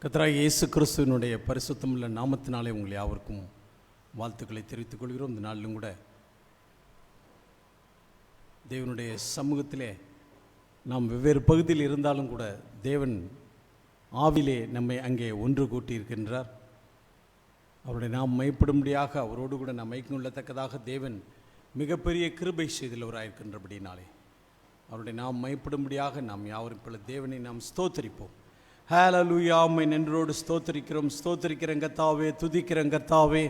கர்த்தராகிய இயேசு கிறிஸ்துவினுடைய பரிசுத்தமுள்ள நாமத்தினாலே உங்கள் யாவருக்கும் வாழ்த்துக்களை தெரிவித்துக் கொள்கிறோம். இந்த நாளிலும் கூட தேவனுடைய சமூகத்திலே நாம் வெவ்வேறு பகுதியில் இருந்தாலும் கூட தேவன் ஆவிலே நம்மை அங்கே ஒன்று கூட்டி இருக்கின்றார். அவருடைய நாம் மையப்படும்படியாக அவரோடு கூட நாம் மைக்கொள்ளத்தக்கதாக தேவன் மிகப்பெரிய கிருபை செய்துள்ளவராயிருக்கின்றபடினாலே அவருடைய நாம் மையப்படும்படியாக நாம் யாவரும் இப்பொழுது தேவனை நாம் ஸ்தோத்தரிப்போம். ஹல்லேலூயா. உம்மை நன்றோடு ஸ்தோத்தரிக்கிறோம், ஸ்தோத்தரிக்கிறோம் கர்த்தாவே, துதிக்கிறோம் கர்த்தாவே.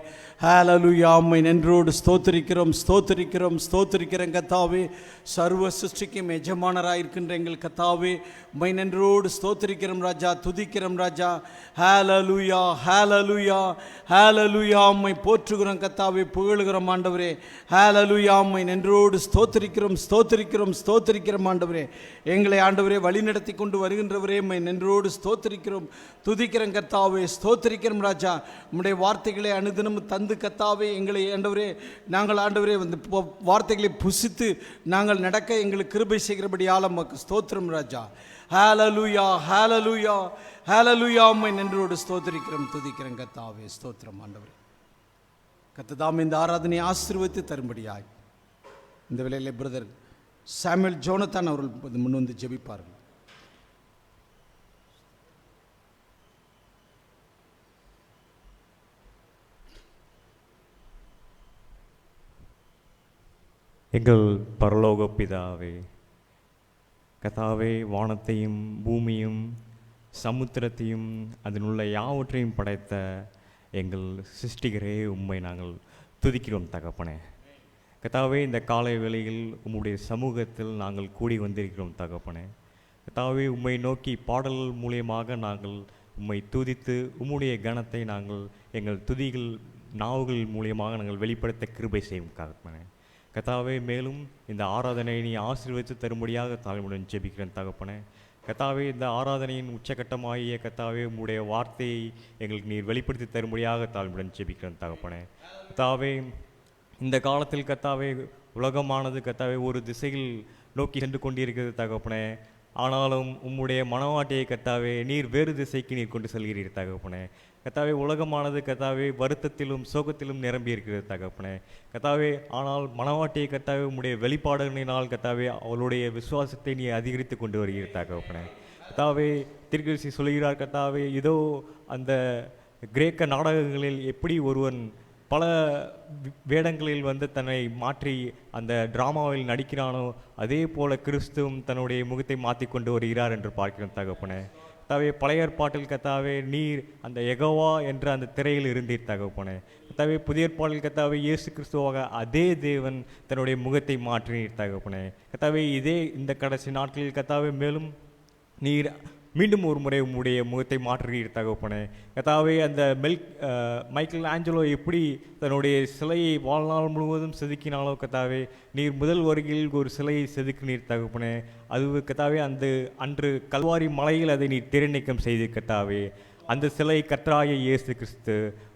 ஹல்லேலூயா. உம்மை நன்றோடு ஸ்தோத்தரிக்கிறோம், ஸ்தோத்தரிக்கிறோம், ஸ்தோத்தரிக்கிறோம் கர்த்தாவே. சர்வ சிருஷ்டிக்கும் எஜமானராயிருக்கின்ற எங்கள் கர்த்தாவே, உம்மை நன்றோடு ஸ்தோத்தரிக்கிறோம் ராஜா, துதிக்கிறோம் ராஜா. ஹல்லேலூயா, ஹல்லேலூயா, ஹல்லேலூயா. உம்மை போற்றுகிறோம் கர்த்தாவே, புகழுகிறோம் ஆண்டவரே. ஹல்லேலூயா. உம்மை நன்றோடு ஸ்தோத்தரிக்கிறோம், ஸ்தோத்தரிக்கிறோம், ஸ்தோத்தரிக்கிறோம் ஆண்டவரே. எங்களை ஆண்டவரே வழிநடத்தி கொண்டு வருகின்றவரே, உம்மை நன்றோடு ஸ்தோத்தரிக்கிறோம், துதிக்கிறோம் கர்த்தாவே, ஸ்தோத்தரிக்கிறோம் ராஜா. உம்முடைய வார்த்தைகளை அனுதினம் தந்து கர்த்தாவே எங்களை ஆண்டவரே, நாங்கள் ஆண்டவரே வந்து வார்த்தைகளை புசித்து நாங்கள் நடக்க எங்களுக்கு கிருபை செய்கிறபடியால் உமக்கு ஸ்தோத்திரம் ராஜா. ஹல்லேலூயா, ஹல்லேலூயா, ஹல்லேலூயா. உம்மை நன்றோடு ஸ்தோத்தரிக்கிறோம், துதிக்கிறோம் கர்த்தாவே, ஸ்தோத்திரம் ஆண்டவரே. கர்த்ததாம் இந்த ஆராதனை ஆசீர்வதித்து தரும்படியாய் இந்த வேளையிலே பிரதர் சாமுவேல் ஜோனத்தான் அவர்கள் முன் வந்து ஜெபிப்பார்கள். எங்கள் பரலோக பிதாவே, கர்த்தாவே, வானத்தையும் பூமியும் சமுத்திரத்தையும் அதனுள்ள யாவற்றையும் படைத்த எங்கள் சிருஷ்டிகரே, உம்மை நாங்கள் துதிக்கிறோம் தகப்பனே. கர்த்தாவே, இந்த காலை வேளையில் உம்முடைய சமூகத்தில் நாங்கள் கூடி வந்திருக்கிறோம் தகப்பனே. கர்த்தாவே, உம்மை நோக்கி பாடல் மூலியமாக நாங்கள் உம்மை துதித்து உம்முடைய கனத்தை நாங்கள் எங்கள் துதிகள் நாவுகள் மூலியமாக நாங்கள் வெளிப்படுத்த கிருபை செய்யும் தகப்பனே. கர்த்தாவே, மேலும் இந்த ஆராதனை நீ ஆசீர்வதித்து தரும்படியாக தாழ்மையுடன் ஜெபிக்கிறேன் தகப்பனே. கர்த்தாவே, இந்த ஆராதனையின் உச்சகட்டமாகிய கர்த்தாவே, உம்முடைய வார்த்தையை எங்களுக்கு நீர் வெளிப்படுத்தி தரும்படியாக தாழ்மையுடன் ஜெபிக்கிறேன் தகப்பனே. கர்த்தாவே, இந்த காலத்தில் கர்த்தாவே உலகமானது கர்த்தாவே ஒரு திசையில் நோக்கி சென்று கொண்டிருக்கிறது தகப்பனே. ஆனாலும் உம்முடைய மனவாட்டியை கர்த்தாவே நீர் வேறு திசைக்கு நீர் கொண்டு செல்கிறீர் தகப்பனே. கர்த்தாவே, உலகமானது கர்த்தாவே வருத்தத்திலும் சோகத்திலும் நிரம்பி இருக்கிறது தகப்பனே. கர்த்தாவே, ஆனால் மனவாட்டியை கர்த்தாவே உம்முடைய வெளிப்பாடுகளினால் கர்த்தாவே அவளுடைய விசுவாசத்தை நீ அதிகரித்து கொண்டு வருகிற தகப்பனே. கர்த்தாவே, தீர்க்கதரிசி சொல்கிறார் கர்த்தாவே, இதோ அந்த கிரேக்க நாடகங்களில் எப்படி ஒருவன் பல வேடங்களில் வந்து தன்னை மாற்றி அந்த டிராமாவில் நடிக்கிறானோ அதே போல கிறிஸ்துவும் தன்னுடைய முகத்தை மாற்றி கொண்டு வருகிறார் என்று பார்க்கிறோம் தகப்பனே. கர்த்தாவே, பழைய ஏற்பாட்டில் கர்த்தாவே நீர் அந்த யெகோவா என்ற அந்த திரையில் இருந்தீர் தகப்பனே. கர்த்தாவே, புதிய ஏற்பாட்டில் கர்த்தாவே இயேசு கிறிஸ்துவாக அதே தேவன் தன்னுடைய முகத்தை மாற்றினீர் தகப்பனே. கர்த்தாவே, இதே இந்த கடைசி நாட்களில் கர்த்தாவே மேலும் நீர் மீண்டும் ஒரு முறை உம்முடைய முகத்தை மாற்றுகிறீர் தகப்பனே. கர்த்தாவே, அந்த மைக்கேல் ஆஞ்சலோ எப்படி தன்னுடைய சிலையை வாழ்நாள் முழுவதும் செதுக்கினாலோ கர்த்தாவே நீர் முதல் வருகையில் ஒரு சிலையை செதுக்கினீர் தகப்பனே. அது கர்த்தாவே அந்த அன்று கல்வாரி மலையில் அதை நீர் திரைநீக்கம் செய்து கர்த்தாவே அந்த சிலை கர்த்தராகிய இயேசு கிறிஸ்து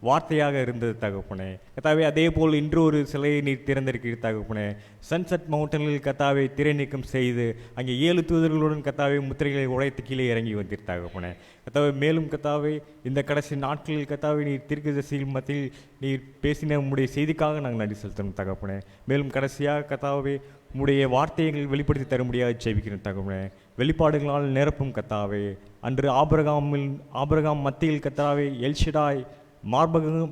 வார்த்தையாக இருந்தது தகப்பனே. கர்த்தாவே, அதே போல் இன்று ஒரு சிலையை நீர் திறந்திருக்கிறீர் தகப்பனே. சன்செட் மவுண்டனில் கர்த்தாவே திரைநீக்கம் செய்து அங்கே 7 தூதர்களுடன் கர்த்தாவே முத்திரைகளை உடைத்து கீழே இறங்கி வந்தீர் தகப்பனே. கர்த்தாவே, மேலும் கர்த்தாவே இந்த கடைசி நாட்களில் கர்த்தாவே நீர் தீர்க்கதரிசியின் மத்தியில் நீர் பேசின உம்முடைய செய்திக்காக நாங்கள் நன்றி செலுத்தணும் தகப்பனே. மேலும் கடைசியாக கர்த்தாவே உம்முடைய வார்த்தையை வெளிப்படுத்தி தரும்படியாக ஜெபிக்கிறேன் தகப்பனே. வெளிப்பாடுகளால் நிரப்பும் கர்த்தாவே, அன்று ஆபிரகாம் மத்தியில் கர்த்தாவே எல்ஷடாய்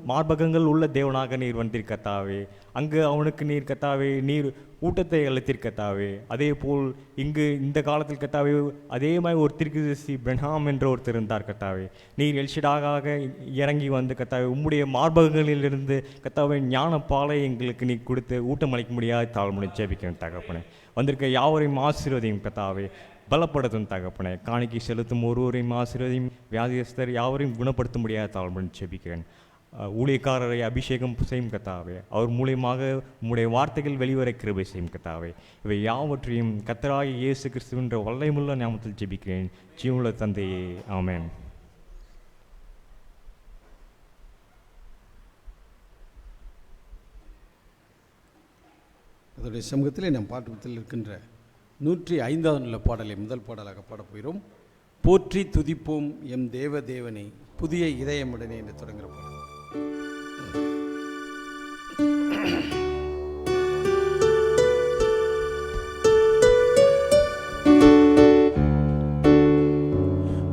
மார்பகங்கள் உள்ள தேவனாக நீர் வந்தீர் கர்த்தாவே. அங்கு அவனுக்கு நீர் கர்த்தாவே நீர் ஊட்டத்தை அளித்தீர் கர்த்தாவே. அதே போல் இங்கு இந்த காலத்தில் கர்த்தாவே அதே மாதிரி ஒரு தீர்க்கதரிசி பிரஹாம் என்ற ஒருத்தர் இருந்தார் கர்த்தாவே. நீர் எல்ஷடாக இறங்கி வந்து கர்த்தாவே உம்முடைய மார்பகங்களிலிருந்து கர்த்தாவே ஞான பாலை எங்களுக்கு நீ கொடுத்து ஊட்டம் அளிக்க முடியாது தாழ்முனை ஜெபிக்கிறேன் தகப்பனே. வந்திருக்க யாவரையும் ஆசீர்வதியும் கர்த்தாவே, பலப்படுத்தும் தகப்பனே. காணிக்கை செலுத்தும் ஒருவரையும் ஆசீர்வதியும், வியாதியஸ்தர் யாவரையும் குணப்படுத்த முடியாத தாழ்முடன் ஜெபிக்கிறேன். ஊழியக்காரரை அபிஷேகம் செய்யும் கர்த்தாவே, அவர் மூலியமாக உம்முடைய வார்த்தைகள் வெளிவர கிருபை செய்யும் கர்த்தாவே. இவை யாவற்றையும் கர்த்தராகிய இயேசு கிறிஸ்துவின்ற வல்லமையுள்ள நாமத்தில் ஜெபிக்கிறேன் ஜீவனுள்ள தந்தையே, ஆமென். அதோடைய சமூகத்திலே நம் பாட்டுத்தில் இருக்கின்ற 105வது பாடலை முதல் பாடலாக பாடப் போகிறோம். போற்றி துதிப்போம் எம் தேவ தேவனை புதிய இதயமுடனே என்று தொடங்குகிற போது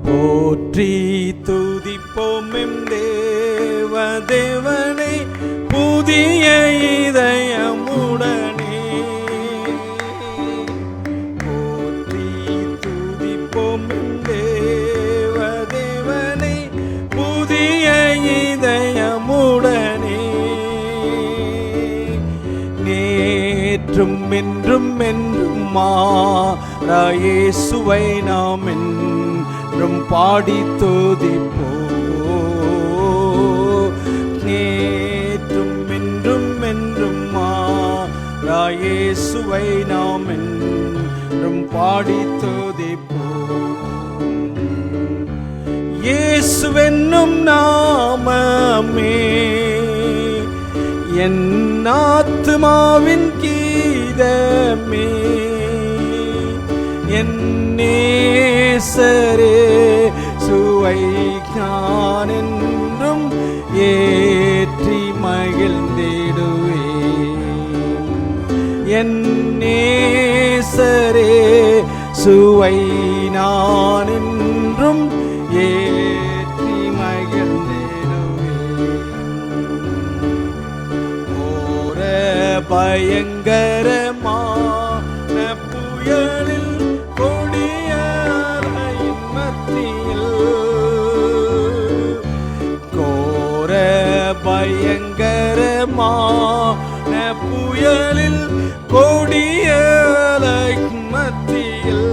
போற்றி துதிப்போம் எம் தேவ தேவனை புதிய இதயமுடனே. போற்றி துதிப்போம் எம் தேவ தேவனை புதிய இதயமுடனே. நேற்றும் என்றும் என்றும் மாறா இயேசுவை நாம் என்றும் பாடி துதிப்போம். நேற்றும் என்றும் என்றும் மாறா இயேசுவை நாம் என்றும் பாடி துதிப்போம். இயேசுவென்னும் நாமமே என் ஆத்துமாவின் கீதமே. என் நேசரே சுவை நான் என்றும் ஏற்றி மகிழ்ந்திடுவேன். என் நேசரே சுவை நான் என்றும் ஏற்றி மகிழ்ந்திடுவேன். ஓர பயங்கரமான புயலில் கொடிய அலையின் மத்தியில், கோர பயங்கரமான புயலில் கொடிய அலையின் மத்தியில்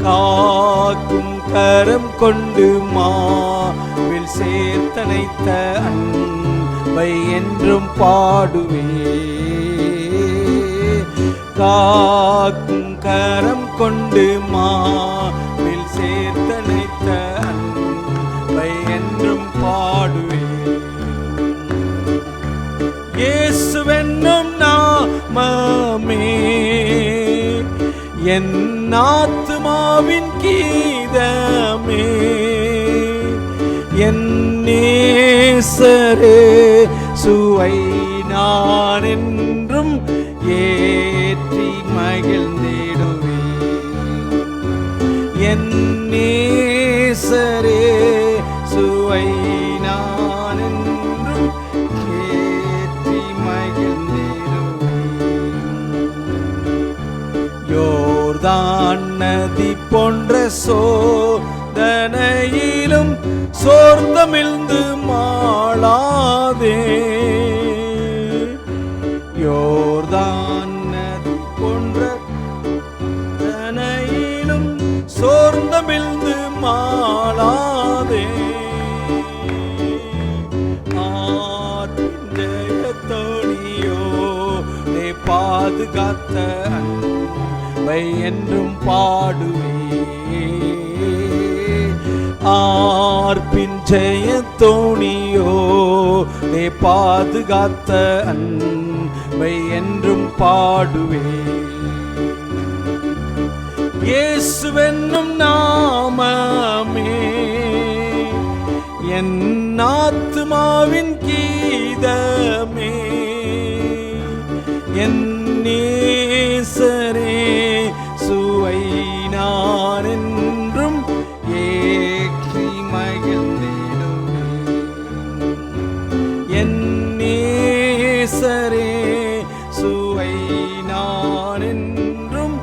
காக்கும் கரம் கொண்டு மாவில் சேர்த்தனைத்த அன்பை என்றும் பாடுவே. காக்கும் கரம் கொண்டு மாவில் சேர்த்தனைத்த அன்பை என்றும் பாடுவே. இயேசுவென்னும் நாமமே என் ஆத்துமாவின் கீதமே. என் நேசரே சுவை நான் என்றும் ஏற்றி மகிழ்ந்திடுவேன். என் நேசரே சுவை நான் என்றும் ஏற்றி மகிழ்ந்திடுவேன். யோர்தான் நதி போன்ற சோதனையிலும் சோர்ந்தமிழ்ந்து மாளாதே. யோர்தான் நதி போன்ற சோதனையிலும் சோர்ந்தமிழ்ந்து மாளாதே. ஆற்றோடியோ பாதுகாத்த அன்பை என்றும் பாடுவே. ஆர்ப்பின் ஜெயத்தோணியோ பாதுகாத்த அன்பை என்றும் பாடுவே. இயேசுவென்னும் நாமமே என் ஆத்துமாவின் கீதமே. என் நேசரே சுவை நான் என்றும் ஏற்றி மகிழ்ந்திடுவேன். என் நேசரே சுவை நான் என்றும்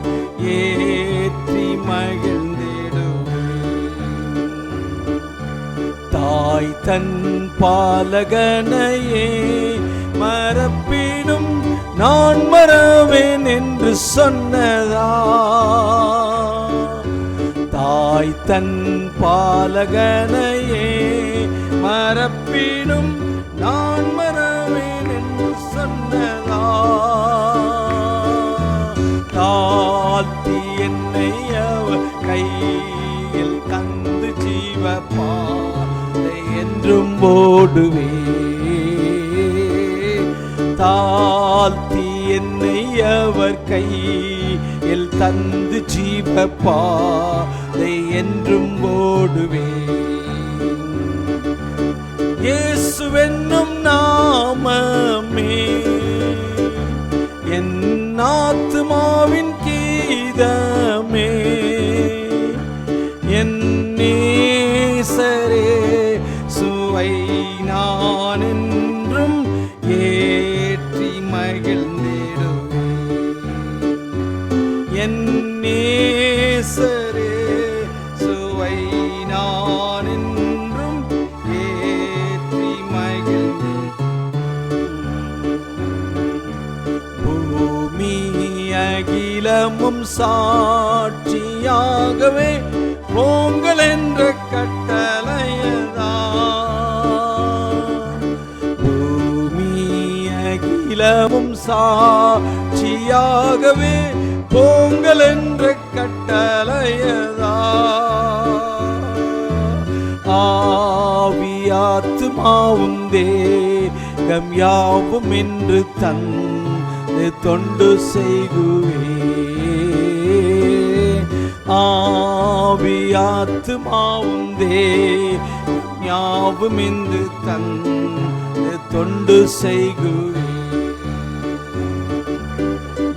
ஏற்றி மகிழ்ந்திடுவேன். தாய் தன் பாலகனையே மறப்பினும் நான் மறவேன் என்று சொன்னதா. தாய் தன் பாலகனையே மறப்பினும் நான் மறவேன் என்று சொன்னதா. தாழ்த்தி என்னை அவர் கையில் தந்து ஜீவப்பாதை என்றும் ஓடுவே. தாழ்த்தி என்னை அவர் கையில் தந்து ஜீவ பாதை என்றும் ஓடுவேன். இயேசுவென்னும் நாமமே என் ஆத்துமாவின் கீதமே, என் நேசரே சுவை நான் என்றும் ஏற்றி மகிழ்ந்திடுவேன். என் நேசரே சுவை நான் என்றும் ஏற்றி மகிழ்ந்திடுவேன். பூமி அகிலமும் சாட்சியாகவே போங்கள் என்ற கட்டளையதான். பூமி அகிலமும் சாட்சியாகவே போங்கள் என்ற கட்டளையதான். ஆவியாத்துமாவும் தேகம் யாவும் என்று தந்து தொண்டு செய்குவே. ஆவியாத்துமாவும் தேகம் யாவும் என்று தந்து தொண்டு செய்குவே.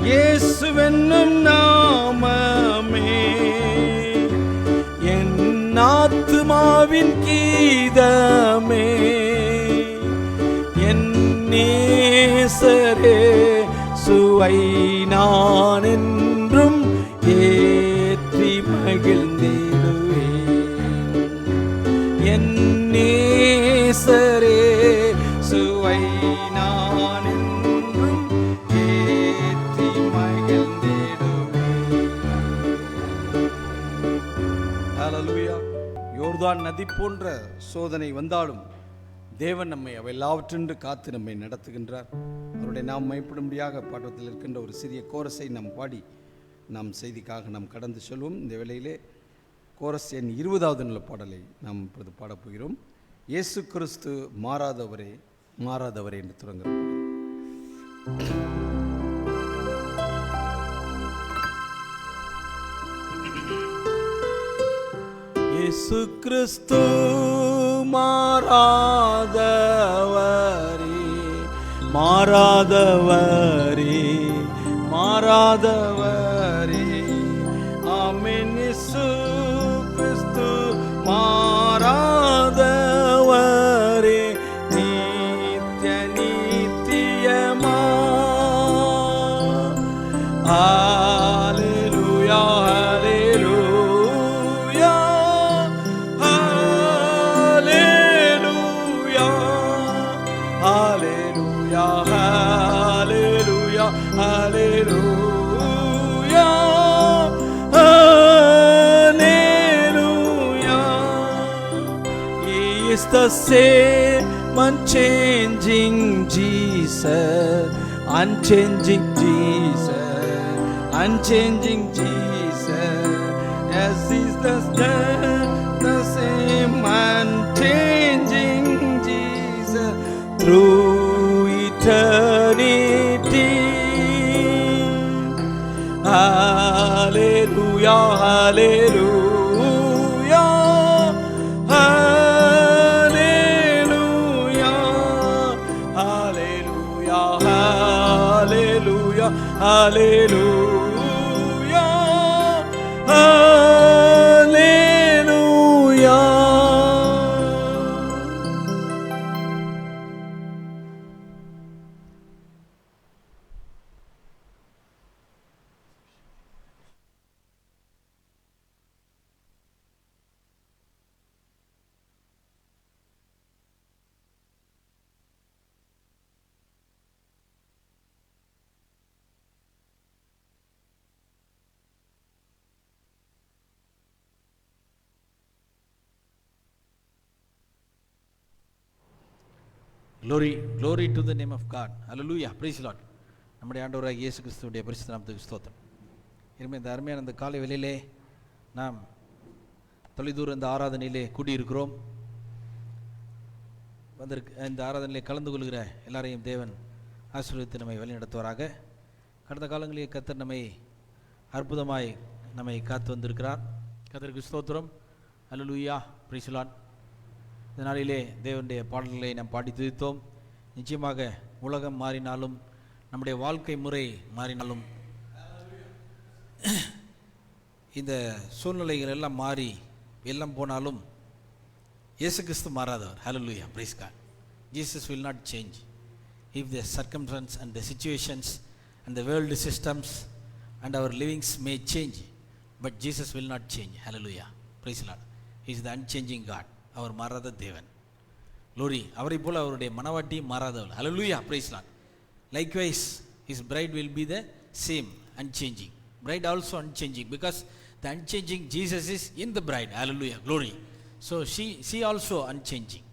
இயேசுவென்னும் நாமமே என் ஆத்துமாவின் கீதமே, என் நேசரே சுவை நான் என்றும் ஏற்றி மகிழ்ந்திடுவேன். என் நேசரே சுவை நான் என்றும் ஏற்றி மகிழ்ந்திடுவேன். ஹல்லேலூயா. யோர்தான் நதி போன்ற சோதனை வந்தாலும் தேவன் நம்மை அவை எல்லாவற்றென்று காத்து நம்மை நடத்துகின்றார். அவருடைய நாம் மைப்படும்படியாக பாடத்தில் இருக்கின்ற ஒரு சிறிய கோரஸை நாம் பாடி நாம் செய்திக்காக நாம் கடந்து செல்வோம். இந்த வேளையிலே கோரஸ் எண் 20வது நல்ல பாடலை நாம் இப்பொழுது பாடப்போகிறோம். இயேசு கிறிஸ்து மாறாதவரே மாறாதவரே என்று தொடங்குகிறோம். இயேசு கிறிஸ்து மாறாதவரே மாறாதவரே மாறாதவரே ஆமென். இயேசு கிறிஸ்து மாறாதவரே நித்ய நித்தியமா. ஹல்லேலூயா ஹல்லேலூயா ஹல்லேலூயா ஹல்லேலூயா ஹல்லேலூயா ஹல்லேலூயா ஹல்லேலூயா. He is the same unchanging Jesus, unchanging Jesus, unchanging Jesus. Yes, He's the same unchanging Jesus through eternity. Hallelujah, hallelujah, hallelujah, hallelujah, hallelujah, hallelujah, hallelujah. Glory to the name of God. Hallelujah. Praise the Lord. நம்முடைய ஆண்டவராகிய இயேசு கிறிஸ்துவுடைய பரிசுத்த நாமத்துக்கு ஸ்தோத்திரம். இனிமேல் இந்த அருமையான இந்த காலை வேளையிலே நாம் தொலைதூர இந்த ஆராதனையிலே கூடியிருக்கிறோம். இந்த ஆராதனையிலே கலந்து கொள்கிற எல்லாரையும் தேவன் ஆசீர்வதித்து நம்மை வழிநடத்துவாராக. கடந்த காலங்களில் கர்த்தர் நம்மை அற்புதமாய் நம்மை காத்து வந்திருக்கிறார். கர்த்தருக்கு ஸ்தோத்திரம். அல்லேலூயா, பிரைஸ் தி லார்ட். இந்த நாளிலே தேவனுடைய பாடல்களை நாம் பாடி துதித்தோம். நிச்சயமாக உலகம் மாறினாலும் நம்முடைய வாழ்க்கை முறை மாறினாலும் இந்த சூழ்நிலைகள் எல்லாம் மாறி எல்லாம் போனாலும் இயேசு கிறிஸ்து மாறாதவர். Hallelujah, praise God. Jesus will not change. If the circumstances and the situations and the world systems and our livings may change, but Jesus will not change. Hallelujah, praise the Lord. He is the unchanging God. அவர் மாறாத தேவன். Glory. அவரை போல அவருடைய மனவாட்டி மாறாதவள். Hallelujah, praise the Lord. Likewise, his bride will be the same, unchanging. Bride also unchanging, because the unchanging Jesus is in the bride. Hallelujah, glory. So she also unchanging.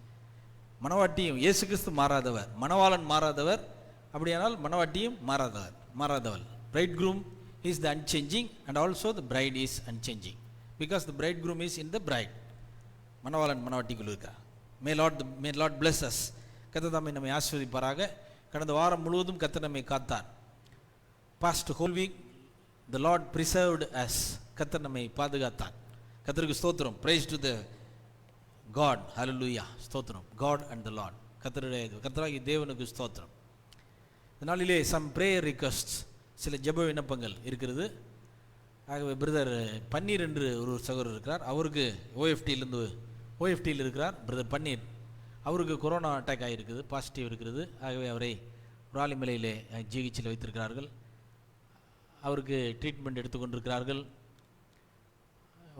மனவாட்டியும் இயேசு கிறிஸ்து மாறாதவர், மணவாளன் மாறாதவர். அப்படியானால் மனவாட்டியும் மாறாதவள். Bridegroom is the unchanging and also the bride is unchanging, because the bridegroom is in the bride. மணவாளன் மனவாட்டிக்குள் இருக்கிறார். May Lord bless us. கர்த்தர் தாமே நம்மை ஆசீர்வதிப்பாராக. கடந்த வாரம் முழுவதும் கர்த்தர் நம்மை காத்தார். Past whole week the Lord preserved us. கர்த்தர் நம்மை பாதுகாத்தார். கர்த்தருக்கு ஸ்தோத்திரம். Praise to the God. Hallelujah, ஸ்தோத்திரம். God and the Lord. கர்த்தராகிய தேவனுக்கு ஸ்தோத்திரம். இந்த நாளிலே some prayer requests, சில ஜெப விண்ணப்பங்கள் இருக்கிறது. ஆகவே பிரதர் பன்னீர் என்று ஒரு சகோதரர் இருக்கிறார். அவருக்கு ஓஎஃப்டியில் இருக்கிறார் பிரதர் பன்னீர். அவருக்கு கொரோனா அட்டாக் ஆகிருக்குது, பாசிட்டிவ் இருக்கிறது. ஆகவே அவரை ராலிமலையிலே ஜிஹெச்சில் வைத்திருக்கிறார்கள். அவருக்கு ட்ரீட்மெண்ட் எடுத்துக்கொண்டிருக்கிறார்கள்.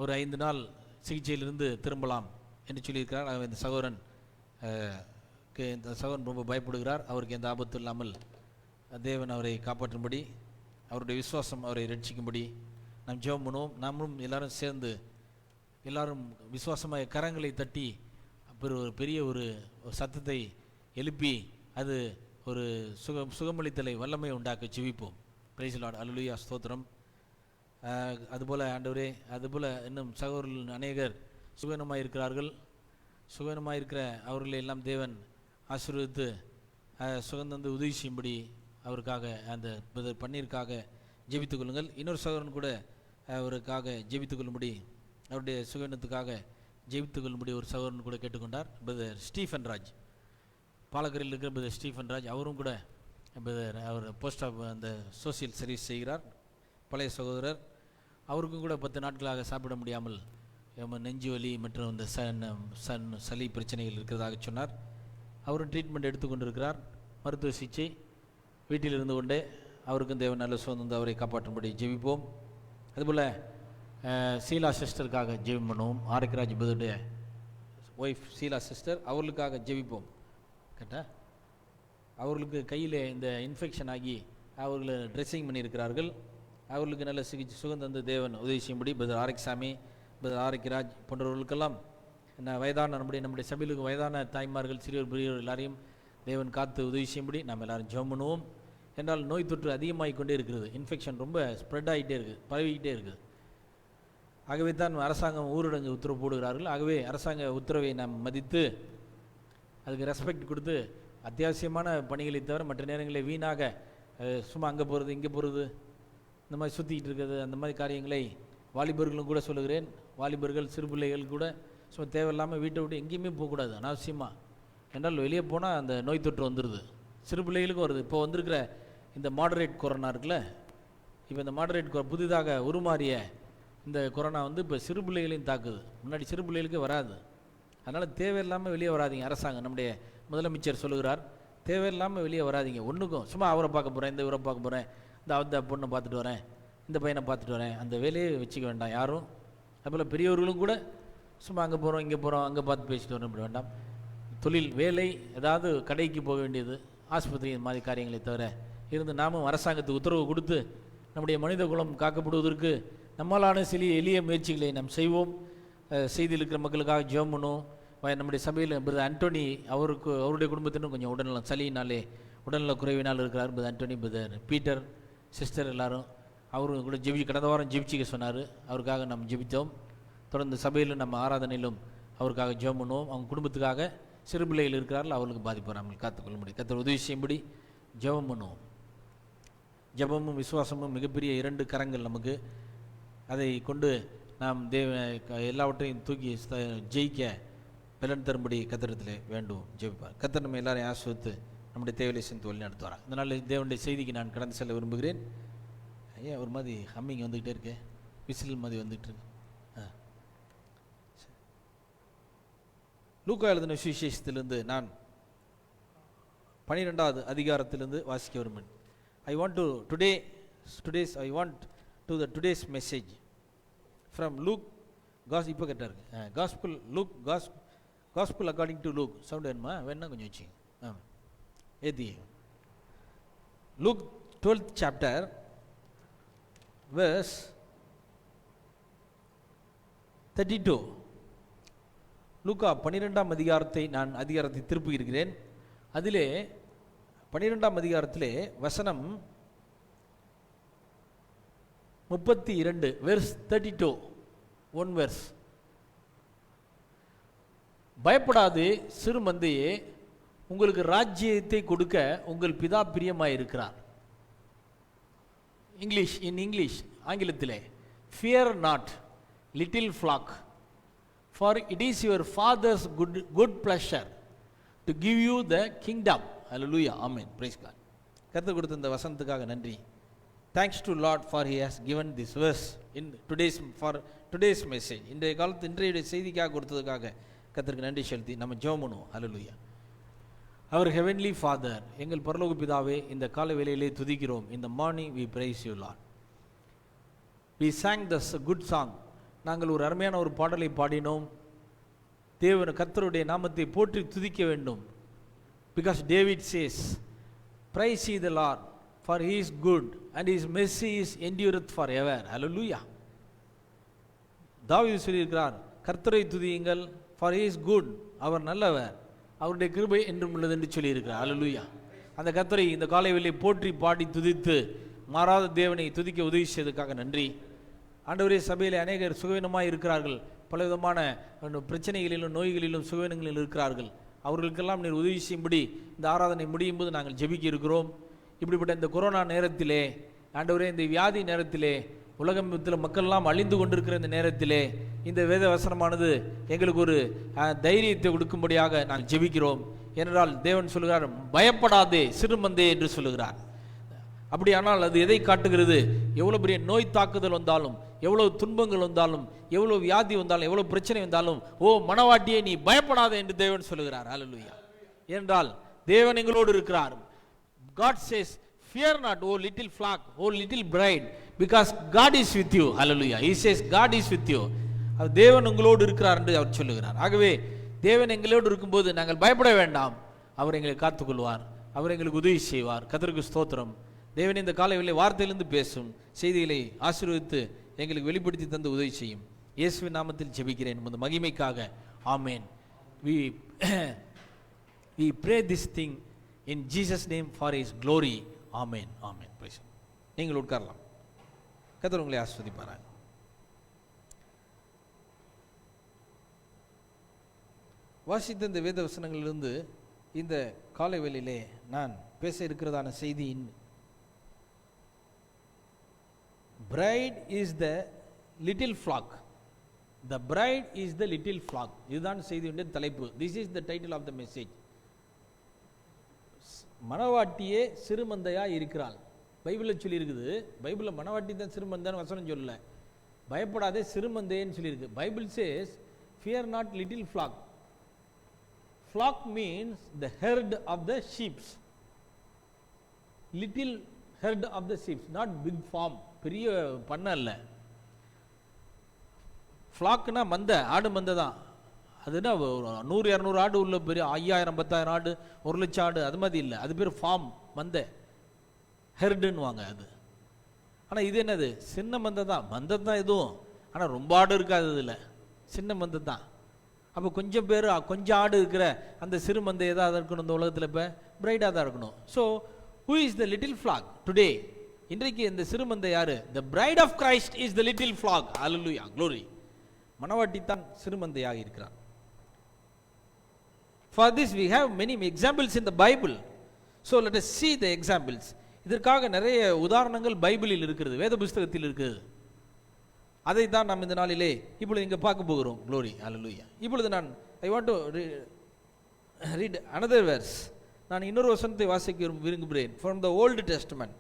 ஒரு 5 நாள் சிகிச்சையிலிருந்து திரும்பலாம் என்று சொல்லியிருக்கிறார். ஆகவே இந்த சகோதரன் ரொம்ப பயப்படுகிறார். அவருக்கு எந்த ஆபத்தும் இல்லாமல் தேவன் அவரை காப்பாற்றும்படி, அவருடைய விசுவாசம் அவரை ரட்சிக்கும்படி நாம் ஜெபம் பண்ணுவோம். நாமும் எல்லாரும் சேர்ந்து எல்லாரும் விசுவாசமாக கரங்களை தட்டி ஒரு பெரிய ஒரு சத்தத்தை எழுப்பி அது ஒரு சுகமளித்தலை வல்லமை உண்டாக்க ஜெபிப்போம். Price the Lord. அல்லேலூயா, ஸ்தோத்திரம். அதுபோல் ஆண்டவரே, அதுபோல் இன்னும் சகோதரர்கள் அநேகர் சுகனமாக இருக்கிறார்கள். சுகனமாக இருக்கிற அவர்களை எல்லாம் தேவன் ஆசீர்வதித்து சுகந்தந்து உதவி செய்யும்படி அவருக்காக அந்த பன்னீருக்காக ஜெபித்துக் கொள்ளுங்கள். இன்னொரு சகோதரன் கூட அவருக்காக ஜெபித்துக் கொள்ளும்படி, அவருடைய சுகனத்துக்காக ஜெபித்துக் கொள்ளும்படி ஒரு சகோதரன் கூட கேட்டுக்கொண்டார். பிரதர் ஸ்டீஃபன் ராஜ், பாலக்கரையில் இருக்கிற பிரதர் ஸ்டீஃபன் ராஜ், அவரும் கூட பிரதர் அவர் போஸ்ட் ஆஃப் அந்த சோசியல் சர்வீஸ் செய்கிறார், பழைய சகோதரர். அவருக்கும் கூட 10 நாட்களாக சாப்பிட முடியாமல் நெஞ்சு வலி மற்றும் இந்த சளி பிரச்சனைகள் இருக்கிறதாக சொன்னார். அவரும் ட்ரீட்மெண்ட் எடுத்துக்கொண்டு இருக்கிறார், மருத்துவ சிகிச்சை வீட்டில் இருந்து கொண்டே. அவருக்கும் தேவன் நல்ல சுதந்திரம் அவரை காப்பாற்றும்படி ஜெபிப்போம். அதுபோல் சீலா சிஸ்டருக்காக ஜெபம் பண்ணுவோம். ஆரோக்கியராஜ் பிரதருடைய ஒய்ஃப் சீலா சிஸ்டர், அவர்களுக்காக ஜெபிப்போம். கேட்டா அவர்களுக்கு கையில் இந்த இன்ஃபெக்ஷன் ஆகி அவர்களை ட்ரெஸ்ஸிங் பண்ணியிருக்கிறார்கள். அவர்களுக்கு நல்ல சிகிச்சை சுகந்தந்து தேவன் உதவி செய்யும்படி பிரதர் ஆரோக்கியசாமி, பிரதர் ஆரோக்கியராஜ் போன்றவர்களுக்கெல்லாம் வயதான நம்முடைய சபையிலுக்கு வயதான தாய்மார்கள், சிறியோர் பெரியவர் எல்லாரையும் தேவன் காத்து உதவி செய்யும்படி நாம் எல்லாரும் ஜெபம் பண்ணுவோம். என்றால் நோய் தொற்று அதிகமாகிக் கொண்டே இருக்கிறது. இன்ஃபெக்ஷன் ரொம்ப ஸ்ப்ரெட் ஆகிட்டே இருக்குது, பரவிக்கிட்டே இருக்குது. ஆகவே தான் அரசாங்கம் ஊரடங்கு உத்தரவு போடுகிறார்கள். ஆகவே அரசாங்க உத்தரவை நாம் மதித்து அதுக்கு ரெஸ்பெக்ட் கொடுத்து அத்தியாவசியமான பணிகளை தவிர மற்ற நேரங்களில் வீணாக சும்மா அங்கே போகிறது இங்கே போகிறது இந்த மாதிரி சுற்றிக்கிட்டு இருக்கிறது, அந்த மாதிரி காரியங்களை வாலிபர்களும் கூட சொல்லுகிறேன். வாலிபர்கள் சிறு பிள்ளைகள் கூட சும்மா தேவையில்லாமல் வீட்டை விட்டு எங்கேயுமே போகக்கூடாது அனாவசியமாக. என்றால் வெளியே போனால் அந்த நோய் தொற்று வந்துடுது, சிறு பிள்ளைகளுக்கும் வருது. இப்போ வந்திருக்கிற இந்த மாடரேட் கொரோனா இருக்குல்ல, இப்போ இந்த மாடரேட் புதிதாக உருமாறிய இந்த கொரோனா இப்போ சிறு பிள்ளைகளையும் தாக்குது. முன்னாடி சிறு பிள்ளைகளுக்கு வராது. அதனால் தேவையில்லாமல் வெளியே வராதிங்க. அரசாங்கம் நம்முடைய முதலமைச்சர் சொல்லுகிறார், தேவையில்லாமல் வெளியே வராதிங்க. ஒன்றுக்கும் சும்மா அவரை பார்க்க போகிறேன், இந்த இவரை பார்க்க போகிறேன், இந்த பொண்ணை பார்த்துட்டு வரேன், இந்த பையனை பார்த்துட்டு வரேன், அந்த வேலையை வச்சுக்க வேண்டாம் யாரும். அதுபோல் பெரியவர்களும் கூட சும்மா அங்கே போகிறோம் இங்கே போகிறோம் அங்கே பார்த்து பேசிட்டு வரணும் இப்படி வேண்டாம். தொழில் வேலை ஏதாவது கடைக்கு போக வேண்டியது, ஆஸ்பத்திரி இந்த மாதிரி காரியங்களை தவிர இருந்து நாமும் அரசாங்கத்துக்கு உத்தரவு கொடுத்து நம்முடைய மனித குலம் காக்கப்படுவதற்கு நம்மளான சில எளிய முயற்சிகளை நாம் செய்வோம். செய்தியில் இருக்கிற மக்களுக்காக ஜெபம் பண்ணுவோம். நம்முடைய சபையில் பிரதர் ஆண்டோனி, அவருடைய குடும்பத்திനും கொஞ்சம் உடல்நலம் சளியினாலே உடல்நல குறைவினால் இருக்கிறார். Brother Antony, brother Peter, sister எல்லாரும் அவரும் கூட கடந்த வாரம் ஜெபிச்சிக்க சொன்னார். அவருக்காக நாம் ஜெபித்தோம். தொடர்ந்து சபையிலும் நம்ம ஆராதனையிலும் அவருக்காக ஜெபம் பண்ணுவோம். அவங்க குடும்பத்துக்காக சிறு பிள்ளைகள் இருக்கிறார்கள், அவர்களுக்கு பாதிப்பு வராமல் காத்துக்கொள்ள முடியும். கர்த்தர் உதவி செய்யும்படி ஜெபம் பண்ணுவோம். ஜெபமும் விசுவாசமும் மிகப்பெரிய 2 கரங்கள் நமக்கு. அதை கொண்டு நாம் எல்லாவற்றையும் தூக்கி ஜெயிக்க பலன் தரும்படி கத்திரத்தில் வேண்டும் ஜெபிப்பார். கத்தர் நம்ம எல்லாரையும் ஆசிர்வதித்து நம்முடைய தேவையை சென்று வழி நடத்துவார். இதனால் தேவனுடைய செய்திக்கு நான் கடந்து செல்ல விரும்புகிறேன். ஐயா ஒரு மாதிரி ஹம்மிங் வந்துக்கிட்டே இருக்கு, விசில் மாதிரி வந்துகிட்டு இருக்கு. லூக்கா எழுதின சுவிசேஷத்திலிருந்து நான் 12வது அதிகாரத்திலிருந்து வாசிக்க விரும்புகிறேன். today's message from Luke. இப்போ கரெக்டாக இருக்கு. Gospel according to Luke. Sound வேணுமா? வேணா கொஞ்சம் வச்சு ஏதி. Luke 12th chapter verse 32. லூக்கா 12ஆம் அதிகாரத்தை நான் திருப்பி இருக்கிறேன். அதிலே 12ஆம் அதிகாரத்திலே வசனம் 32 verse 32 1 verse. பயப்படாதே சிறு மந்தையே, உங்களுக்கு ராஜ்யத்தை கொடுக்க உங்கள் பிதா பிரியமாயிருக்கிறார். இங்கிலீஷ் ஆங்கிலத்திலே, fear not little flock, for it is your father's good pleasure to give you the kingdom. Hallelujah, amen, praise God. கர்த்தர் கொடுத்த இந்த வசனத்துக்காக நன்றி. Thanks to Lord for he has given this verse in today's message. இன்றைய செய்திக்காக கொடுத்ததுக்காக கர்த்தருக்கு நன்றி செலுத்தி நம்ம ஜெபம் பண்ணுவோம். ஹல்லேலூயா. அவர் ஹெவன்லி ஃபாதர், எங்கள் பரலோக பிதாவே, இந்த காலை வேளையிலே துதிக்கிறோம். இந்த morning we praise you Lord. We sang this good song. நாங்கள் ஒரு அருமையான ஒரு பாடலை பாடினோம். தேவன் கர்த்தருடைய நாமத்தை போற்றி துதிக்க வேண்டும். Because David says, praise ye the Lord, for he is good and his mercy is endureth forever. Hallelujah. தாவீது சொல்லியிருக்கிறார், கர்த்தரை துதியுங்கள், for he is good, அவர் நல்லவர், அவருடைய கிருபை என்றும் உள்ளது என்று சொல்லியிருக்கிறார். ஹல்லேலூயா. அந்த கர்த்தரை இந்த காலை வேளையிலே போற்றி பாடி துதித்து மாறாத தேவனை துதிக்க உதவி செய்ததுக்காக நன்றி. ஆண்டவரே, சபையில் அநேகர் சுகவீனமாக இருக்கிறார்கள், பலவிதமான பிரச்சனைகளிலும் நோய்களிலும் சுகவீனங்களிலும் இருக்கிறார்கள். அவர்களுக்கெல்லாம் நீர் உதவி செய்யும்படி இந்த ஆராதனை முடியும் போது நாங்கள் ஜெபிக்க இருக்கிறோம். இப்படிப்பட்ட இந்த கொரோனா நேரத்திலே ஆண்டவரே, இந்த வியாதி நேரத்திலே, உலகத்தில் மக்கள்லாம் அழிந்து கொண்டிருக்கிற இந்த நேரத்திலே இந்த வேத வசனமானது எங்களுக்கு ஒரு தைரியத்தை கொடுக்கும்படியாக நாங்கள் ஜெபிக்கிறோம். ஏனென்றால் தேவன் சொல்கிறார், பயப்படாதே சிறுமந்தே என்று சொல்லுகிறார். அப்படியானால் அது எதை காட்டுகிறது? எவ்வளோ பெரிய நோய் தாக்குதல் வந்தாலும், எவ்வளோ துன்பங்கள் வந்தாலும், எவ்வளோ வியாதி வந்தாலும், எவ்வளோ பிரச்சனை வந்தாலும், ஓ மனவாட்டியே நீ பயப்படாதே என்று தேவன் சொல்லுகிறார். ஹல்லேலூயா. ஏனென்றால் தேவன் எங்களோடு இருக்கிறார். God says, fear not, O little flock, O little bride, because God is with you. Hallelujah. He says God is with you. தேவன் உங்களோடு இருக்கிறார் என்று அவர் சொல்லுகிறார். ஆகவே தேவன் எங்களோடு இருக்கும்போது நாங்கள் பயப்பட வேண்டாம். அவர் எங்களை காத்துக்கொள்வார், அவர் எங்களுக்கு உதவி செய்வார். கர்த்தருக்கு ஸ்தோத்திரம். தேவன் இந்த காலையிலே வார்த்தையிலிருந்து பேசும் செய்திகளை ஆசீர்வதித்து எங்களுக்கு வெளிப்படுத்தி தந்து உதவி செய்யும். இயேசுவின் நாமத்தில் ஜெபிக்கிறேன் உமது மகிமைக்காக. ஆமென். We pray this thing in Jesus name for his glory. Amen. Amen. Praise. நீங்கள் உட்காரலாம். கர்த்தர் உங்களை ஆசீர்வதிப்பாராக. வாசித்த இந்த வேத வசனங்களிலிருந்து இந்த காலை வேளையிலே நான் பேச இருக்கிறதான செய்தியின் bride is the little flock. The bride is the little flock. இதுதான் செய்தியுடைய தலைப்பு. This is the title of the message. மனவாட்டியே சிறுமந்தையாக இருக்கிறாள். பைபிளில் சொல்லியிருக்குது. பைபிளில் மனவாட்டி தான் சிறுமந்தைன்னு வசனம் சொல்லல, பயப்படாதே சிறுமந்தைன்னு சொல்லியிருக்கு. Bible chase fear not little flock. Flock means the herd of the sheep. Little herd of the sheep, not big farm. பெரிய பண்ணை இல்லை. ஃப்ளாக்னா மந்தை, ஆடு மந்தை தான். அதுனா 100-200 ஆடு உள்ள பெரிய 5000-10,000 ஆடு, 1,00,000 ஆடு, அது மாதிரி இல்லை. அது பேர் ஃபார்ம், மந்தை, ஹெர்டுன்னுவாங்க அது. ஆனால் இது என்னது? சின்ன மந்தை தான். மந்தை தான் இதுவும், ஆனால் ரொம்ப ஆடு இருக்காது இதில், சின்ன மந்தை தான். அப்போ கொஞ்சம் பேர் கொஞ்சம் ஆடு இருக்கிற அந்த சிறு மந்தை எதாவது இருக்கணும் இந்த உலகத்தில். இப்போ பிரைடாக தான் இருக்கணும். So who is the little flock today? இன்றைக்கு இந்த சிறுமந்தை யாரு? The bride of Christ is the little flock. Hallelujah, glory. மனவாட்டி தான் சிறுமந்தையாக இருக்கிறார். For this we have many examples in the Bible. So let us see the examples. இதற்காக நிறைய உதாரணங்கள் பைபிளில் இருக்கிறது, வேத புஸ்தகத்தில் இருக்குது. அதை தான் நாம் இந்த நாளிலே இப்பொழுது இங்கே பார்க்க போகிறோம். க்ளோரி, ஹல்லேலூயா. இப்பொழுது நான் I want to read another verse. நான் இன்னொரு வசனத்தை வாசிக்க விரும்புகிறேன். ஃப்ரம் த ஓல்டு டெஸ்டமெண்ட்,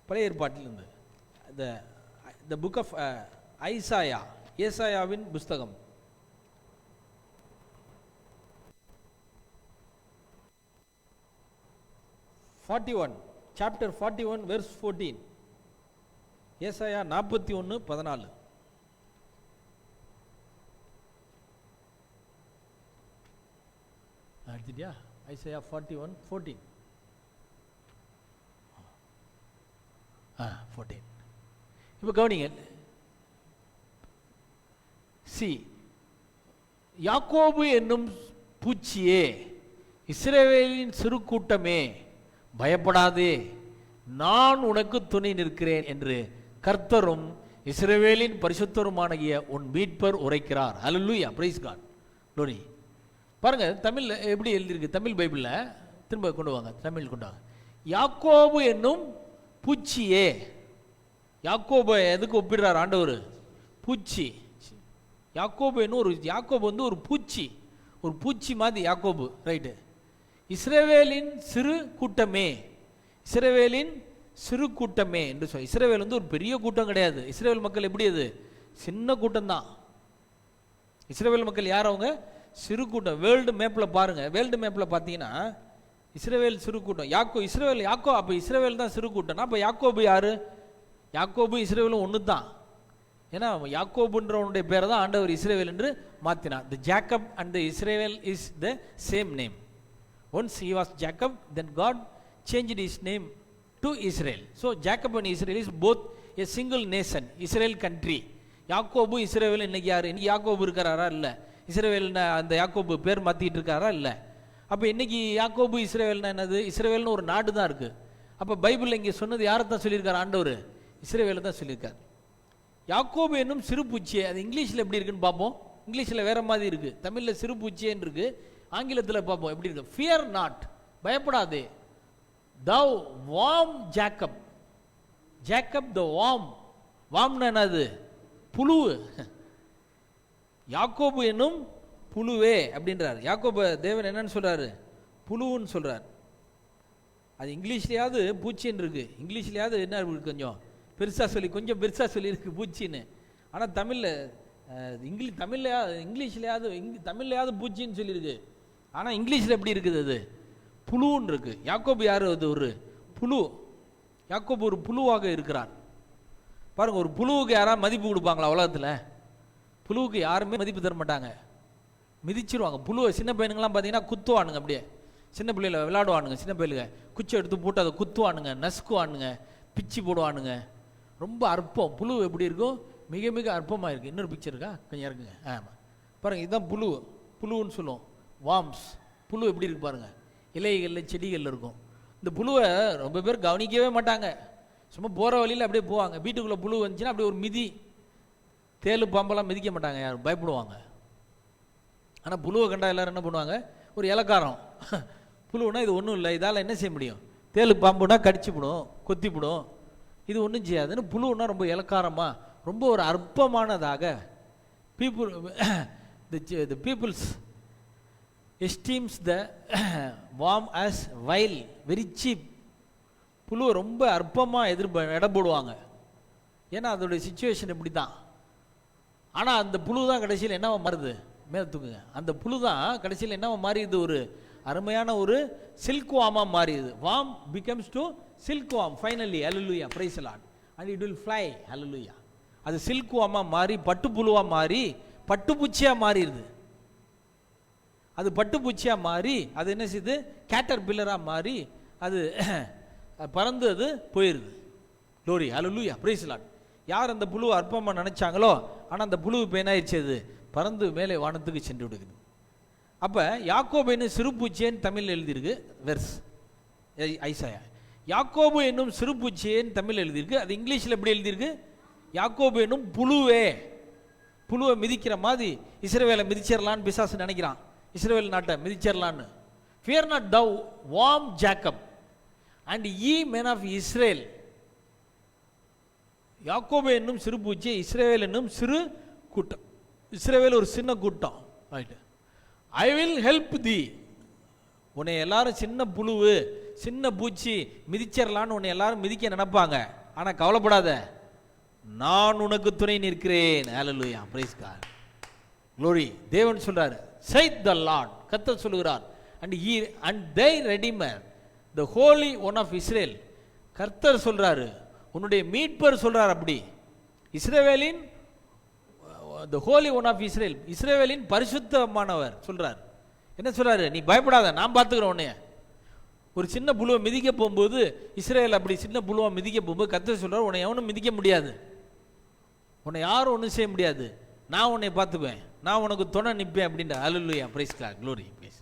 பழைய ஏற்பாட்டிலிருந்து, த புக் ஆஃப் ஐசாயா, ஏசாயாவின் புஸ்தகம். Chapter 41 verse 14. ஏசாயா 41:14. எடுத்துட்டியா? ஐசாயா 41:14. 14. இப்போ கவனிங்க. யாக்கோபு என்னும் பூச்சியே, இஸ்ரவேலின் சிறு கூட்டமே, பயப்படாதே, நான் உனக்கு துணை நிற்கிறேன் என்று கர்த்தரும் இஸ்ரவேலின் பரிசுத்தருமாகிய உன் மீட்பர் உரைக்கிறார். ஹல்லேலூயா, பிரைஸ் காட். லோனி பாருங்க, தமிழ்ல எப்படி எழுதியிருக்கு? தமிழ் பைபிள்ல திரும்ப கொண்டு வாங்க, தமிழ் கொண்டு வாங்க. யாக்கோபு என்னும் பூச்சியே. யாக்கோபு எதுக்கு ஒப்பிடுறார் ஆண்டவர்? பூச்சி. யாக்கோபு என்னும் யாக்கோபு வந்து ஒரு பூச்சி, ஒரு பூச்சி மாதிரி யாக்கோபு, ரைட்டு. இஸ்ரவேலின் சிறு கூட்டமே, இஸ்ரவேலின் சிறு கூட்டமே என்று சொல்லி. இஸ்ரவேல் வந்து ஒரு பெரிய கூட்டம் கிடையாது. இஸ்ரவேல் மக்கள் எப்படி? அது சின்ன கூட்டம் தான். இஸ்ரவேல் மக்கள் யார்? அவங்க சிறு கூட்டம். வேர்ல்டு மேப்பில் பாருங்க, வேர்ல்டு மேப்பில் பார்த்தீங்கன்னா இஸ்ரவேல் சிறு கூட்டம். இஸ்ரவேல் அப்போ இஸ்ரவேல் தான் சிறு கூட்டம்னா அப்போ யாக்கோபு யாரு? யாக்கோபு இஸ்ரவேலும் ஒன்று தான். ஏன்னா யாக்கோபுன்றவனுடைய பேரை தான் ஆண்டவர் இஸ்ரவேல் என்று மாற்றினார். The Jacob and the Israel is the same name. Once he was Jacob, then God changed his name to Israel. So Jacob and Israel is both a single nation, Israel country. யாக்கோபு இஸ்ரவேல் இன்னைக்கு யாரு? இன்னைக்கு யாக்கோபு இருக்கிறாரா? இல்லை. இஸ்ரவேல் அந்த யாக்கோபு பேர் மாற்றிட்டு இருக்காரா? இல்லை. அப்போ இன்னைக்கு யாக்கோபு இஸ்ரவேல்னா என்னது? இஸ்ரவேல்னு ஒரு நாடு தான் இருக்குது. அப்போ பைபிள் இங்கே சொன்னது யாரை தான் சொல்லியிருக்காரு? ஆண்டவர் இஸ்ரவேலை தான் சொல்லியிருக்கார். யாக்கோபு என்னும் சிறு பூச்சியே, அது இங்கிலீஷில் எப்படி இருக்குன்னு பார்ப்போம். இங்கிலீஷில் வேற மாதிரி இருக்குது, தமிழில் சிறு பூச்சியேன்னு இருக்குது. ஆங்கிலத்தில் பார்ப்போம் எப்படி இருக்கு. ஃபியர் நாட், பயப்படாதே. thou warm Jacob, Jacob the warm. வாம்னா என்னது? புழு. யாக்கோபு என்னும் புழுவே அப்படின்றார். யாக்கோபு தேவன் என்னன்னு சொல்றாரு? புழுன்னு சொல்றார். அது இங்கிலீஷ்லையாவது பூச்சின்னு இருக்கு, இங்கிலீஷ்லையாவது என்ன இருக்கு? கொஞ்சம் பெருசாக சொல்லி, கொஞ்சம் பெருசாக சொல்லியிருக்கு பூச்சின்னு. ஆனால் தமிழ்லையாவது பூச்சின்னு சொல்லியிருக்கு. ஆனால் இங்கிலீஷில் எப்படி இருக்குது? அது புழுன்னு இருக்கு. யாக்கோபு யார்? அது ஒரு புழு. யாக்கோபு ஒரு புழுவாக இருக்கிறார். பாருங்க, ஒரு புழுவுக்கு யாராவது மதிப்பு கொடுப்பாங்களா உலகத்தில்? புழுவுக்கு யாருமே மதிப்பு தர மாட்டாங்க, மிதிச்சிருவாங்க. புழுவை சின்ன பையனுங்களாம் பார்த்தீங்கன்னா குத்துவானுங்க, அப்படியே சின்ன பிள்ளைல விளையாடுவானுங்க. சின்ன பிள்ளைங்க குச்சி எடுத்து போட்டு அதை குத்துவானுங்க, நசுக்குவானுங்க, பிச்சு போடுவானுங்க. ரொம்ப அற்பம். புழு எப்படி இருக்கும்? மிக மிக அற்பமாக இருக்குது. இன்னொரு பிக்சர் இருக்கா? கொஞ்சம் இருக்குங்க. ஆமாம், பாருங்கள், இதுதான் புழுன்னு சொல்லுவோம். வார்ம்ஸ். புழு எப்படி இருக்கு பாருங்க, இலைகளில் செடிகளில் இருக்கும். இந்த புழுவை ரொம்ப பேர் கவனிக்கவே மாட்டாங்க, சும்மா போகிற வழியில் அப்படியே போவாங்க. வீட்டுக்குள்ளே புழு வந்துச்சுன்னா அப்படியே ஒரு மிதி. தேலு பாம்பெல்லாம் மிதிக்க மாட்டாங்க, யாரும் பயப்படுவாங்க. ஆனால் புழுவை கண்டா எல்லோரும் என்ன பண்ணுவாங்க? ஒரு இலக்காரம். புழுவுனா இது ஒன்றும் இல்லை, இதால் என்ன செய்ய முடியும்? தேலு பாம்புனா கடிச்சுவிடும், கொத்திவிடும், இது ஒன்றும் செய்யாதுன்னு. புழுவுனா ரொம்ப இலக்காரமாக, ரொம்ப ஒரு அற்பமானதாக the people's esteems the worm as vile, very cheap. புழு ரொம்ப அற்பமாக எடை போடுவாங்க. ஏன்னா அதோடைய சிச்சுவேஷன் இப்படி தான். ஆனால் அந்த புழு தான் கடைசியில் என்னவா மாறுது? மேலே தூக்குங்க. அந்த புழு தான் கடைசியில் என்னவா மாறிடுது? ஒரு அருமையான ஒரு சில்க் வாமாக மாறிடுது. Warm becomes to silk worm finally. Hallelujah, praise the Lord. And it will fly. Hallelujah. அது சில்க் வாமாக மாறி பட்டு புழுவாக மாறி பட்டுப்பூச்சியாக மாறிடுது. அது பட்டுப்பூச்சியாக மாறி அது என்ன செய்யுது? கேட்டர் பில்லராக மாறி அது பறந்து அது போயிடுது. Glory, hallelujah, praise the lord. யார் அந்த புழுவை அற்பமாக நினச்சாங்களோ, ஆனால் அந்த புழு இப்போ என்ன ஆயிடுச்சு? அது பறந்து மேலே வானத்துக்கு சென்று விடுகிறது. அப்போ யாக்கோபு என்னும் சிறு பூச்சியேன்னு தமிழில் எழுதியிருக்கு வெர்ஸ் ஐசாயா. யாக்கோபு என்னும் சிறு பூச்சியேன்னு தமிழில் எழுதியிருக்கு. அது இங்கிலீஷில் எப்படி எழுதியிருக்கு? யாக்கோபு என்னும் புழுவே. புழுவை மிதிக்கிற மாதிரி இஸ்ரவேலை மிதிச்சிடலான்னு பிசாசு நினைக்கிறான். இஸ்ரவேல் நாட்டை மிதிச்சிடலான்னு. Fear not thou worm Jacob. And ye men of Israel, யாக்கோபு என்னும் சிறு பூச்சி, இஸ்ரவேல் என்னும் சிறு கூட்டம். இஸ்ரவேல் ஒரு சின்ன கூட்டம், ரைட். ஐ வில் ஹெல்ப் தி, உன்னை எல்லாரும் சின்ன புழுவு சின்ன பூச்சி மிதிச்சிடலான்னு உன்னை எல்லாரும் மிதிக்க நினைப்பாங்க. ஆனால் கவலைப்படாத, நான் உனக்கு துணை நிற்கிறேன். ஹல்லேலூயா, பிரைஸ் காட், க்ளோரி. தேவன் சொல்றாரு, saith the Lord, கர்த்தர் சொல்லுகிறார், and they redeemer, the holy one of Israel. கர்த்தர் சொல்றாரு, உன்னுடைய மீட்பர் சொல்றார். அப்படி இஸ்ரவேலின் the holy one of Israel, இஸ்ரவேலின் பரிசுத்தமானவர் சொல்றார். என்ன சொல்றாரு? நீ பயப்படாத, நான் பார்த்துக்கிறேன் உன்னைய. ஒரு சின்ன புழுவை மிதிக்க போகும்போது, இஸ்ரவேல் அப்படி சின்ன புழுவை மிதிக்க போகும்போது கர்த்தர் சொல்றார், உன்னை எவனும் மிதிக்க முடியாது, உன்னை யாரும் ஒன்றும் செய்ய முடியாது, நான் உன்னை பார்த்துக்குவேன், நான் உனக்கு துணை நிற்பேன் அப்படின்ற. ஹல்லேலூயா, பிரைஸ் காட், க்ளோரி, பிரைஸ்.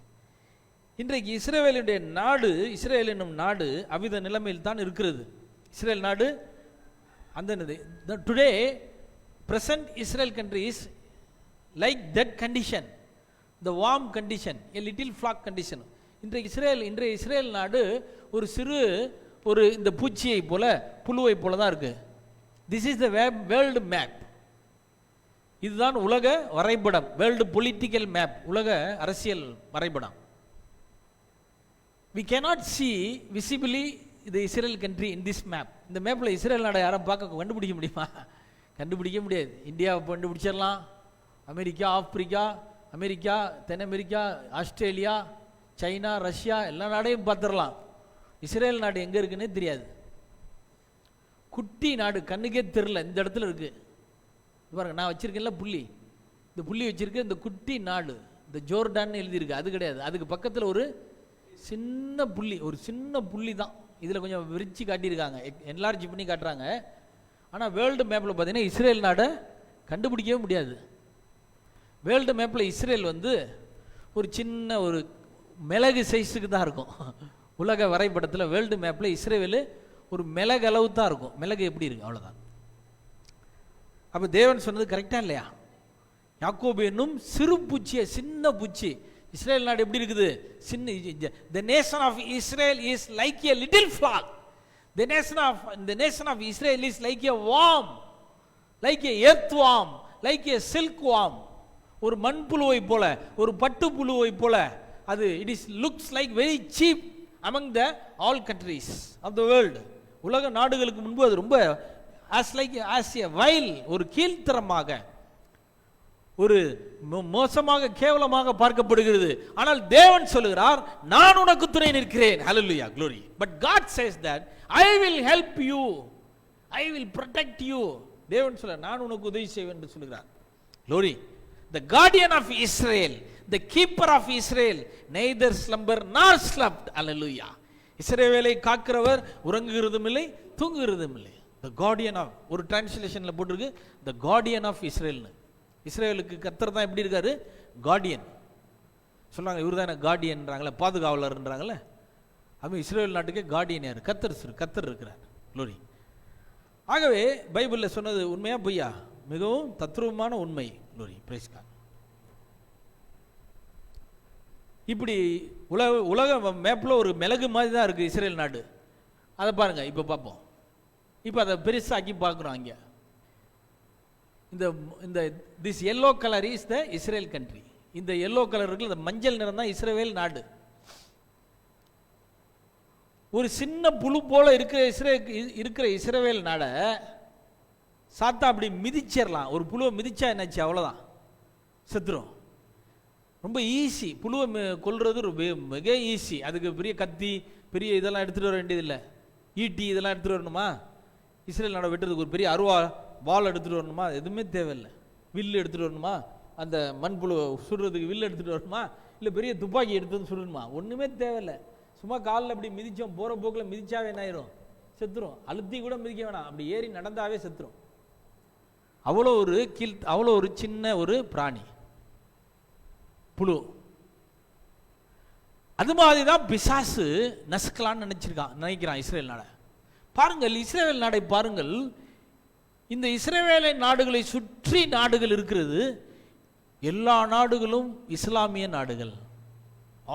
இன்றைக்கு இஸ்ரவேலுடைய நாடு, இஸ்ரேல் என்னும் நாடு அவ்வித நிலைமையில் தான் இருக்கிறது. இஸ்ரேல் நாடு அந்த today present Israel country is like that condition, the warm condition, a little flock condition. இன்றைய இஸ்ரேல் நாடு ஒரு சிறு ஒரு இந்த பூச்சியை போல புழுவை போல தான் இருக்கு. This is the world map. இதுதான் உலக வரைபடம், வேர்ல்டு பொலிட்டிக்கல் மேப், உலக அரசியல் வரைபடம். we cannot see visibly the Israel country in this map. இந்த மேப்பில் இஸ்ரேல் நாடை யாரும் பார்க்க கண்டுபிடிக்க முடியுமா? கண்டுபிடிக்க முடியாது. இந்தியாவை கண்டுபிடிச்சிடலாம், அமெரிக்கா, ஆப்பிரிக்கா, அமெரிக்கா, தென் அமெரிக்கா, ஆஸ்திரேலியா, சைனா, ரஷ்யா, எல்லா நாடையும் பார்த்துடலாம். இஸ்ரேல் நாடு எங்கே இருக்குன்னே தெரியாது. குட்டி நாடு, கண்ணுக்கே தெரில, இந்த இடத்துல இருக்குது. பாருங்க, நான் வச்சுருக்கேன்ல புள்ளி, இந்த புள்ளி வச்சுருக்கேன், இந்த குட்டி நாடு, இந்த ஜோர்டான்னு எழுதியிருக்கு, அது கிடையாது. அதுக்கு பக்கத்தில் ஒரு சின்ன புள்ளி, ஒரு சின்ன புள்ளி தான். இதில் கொஞ்சம் விரிச்சு காட்டியிருக்காங்க, என்லார்ஜ் பண்ணி காட்டுறாங்க. ஆனால் வேர்ல்டு மேப்பில் பார்த்தீங்கன்னா இஸ்ரேல் நாடை கண்டுபிடிக்கவே முடியாது. வேர்ல்டு மேப்பில் இஸ்ரேல் ஒரு சின்ன ஒரு மிளகு சைஸுக்கு தான் இருக்கும். உலக வரைபடத்தில் வேர்ல்டு மேப்பில் இஸ்ரேல் ஒரு மிளகு அளவு தான் இருக்கும். மிளகு எப்படி இருக்கு, அவ்வளோதான். அப்போ தேவன் சொன்னது கரெக்டாக இல்லையா? யாக்கோபு என்னும் சிறு பூச்சியை, சின்ன பூச்சி. இஸ்ரேல் நாடு எப்படி இருக்குது? சின்ன. the nation of Israel is like a little flock. the nation of Israel is like a worm, like a earthworm, like a silkworm. ஒரு மண்புழுவை போல, ஒரு பட்டு புழுவை போல அது. it is looks like very cheap among the all countries of the world. உலக நாடுகளுக்கு முன்பு அது ரொம்ப as a vile, ஒரு கீழ்த்தரமாக, ஒரு மோசமாக, கேவலமாக பார்க்கப்படுகிறது. ஆனால் தேவன் சொல்லுகிறார், நான் உனக்கு துணை நிற்கிறேன். Hallelujah, glory. But God says that I will help you, I will protect you. தேவன் சொல்ல, நான் உனக்கு உதவி செய்வேன் என்று சொல்கிறார். Glory. The guardian of Israel, the keeper of Israel, neither slumber nor slept. ஹல்லேலூயா. இஸ்ரவேலை காக்கிறவர் உறங்குகிறதும் இல்லை, தூங்குகிறதும் இல்லை. The guardian of, ஒரு டிரான்ஸ்லேஷன்ல போட்டிருக்கு the guardian of Israel. இஸ்ரேலுக்கு கர்த்தர் தான் எப்படி இருக்காரு? கார்டியன் சொல்றாங்க. இவர் தானே கார்டியன்றாங்களே, பாதுகாவலர்ன்றாங்களே. அது இஸ்ரேல் நாட்டுக்கே கார்டியன் யார்? கர்த்தர் இருக்கிறார். க்ளோரி. ஆகவே பைபிளில் சொன்னது உண்மையா பொய்யா? மிகவும் தத்ரூபமான உண்மை. Glory, praise God. இப்படி உலக மேப்பில் ஒரு மிளகு மாதிரி தான் இருக்குது இஸ்ரேல் நாடு. அதை பாருங்க, இப்போ பார்ப்போம். இப்போ அதை பெருசாக்கி பார்க்குறோம். அங்கே இந்த this yellow colour is the Israel country. இந்த எல்லோ கலர் இருக்கு, இந்த மஞ்சள் நிறம் தான் இஸ்ரேல் நாடு. ஒரு சின்ன புழு போல இருக்கிற இஸ்ரேல் நாடை சாத்தா அப்படி மிதிச்சிடலாம். ஒரு புழுவை மிதிச்சா என்னாச்சு? அவ்வளோதான், செத்துரும். ரொம்ப ஈஸி. புழுவை கொல்றது மிக ஈஸி. அதுக்கு பெரிய கத்தி, பெரிய இதெல்லாம் எடுத்துகிட்டு வர வேண்டியதில்லை. ஈட்டி இதெல்லாம் எடுத்துகிட்டு வரணுமா? இஸ்ரேல் நாடை வெட்டுறதுக்கு ஒரு பெரிய அருவா வால் எடுத்துகிட்டு வரணுமா? எதுவுமே தேவையில்லை. வில்லு எடுத்துகிட்டு வரணுமா? அந்த மண்புழு சுடுறதுக்கு வில்லு எடுத்துகிட்டு வரணுமா? இல்லை பெரிய துப்பாக்கி எடுத்து வந்து சுடணுமா? ஒன்றுமே தேவையில்லை. சும்மா காலில் அப்படி மிதித்தோம், போகிற போக்கில் மிதிச்சாவே என்ன ஆயிரும்? செத்துரும். அழுத்தி கூட மிதிக்க வேணாம், அப்படி ஏறி நடந்தாவே செத்துரும். அவ்வளோ ஒரு சின்ன ஒரு பிராணி புழு. அது மாதிரி தான் பிசாசு நசுக்கலான்னு நினைக்கிறான் இஸ்ரேல் நாடை. பாருங்கள், இஸ்ரேல் நாடை பாருங்கள். இந்த இஸ்ரேல் நாடுகளை சுற்றி நாடுகள் இருக்கிறது. எல்லா நாடுகளும் இஸ்லாமிய நாடுகள்.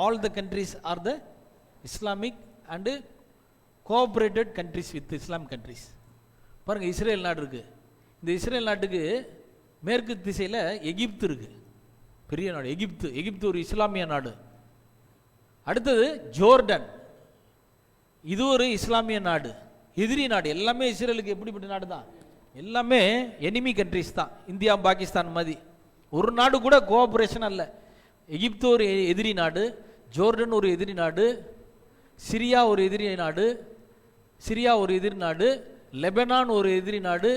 All the countries R the Islamic and cooperated countries with Islam countries. பாருங்கள், இஸ்ரேல் நாடு இருக்குது. இந்த இஸ்ரேல் நாட்டுக்கு மேற்கு திசையில் எகிப்து இருக்குது, பெரிய நாடு எகிப்து. எகிப்து ஒரு இஸ்லாமிய நாடு. அடுத்தது ஜோர்டன், இது ஒரு இஸ்லாமிய நாடு, எதிரி நாடு. எல்லாமே இஸ்ரேலுக்கு எப்படிப்பட்ட நாடு தான், எல்லாமே எனிமி கண்ட்ரிஸ் தான். இந்தியா பாகிஸ்தான் மாதிரி ஒரு நாடு கூட கோஆப்ரேஷன் அல்ல. எகிப்து ஒரு எதிரி நாடு, ஜோர்டன் ஒரு எதிரி நாடு, சிரியா ஒரு எதிரி நாடு, லெபனான் ஒரு எதிரி நாடு,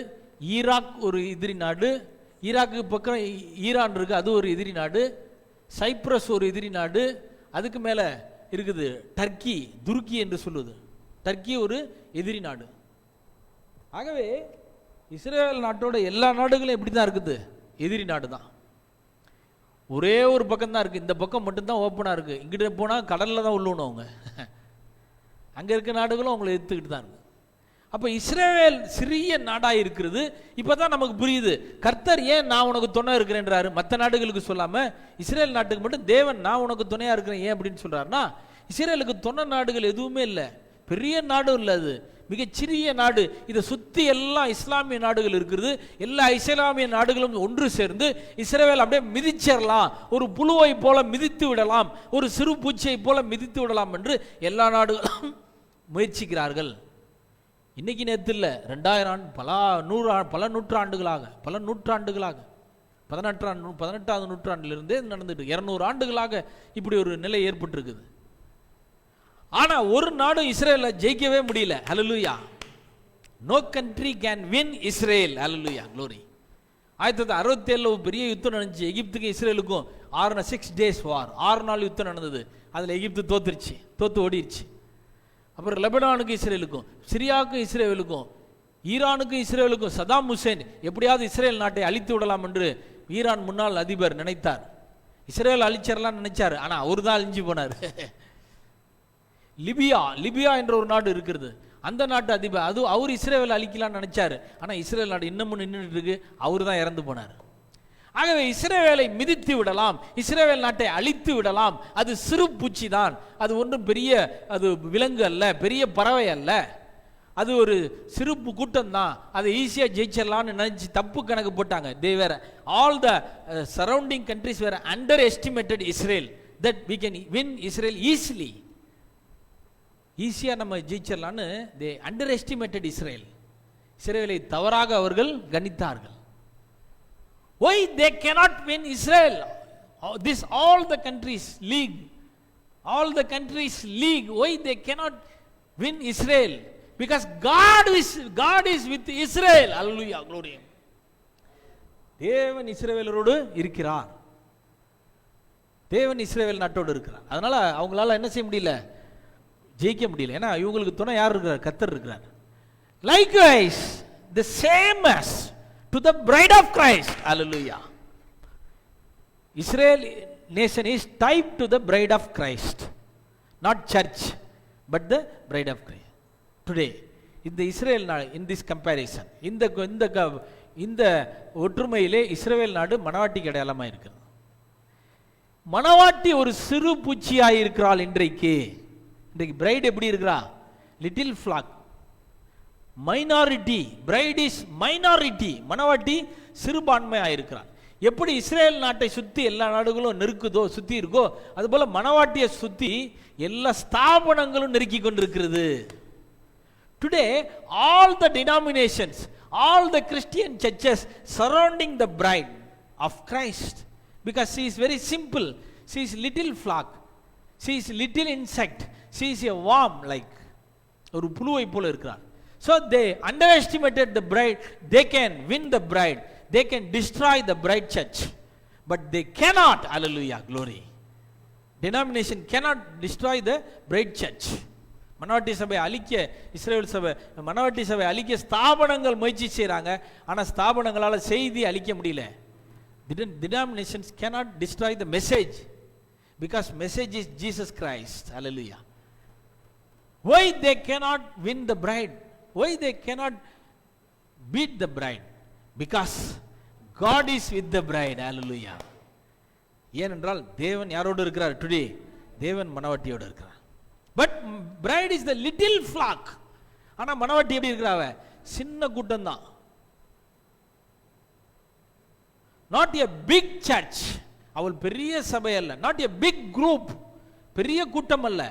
ஈராக் ஒரு எதிரி நாடு, ஈராக்கு பக்கம் ஈரான் இருக்கு, அது ஒரு எதிரி நாடு, சைப்ரஸ் ஒரு எதிரி நாடு, அதுக்கு மேலே இருக்குது டர்க்கி, துருக்கி என்று சொல்லுது, டர்க்கி ஒரு எதிரி நாடு. ஆகவே இஸ்ரேல் நாட்டோட எல்லா நாடுகளும் எப்படி தான் இருக்குது, எதிரி நாடு தான். ஒரே ஒரு பக்கம் தான் இருக்குது, இந்த பக்கம் மட்டும்தான் ஓப்பனாக இருக்குது. இங்கிட்ட போனால் கடலில் தான் உள்ளணும் அவங்க. அங்கே இருக்க நாடுகளும் அவங்களை எடுத்துக்கிட்டு தான் இருக்கு. அப்போ இஸ்ரேல் சிறிய நாடாக இருக்கிறது. இப்போ தான் நமக்கு புரியுது, கர்த்தர் ஏன் நான் உனக்கு துணை இருக்கிறேன்றாரு. மற்ற நாடுகளுக்கு சொல்லாமல் இஸ்ரேல் நாட்டுக்கு மட்டும் தேவன் நான் உனக்கு துணையாக இருக்கிறேன் ஏன் அப்படின்னு சொல்கிறாருன்னா, இஸ்ரேலுக்கு துணை நாடுகள் எதுவுமே இல்லை, பெரிய நாடும் இல்லை, அது மிகச்சிறிய நாடு. இதை சுற்றி எல்லாம் இஸ்லாமிய நாடுகள் இருக்கிறது. எல்லா இஸ்லாமிய நாடுகளும் ஒன்று சேர்ந்து இஸ்ரேல் அப்படியே மிதிச்சிடலாம், ஒரு புழுவை போல மிதித்து விடலாம், ஒரு சிறு பூச்சியை போல மிதித்து விடலாம் என்று எல்லா நாடுகளும் முயற்சிக்கிறார்கள். இன்னைக்கு நேற்று இல்லை, 2000 ஆண்டு, பல நூற்றாண்டுகளாக 18ஆம் நூற்றாண்டிலிருந்தே நடந்துட்டு 200 ஆண்டுகளாக இப்படி ஒரு நிலை ஏற்பட்டிருக்குது. ஆனா ஒரு நாடும் இஸ்ரேலை ஜெயிக்கவே முடியல. Hallelujah. No country can win Israel. Hallelujah, glory. 1967 பெரிய யுத்தம் நடந்துச்சு எகிப்துக்கும் இஸ்ரேலுக்கும். 6 days வார், 6 நாள் யுத்தம் நடந்தது. அதில் எகிப்து தோத்து ஓடிடுச்சு. அப்புறம் லெபனானுக்கும் இஸ்ரேலுக்கும், சிரியாவுக்கும் இஸ்ரேலுக்கும், ஈரானுக்கும் இஸ்ரேலுக்கும் சதாம் ஹுசேன் எப்படியாவது இஸ்ரேல் நாட்டை அழித்து விடலாம் என்று ஈரான் முன்னாள் அதிபர் நினைத்தார். இஸ்ரேல் அழிச்சிடலாம் நினைச்சார், ஆனால் அவர் தான் அழிஞ்சு போனார். லிபியா என்ற ஒரு நாடு இருக்கிறது, அந்த நாட்டு அதிபர் அவர் இஸ்ரேல் அழிக்கலாம்னு நினைச்சாரு, ஆனால் இஸ்ரேல் நாடு இன்னமும் நின்றுட்டு இருக்கு, அவர் தான் இறந்து போனார். ஆகவே இஸ்ரேலை மிதித்து விடலாம், இஸ்ரேல் நாட்டை அழித்து விடலாம். அது சிறு பூச்சி தான், அது ஒன்றும் பெரிய அது விலங்கு அல்ல, பெரிய பறவை அல்ல, அது ஒரு சிறு கூட்டம் தான். அதை ஈஸியாக ஜெயிச்சிடலாம்னு நினைச்சு தப்பு கணக்கு போட்டாங்க. They were all the surrounding countries were underestimated Israel that we can win Israel easily. ஈஸியாக நம்ம ஜெயிச்சிடலான்னு தே அண்டர் எஸ்டிமேட்டட் இஸ்ரேல். இஸ்ரேலை தவறாக அவர்கள் கணித்தார்கள். Why they cannot win Israel? This all the countries league, why they cannot win Israel? Because God is with Israel. Hallelujah, glory. தேவன் இஸ்ரவேலரோடு இருக்கிறார், தேவன் இஸ்ரவேல் நாட்டோடு இருக்கிறார். அதனால அவங்களால என்ன செய்ய முடியல, ஜெயிக்க முடியல. ஏன்னா இவங்களுக்கு துணை யார் இருக்கிறார், கர்த்தர் இருக்கிறார். Likewise, the same as to the bride of Christ. Hallelujah. Israel nation is type to the bride of Christ, not church but the bride of Christ. Today இந்த இஸ்ரேல் நாடு, in this comparison, இந்த ஒற்றுமையிலே Israel நாடு மணவாட்டிக்கு அடையாளமாக இருக்கிறது. மணவாட்டி ஒரு சிறு பூச்சியாக இருக்கிறாள். இன்றைக்கு பிரைட் எப்படி இருக்கிறா, little flag, minority. Bright is minority, மணவாட்டி சிறுபான்மையாக இருக்கிறார். எப்படி இஸ்ரேல் நாட்டை சுற்றி எல்லா நாடுகளும் நெருக்குதோ, சுற்றி இருக்கோ, அதுபோல மணவாட்டியை சுற்றி எல்லா ஸ்தாபனங்களும் நெருக்கி கொண்டிருக்கிறது. Today all the denominations, all the Christian churches surrounding the bride of Christ, because she is very simple, she is little flock, she is little insect, she is a worm, like ஒரு புழுவை போல இருக்கிறார். So they underestimated the bride. They can win the bride, they can destroy the bride church, but they cannot. Hallelujah, glory. Denomination cannot destroy the bride church. மணவாட்டி சபை அழிக்க Israel சபை, மணவாட்டி சபை அழிக்க ஸ்தாபனங்கள் முயற்சி செய்கிறாங்க, ஆனால் ஸ்தாபனங்களால் செய்தி அழிக்க முடியல. Denominations cannot destroy the message, because message is Jesus Christ. Hallelujah. Why they cannot win the bride? Why they cannot beat the bride? Because God is with the bride. Hallelujah. ஏனென்றால் தேவன் யாரோடு இருக்கிறார்? டுடே தேவன் மணவாட்டியோடு இருக்கிறார். But bride is the little flock. ஆனா மணவாட்டி எப்படி இருக்கிறாவ? சின்ன கூட்டம் தான். நாட் எ பிக் சர்ச், அவள் பெரிய சபை அல்ல. நாட் எ பிக் குரூப், பெரிய கூட்டம் அல்ல.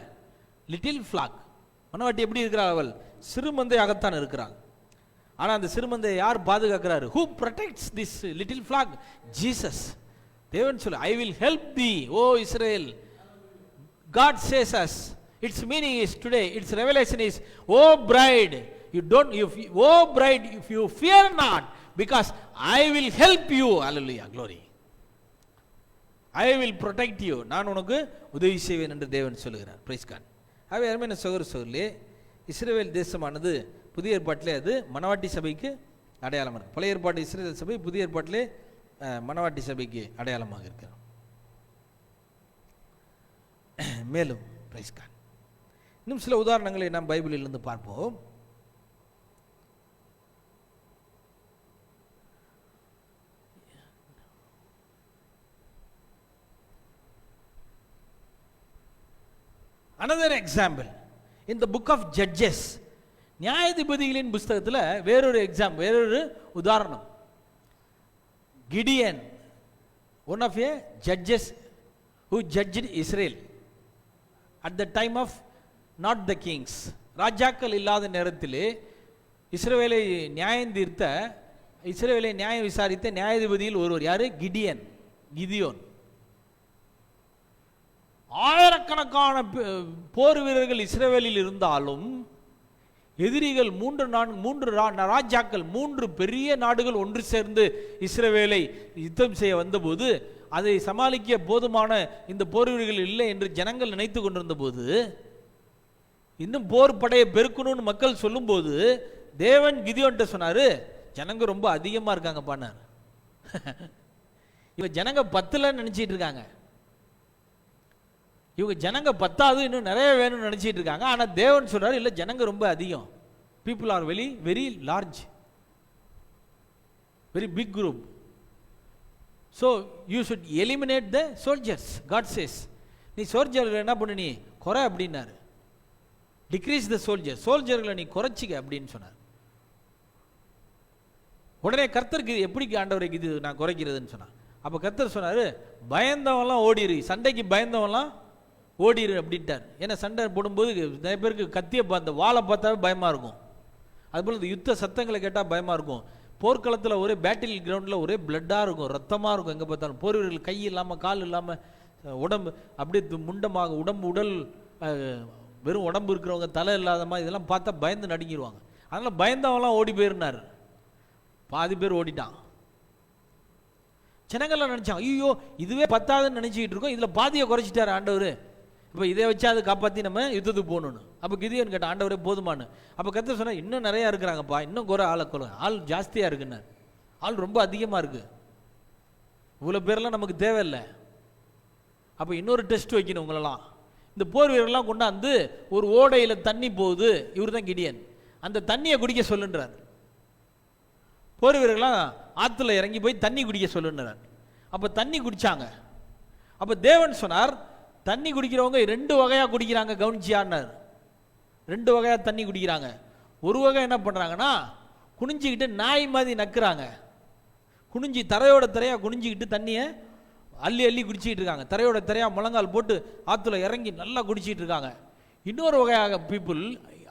Little flock. மணவாட்டி எப்படி இருக்கிறாள்? அவள் சிறுமந்தையாகத்தான் இருக்கிறாள். ஆனா அந்த சிறுமந்தையை யார் பாதுகாக்கிறார்? Who protects this little flock? Jesus. தேவன் சொல்லு, I will help thee O Israel. God says us, its meaning is today, its revelation is, oh bride, you don't, oh bride, if you fear not, because I will help you. Hallelujah, glory. I will protect you. நான் உனக்கு உதவி செய்வேன் என்று தேவன் சொல்லுகிறார். praise God. அவை அருமையான சகோதரர்களே, இஸ்ரவேல் தேசமானது புதிய ஏற்பாட்டிலே அது மணவாட்டி சபைக்கு அடையாளமாக இருக்கு. பழைய ஏற்பாட்டு இஸ்ரவேல் சபை, புதிய ஏற்பாட்டிலே மணவாட்டி சபைக்கு அடையாளமாக இருக்கிறார். மேலும் பிரைஸ் காட், இன்னும் சில உதாரணங்களை நாம் பைபிளிலிருந்து பார்ப்போம். another example in the book of Judges, நியாயாதிபதிகளின் புஸ்தகத்தில் வேறொரு உதாரணம். Gideon, one of a judges who judged Israel at the time of not the kings. ராஜாக்கள் இல்லாத நேரத்திலே இஸ்ரவேலை நியாயம் தீர்த்த, இஸ்ரவேலை நியாயம் விசாரித்த நியாயாதிபதியில் ஒருவர் யாரு? கிதியோன். ஆயிரக்கணக்கான போர் வீரர்கள் இஸ்ரவேலில் இருந்தாலும் எதிரிகள் மூன்று ராஜாக்கள், 3 பெரிய நாடுகள் ஒன்று சேர்ந்து இஸ்ரவேலை யுத்தம் செய்ய வந்தபோது அதை சமாளிக்க போதுமான இந்த போர் வீரர்கள் இல்லை என்று ஜனங்கள் நினைத்து கொண்டிருந்த போது, இன்னும் போர் படையை பெருக்கணும்னு மக்கள் சொல்லும் போது தேவன் கிதியோன்ட்ட சொன்னாரு, ஜனங்க ரொம்ப அதிகமா இருக்காங்க பான்னார். இவங்க ஜனங்க 10 நினைச்சிட்டு இருக்காங்க. இவங்க ஜனங்க 10 இன்னும் நிறைய வேணும்னு நினைச்சிட்டு இருக்காங்க. ஆனா தேவன் சொல்றாரு, இல்ல ஜனங்க ரொம்ப அதிகம். people are very large, very big group, so you should eliminate the soldiers. God says, நீ சோல்ஜர்களை என்ன பண்ணு, நீ குறை அப்படின்னாரு. டிக்ரீஸ் த சோல்ஜர்களை நீ குறைச்சிக்க அப்படின்னு சொன்னார். உடனே கர்த்தருக்கு எப்படி ஆண்டவருக்கு இது நான் குறைக்கிறதுன்னு சொன்னார். அப்போ கர்த்தர் சொன்னார், பயந்தவன்லாம் ஓடிரு, சண்டைக்கு பயந்தவன்லாம் ஓடிரு அப்படின்ட்டார். ஏன்னா சண்டை போடும்போது நிறைய பேருக்கு கத்தியை அந்த வாழை பார்த்தாவே பயமாக இருக்கும். அதுபோல் இந்த யுத்த சத்தங்களை கேட்டால் பயமாக இருக்கும். போர்க்களத்தில் ஒரே பேட்டில் கிரவுண்டில் ஒரே பிளட்டாக இருக்கும், ரத்தமாக இருக்கும். எங்கே பார்த்தாலும் போர் வீரர்கள் கை இல்லாமல் கால் இல்லாமல் உடம்பு அப்படியே முண்டமாக உடல் வெறும் உடம்பு இருக்கிறவங்க தலை இல்லாத மாதிரி இதெல்லாம் பார்த்தா பயந்து நடுங்கிடுவாங்க. அதனால் பயந்தவன்லாம் ஓடி போயிருந்தார். பாதி பேர் ஓடிட்டான். ஜனங்கள்லாம் நினச்சான், ஐயோ இதுவே 10 நினச்சிக்கிட்டு இருக்கோம், இதில் பாதியை குறைச்சிட்டார் ஆண்டவர், இப்போ இதை வச்சு அதை காப்பாற்றி நம்ம யுத்தத்துக்கு போகணுன்னு. அப்போ கிதியோன் கேட்டான், ஆண்டவரே போதுமானு. அப்போ கர்த்தர் சொன்னால், இன்னும் நிறையா இருக்கிறாங்கப்பா, இன்னும் குறை ஆளை கொள்ள, ஆள் ஜாஸ்தியாக இருக்குன்னார். ஆள் ரொம்ப அதிகமாக இருக்குது, இவ்வளோ பேரெல்லாம் நமக்கு தேவையில்லை. அப்போ இன்னொரு டெஸ்ட் வைக்கணும் உங்களெல்லாம். இந்த போர் வீரர்லாம் கொண்டாந்து ஒரு ஓடையில் தண்ணி போகுது, இவர் தான் கிடியன், அந்த தண்ணியை குடிக்க சொல்லுன்றார். போர் வீரர்கள்லாம் ஆற்றுல இறங்கி போய் தண்ணி குடிக்க சொல்லுன்றார். அப்போ தண்ணி குடித்தாங்க. அப்போ தேவன் சொன்னார், தண்ணி குடிக்கிறவங்க 2 வகையாக குடிக்கிறாங்க, கவனிச்சியான்னார். 2 வகையாக தண்ணி குடிக்கிறாங்க. ஒரு வகை என்ன பண்ணுறாங்கன்னா, குனிஞ்சிக்கிட்டு நாய் மாதிரி நக்குறாங்க. குனிஞ்சி தரையோட தரையாக குனிஞ்சிக்கிட்டு தண்ணியை அள்ளி அள்ளி குடிச்சிக்கிட்டு இருக்காங்க. தரையோட தரையாக முழங்கால் போட்டு ஆற்றுல இறங்கி நல்லா குடிச்சிட்டு இருக்காங்க. இன்னொரு வகையாக people,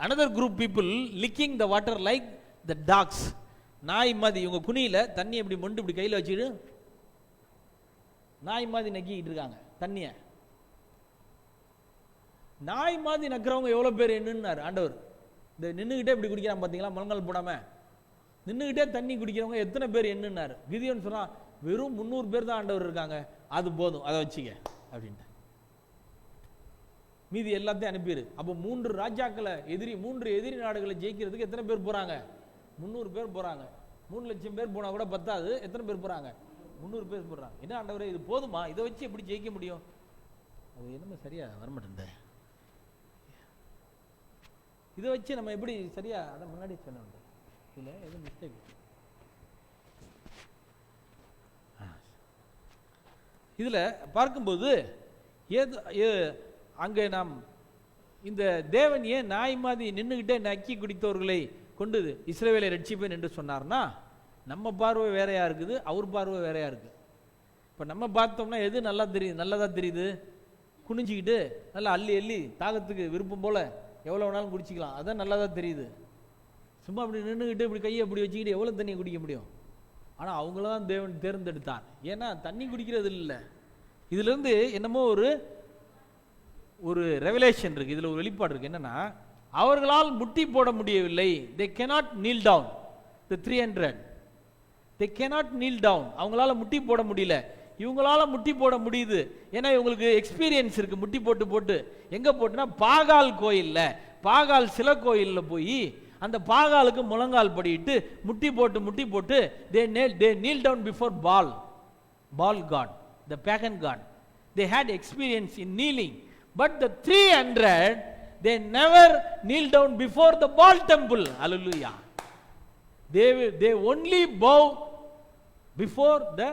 another group people licking the water like the dogs. நாய் மாதிரி இவங்க குனியில் தண்ணி இப்படி மொண்டு இப்படி கையில் வச்சுக்கிட்டு நாய் மாதிரி நக்கிக்கிட்டு இருக்காங்க தண்ணியை. நாய் மாதிரி நக்கிறவங்க எவ்வளோ பேர் என்னன்னார் ஆண்டவர். இந்த நின்றுக்கிட்டே இப்படி குடிக்கிறான் பார்த்தீங்களா, முழங்கால் போடாமல் நின்றுக்கிட்டே தண்ணி குடிக்கிறவங்க எத்தனை பேர் என்னன்னார். கிதியோன் சொன்னால், வெறும் 300 பேர் தான் ஆண்டவர் இருக்காங்க, அது போதும், அதை வச்சுக்க அப்படின்ட்டு. மீதி எல்லாத்தையும் அனுப்பிடு. அப்போ 3 ராஜாக்களை 3 எதிரி நாடுகளை ஜெயிக்கிறதுக்கு எத்தனை பேர் போகிறாங்க? 300 பேர் போகிறாங்க. 3 லட்சம் பேர் போனால் கூட பத்தாது, எத்தனை பேர் போகிறாங்க? 300 பேர் போடுறாங்க. என்ன ஆண்டவரே இது போதுமா, இதை வச்சு எப்படி ஜெயிக்க முடியும்? அது என்னமே சரியா வரமாட்டேன். இதை வச்சு நம்ம எப்படி சரியா, அதை முன்னாடி சொன்ன இல்லை எதுவும் மிஸ்டேக். இதில் பார்க்கும்போது அங்கே நாம் இந்த தேவன் ஏன் நாய் மாதிரி நின்றுக்கிட்டே நக்கி குடித்தவர்களை கொண்டு இஸ்ரவேலை ரட்சிப்பேன் என்று சொன்னார்னா, நம்ம பார்வை வேறையா இருக்குது, அவர் பார்வை வேறையா இருக்கு. இப்போ நம்ம பார்த்தோம்னா எது நல்லா தெரியுது, நல்லதா தெரியுது, குனிஞ்சிக்கிட்டு நல்லா அள்ளி அள்ளி தாகத்துக்கு விருப்பம் போல எவ்வளோ வேணாலும் குடிச்சிக்கலாம், அதான் நல்லதா தெரியுது. சும்மா அப்படி நின்றுக்கிட்டு இப்படி கையை அப்படி வச்சுக்கிட்டு எவ்வளோ தண்ணியை குடிக்க முடியும்? ஆனால் அவங்கள தான் தேவன் தேர்ந்தெடுத்தார். ஏன்னா தண்ணி குடிக்கிறது இல்லை. இதுலேருந்து என்னமோ ஒரு ரெவலேஷன் இருக்குது, இதில் ஒரு வெளிப்பாடு இருக்குது. என்னென்னா, அவர்களால் முட்டி போட முடியவில்லை. they cannot kneel down, the 300 they cannot kneel down. அவங்களால முட்டி போட முடியல, இவங்களால முட்டி போட முடியுது. ஏன்னா இவங்களுக்கு எக்ஸ்பீரியன்ஸ் இருக்குது. முட்டி போட்டு போட்டு எங்கே போட்டுனா, பாகால் கோயிலில், பாகால் சில கோயிலில் போய் அந்த பாகாலுக்கு முழங்கால் படிட்டு முட்டி போட்டு they kneel down before Baal god, the pagan god. They had experience in kneeling. But the 300, they never kneel down before the Baal temple. Hallelujah. They only bow before the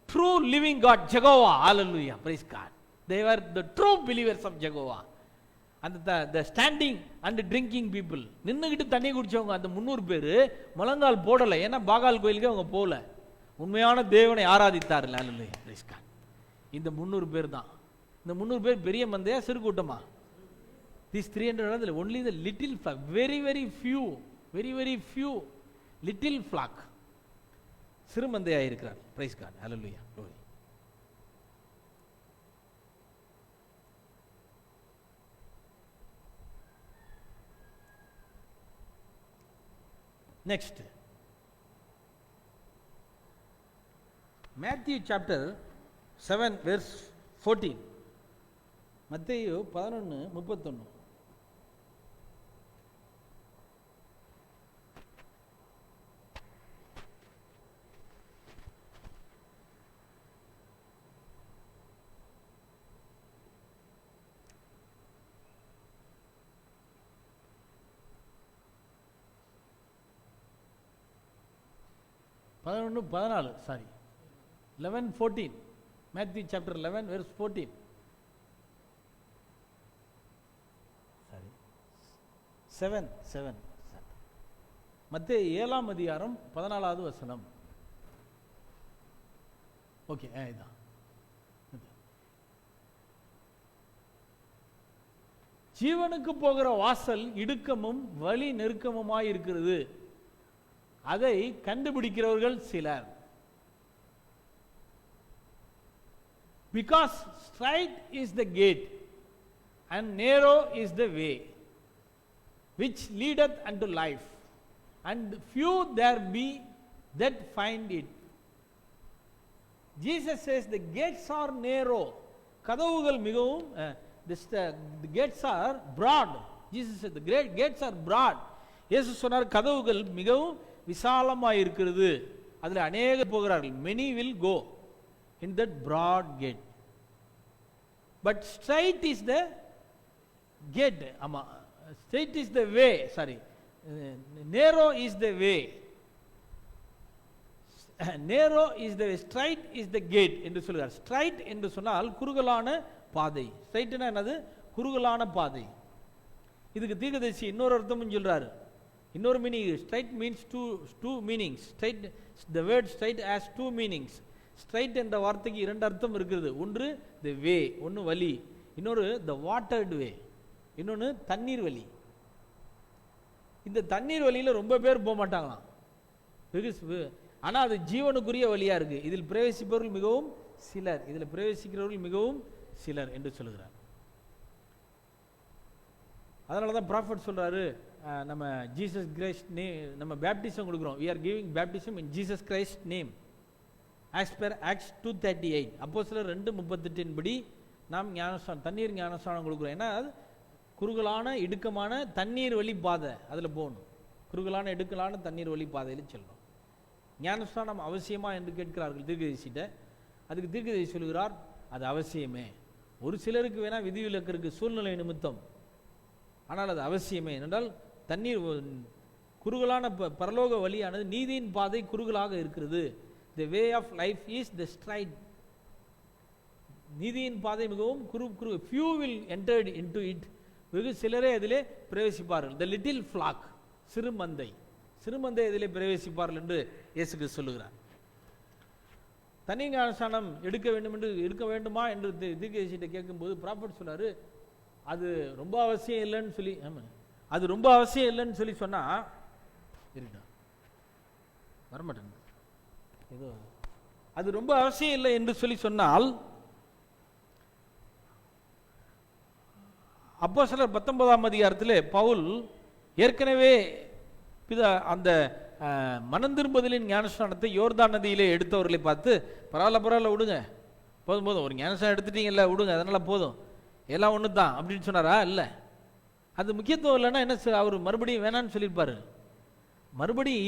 true living God, Jehovah. Hallelujah. Praise God. They were the true believers of Jehovah. And the standing and drinking people, நின்னுகிட்டு தண்ணி குடிச்சவங்க அந்த 300 பேர் முழங்கால் போடலை. ஏன்னா பாகால் கோயிலுக்கு அவங்க போகல, உண்மையான தேவனை ஆராதித்தார்கள். ஹல்லேலூயா, பிரைஸ் காட். இந்த 300 பேர் தான். இந்த 300 பேர் பெரிய மந்தையா சிறு கூட்டமா? These 300 only the little flock, very few little flock, சிறு மந்தையா இருக்கிறார். பிரைஸ் காட், ஹல்லேலூயா, glory. Next, Matthew chapter 7 verse 14. மத்தேயு 11:31. Sorry, 11:14. Matthew chapter 11 verse 14. Sorry, 7. மத்தேயு 7ஆம் அதிகாரம் 14வது வசனம். ஓகே, இதான். ஜீவனுக்கு போகிற வாசல் இடுக்கமும் வழி நெருக்கமுமாய் இருக்கிறது, அதை கண்டுபிடிக்கிறவர்கள் சிலர். Because straight is the gate and narrow is the way which leadeth unto life, and few there be that find it. Jesus says the gates are narrow. கதவுகள் மிகவும் the gates are broad. Jesus said the great gates are broad. இயேசு சொன்னார் கதவுகள் மிகவும் விசாலமாய் இருக்கிறது, அதில் அநேகர் போகிறார்கள். many will go in that broad gate, but straight is the gate. ஆமா, straight is the way, sorry, narrow is the way, narrow is the way, straight is the gate என்று சொல்கிறார். straight என்று சொன்னால் குறுகலான பாதை. ஸ்ட்ரைட்னா என்னது? குறுகலான பாதை. இதுக்கு தீர்க்கதரிசி இன்னொரு அர்த்தமும் சொல்றாரு. இன்னொரு meaning, straight means two meanings. straight, the word straight has two meanings. Straight என்ற வார்த்தைக்கு 2 அர்த்தம் இருக்குது. ஒன்று the way, ஒன்று வழி. இன்னொரு the watered way, இன்னொன்று தண்ணீர் வழி. இந்த தண்ணீர் வழியில் ரொம்ப பேர் போக மாட்டாங்களாம், ஆனால் அது ஜீவனுக்குரிய வழியாக இருக்குது. இதில் பிரவேசிப்பவர்கள் மிகவும் சிலர், இதில் பிரவேசிக்கிறவர்கள் மிகவும் சிலர் என்று சொல்கிறார். அதனால தான் ப்ராஃபட் சொல்கிறாரு, நம்ம ஜீசஸ் கிரைஸ்ட் நேம், நம்ம பேப்டிசம் கொடுக்குறோம். we are giving baptism in Jesus Christ name as per Acts 2:38. அப்போஸ்தலர் 2:38 படி நாம் ஞானஸ்தானம், தண்ணீர் ஞானஸ்தானம் கொடுக்குறோம். ஏன்னா அது குறுகலான இடுக்கமான தண்ணீர் வழி பாதை, அதில் போகணும். குறுகலான இடுக்கலான தண்ணீர் வழி பாதையில் செல்லணும். ஞானஸ்தானம் அவசியமா என்று கேட்கிறார்கள் தீர்க்கதரிசிட்ட. அதுக்கு தீர்க்கதரிசி சொல்கிறார், அது அவசியமே. ஒரு சிலருக்கு வேணா விதிவிலக்கு இருக்கு சூழ்நிலை நிமித்தம், ஆனால் அது அவசியமே. என்றால் தண்ணீர் குறுகலான பரலோக வழியானது, நீதியின் பாதை குறுகலாக இருக்கிறது. the way of life is the straight. நீதியின் பாதை மிகவும் few will enter into it வெகு சிலரே அதிலே பிரவேசிப்பார்கள். த லிட்டில் ஃப்ளாக், சிறுமந்தை, சிறுமந்தை அதிலே பிரவேசிப்பார்கள் என்று இயேசு கிறிஸ்து சொல்லுகிறார். தனி ஞானஸ்நானம் எடுக்க வேண்டுமா என்று தீர்க்கதரிசிட்ட கேட்கும்போது ப்ராஃபட் சொன்னார், அது ரொம்ப அவசியம் இல்லைன்னு சொல்லி. ஆமாம், அது ரொம்ப அவசியம் இல்லைன்னு சொல்லி சொன்னால் இருக்கா வரமாட்டேன். ஏதோ அது ரொம்ப அவசியம் இல்லை என்று சொல்லி சொன்னால், அப்போஸ்தலர் 19ஆம் அதிகாரத்தில் பவுல் ஏற்கனவே அந்த மனம் திரும்புதலின் ஞானஸ்நானத்தை யோர்தான் நதியிலே எடுத்தவர்களை பார்த்து, பரவாயில்ல விடுங்க, போதும் ஒரு ஞானஸ்நானம் எடுத்துட்டீங்கல்ல விடுங்க, அதனால் போதும், எல்லாம் ஒன்று தான் அப்படின்னு சொன்னாரா? இல்லை, அது முக்கியத்துவம் இல்லைன்னா என்ன அவர் மறுபடியும் வேணான்னு சொல்லியிருப்பார். மறுபடியும்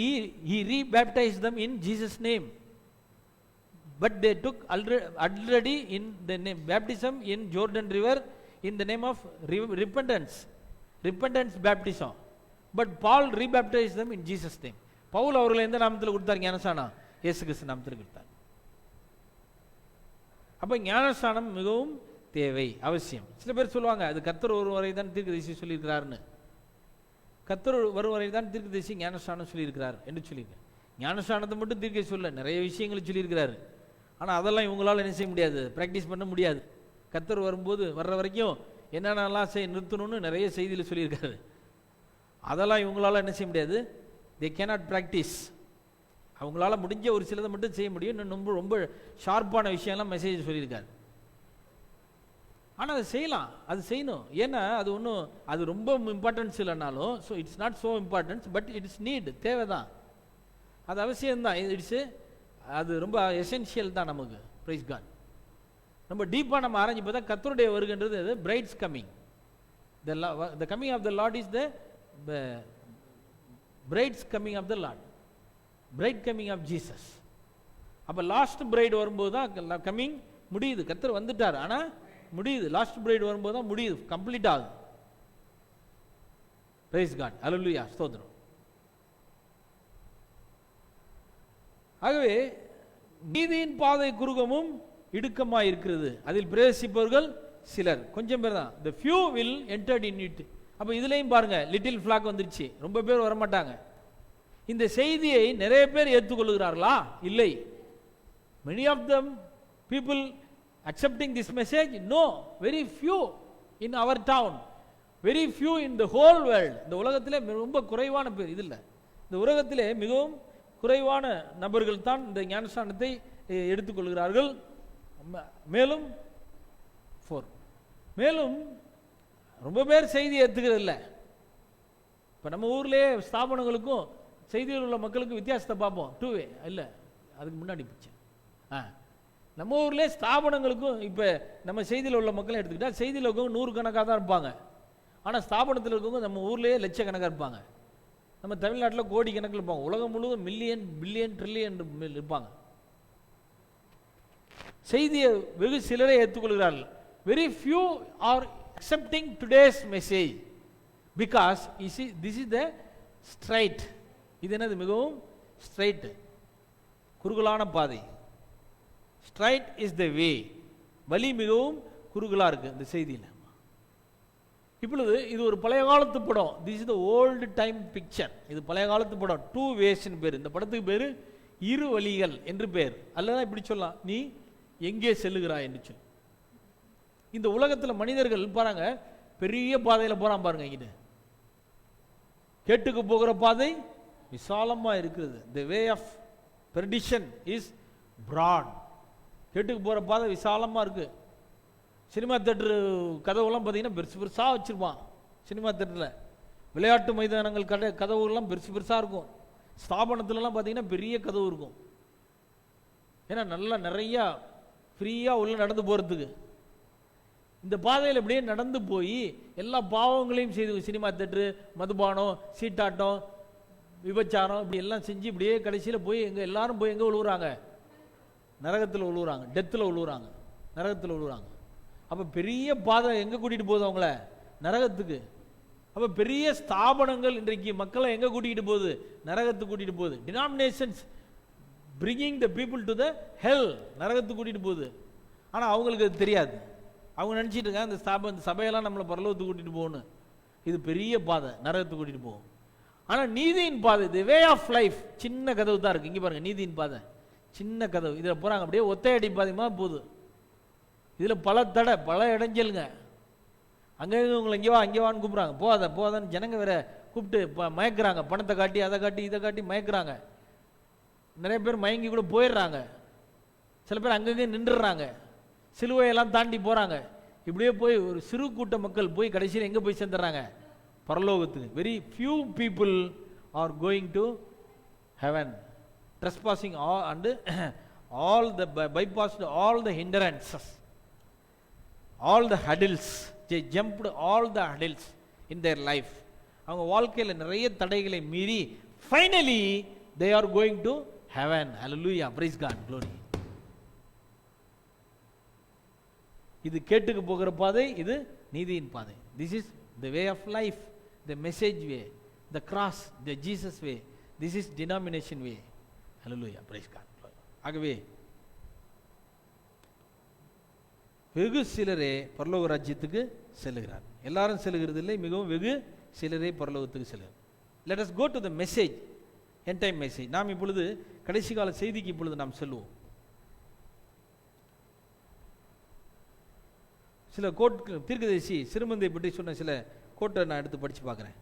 he rebaptized them in Jesus name, but they took already in the name baptism in Jordan river in the name of repentance baptism, but Paul rebaptized them in Jesus name. Pavul அவர்களை எந்த நாமத்தில் கொடுத்தார் ஞானஸ்நானம்? இயேசு கிறிஸ்து நாமத்தில் கொடுத்தார். அப்ப ஞானஸ்நானம் மிகவும் தேவை, அவசியம். சில பேர் சொல்லுவாங்க, அது கர்த்தர் ஒருவரை தான் தீர்க்கதரிசி சொல்லியிருக்கிறாருன்னு. கர்த்தர் ஒருவரை தான் தீர்க்கதரிசி ஞானஸ்நானம் சொல்லியிருக்கிறார் என்று சொல்லியிருக்கார். ஞானஸ்நானத்தை மட்டும் தீர்க்கதரிசி சொல்ல, நிறைய விஷயங்களை சொல்லியிருக்கிறாரு. ஆனால் அதெல்லாம் இவங்களால் என்ன செய்ய முடியாது, ப்ராக்டிஸ் பண்ண முடியாது. கர்த்தர் வரும்போது வர்ற வரைக்கும் என்னென்னலாம் நிறுத்தணும்னு நிறைய செய்தியில் சொல்லியிருக்காரு. அதெல்லாம் இவங்களால என்ன செய்ய முடியாது, they cannot practice. அவங்களால முடிஞ்ச ஒரு சிலதை மட்டும் செய்ய முடியும். இன்னும் ரொம்ப ஷார்ப்பான விஷயம்லாம் மெசேஜ் சொல்லியிருக்காரு. ஆனால் அது செய்யலாம், அது செய்யணும். ஏன்னா அது ஒன்றும் அது ரொம்ப இம்பார்ட்டன்ஸ் இல்லைனாலும், so it's not so importance, but it's need, தேவை தான், அது அவசியம்தான். அது ரொம்ப எசென்ஷியல் தான் நமக்கு. Praise God. ரொம்ப டீப்பாக நம்ம ஆராய்ச்சி பார்த்தா கர்த்தருடைய வருகின்றது bride's coming. The coming of the lord is the bride's coming of the lord, bride coming of Jesus. அப்போ லாஸ்ட் பிரைட் வரும்போது தான் கம்மிங் முடியுது. கர்த்தர் வந்துட்டார், ஆனால் முடியுது. லாஸ்ட் பிரைட் வரும்போது தான் முடியுது, கம்ப்ளீட் ஆகுது. பிரைஸ் காட், அல்லேலூயா, ஸ்தோத்திரம். ஆகவே நீதியின் பாதை குறுகமும் இடுக்கமாக இருக்கிறது, அதில் பிரவேசிப்பவர்கள் சிலர், கொஞ்சம் பேர் தான். the few will enter in it. அப்போ இதுலேயும் பாருங்க, லிட்டில் ஃப்ளாக் வந்துருச்சு, ரொம்ப பேர் வரமாட்டாங்க. இந்த செய்தியை நிறைய பேர் ஏற்றுக்கொள்கிறார்களா? இல்லை. many of them people accepting this message? No, very few in our town, very few in the whole world. இந்த உலகத்திலே ரொம்ப குறைவான பேர், இது இல்லை, இந்த உலகத்திலே மிகவும் குறைவான நபர்கள் தான் இந்த ஞானஸ்நானத்தை எடுத்துக்கொள்கிறார்கள். மேலும் ரொம்ப பேர் செய்தி ஏற்றுக்கிறது இல்லை. இப்போ நம்ம ஊர்லேயே ஸ்தாபனங்களுக்கும் செய்தியில் உள்ள மக்களுக்கும் வித்தியாசத்தை பார்ப்போம். 2 way இல்லை, அதுக்கு முன்னாடி பிடிச்சேன். நம்ம ஊர்லேயே ஸ்தாபனங்களுக்கும் இப்போ நம்ம செய்தியில் உள்ள மக்களை எடுத்துக்கிட்டால், செய்தியில் இருக்கவங்க 100 கணக்காக தான் இருப்பாங்க. ஆனால் ஸ்தாபனத்தில் இருக்கவங்க நம்ம ஊர்லேயே லட்சக்கணக்காக இருப்பாங்க. நம்ம தமிழ்நாட்டில் கோடி கணக்கில் இருப்பாங்க. உலகம் முழுவதும் மில்லியன், பில்லியன், ட்ரில்லியன் இருப்பாங்க. செய்தியை வெகு சிலரை ஏற்றுக்கொள்கிறார்கள். Very few are accepting today's message because this is the strait. இது என்னது? மிகவும் ஸ்ட்ரைட், குறுகலான பாதை. ஸ்ட்ரைட் இஸ் த வே, வழி மிகவும் குறுகலாக இருக்குது இந்த செய்தியில். இப்பொழுது இது ஒரு பழைய காலத்து படம். This is the old time picture. இது பழைய காலத்து படம். 2 ways பேர். இந்த படத்துக்கு பேர் இரு வழிகள் என்று பேர். அல்லதான் இப்படி சொல்லலாம், நீ எங்கே செல்லுகிறாய் என்று சொல்லி. இந்த உலகத்தில் மனிதர்கள் பாருங்க, பெரிய பாதையில் போகிறான் பாருங்க. இங்கிட்டு கேட்டுக்கு போகிற பாதை விசாலமாக இருக்கிறது. The way of perdition is broad. கேட்டுக்கு போகிற பாதை விசாலமாக இருக்குது. சினிமா தேட்டரு கதவுலாம் பார்த்தீங்கன்னா பெருசு பெருசாக வச்சுருப்பான். சினிமா தேட்டரில் விளையாட்டு மைதானங்கள் கதவுகள்லாம் பெருசு பெருசாக இருக்கும். ஸ்தாபனத்துலலாம் பார்த்தீங்கன்னா பெரிய கதவு இருக்கும். ஏன்னா நல்லா நிறையா ஃப்ரீயாக உள்ள நடந்து போகிறதுக்கு. இந்த பாதையில் இப்படியே நடந்து போய் எல்லா பாவங்களையும் செய்து, சினிமா தேட்டரு, மதுபானம், சீட்டாட்டம், விபச்சாரம், இப்படி எல்லாம் செஞ்சு இப்படியே கடைசியில் போய் எல்லாரும் போய் எங்கே விழுவுறாங்க? நரகத்தில் விழுவுறாங்க, டெத்தில் விழுவுறாங்க, நரகத்தில் விழுவுறாங்க. அப்போ பெரிய பாதை எங்கே கூட்டிகிட்டு போகுது அவங்கள? நரகத்துக்கு. அப்போ பெரிய ஸ்தாபனங்கள் இன்றைக்கு மக்களை எங்கே கூட்டிகிட்டு போகுது? நரகத்துக்கு கூட்டிகிட்டு போகுது. Denominations bringing the people to the hell, நரகத்துக்கு கூட்டிகிட்டு போகுது. ஆனால் அவங்களுக்கு அது தெரியாது. அவங்க நினச்சிட்டு இருக்காங்க இந்த சபையெல்லாம் நம்மளை பரலோகத்துக்கு கூட்டிகிட்டு போகணும், இது பெரிய பாதை, நரகத்துக்கு கூட்டிகிட்டு போகும். ஆனால் நீதியின் பாதை, தி வே ஆஃப் லைஃப், சின்ன கதவு தான் இருக்குது. இங்கே பாருங்கள், நீதியின் பாதை சின்ன கதவு, இதில் போகிறாங்க அப்படியே ஒத்தையடி பாதைமா போகுது. இதில் பல தடை, பல இடைஞ்சலுங்க. அங்கே உங்களை இங்கே வா அங்கே வான்னு கூப்பிட்றாங்க, போகாதன்னு ஜனங்க வேற கூப்பிட்டு மயக்கிறாங்க, பணத்தை காட்டி அதை காட்டி இதை காட்டி மயக்கிறாங்க. நிறைய பேர் மயங்கி கூட போயிடுறாங்க, சில பேர் அங்கங்கே நின்றுடுறாங்க, சிலுவையெல்லாம் தாண்டி போகிறாங்க. இப்படியே போய் ஒரு சிறு கூட்ட மக்கள் போய் கடைசியில் எங்கே போய் சேர்ந்துடுறாங்க? பரலோகத்துக்கு. Very few people are going to heaven, trespassing all and all the bypassed all the hindrances, all the hurdles, they jumped all the hurdles in their life. அவங்க வாழ்க்கையில் நிறைய தடைகளை மீறி finally they are going to heaven. Hallelujah, praise God, glory. இது கேட்டுக்கு போகிற பாதை, இது நீதியின் பாதை. This is the way of life, the message way, the cross, the Jesus way. This is denomination way. Hallelujah, praise God. ஆகவே வெகு சிலரே பரலோக ராஜ்யத்துக்கு செல்லுகிறார். எல்லாரும் செல்லுகிறது இல்லை, மிகவும் வெகு சிலரே பரலோகத்துக்கு செல்லுகிறார். Let us go to the message, end time message. நாம் இப்பொழுது கடைசி கால செய்திக்கு இப்பொழுது நாம் செல்லுவோம். சில தீர்க்கதரிசி சிறுமந்தை பற்றி சொன்ன சில கோட்டை நான் எடுத்து படித்து பார்க்குறேன்.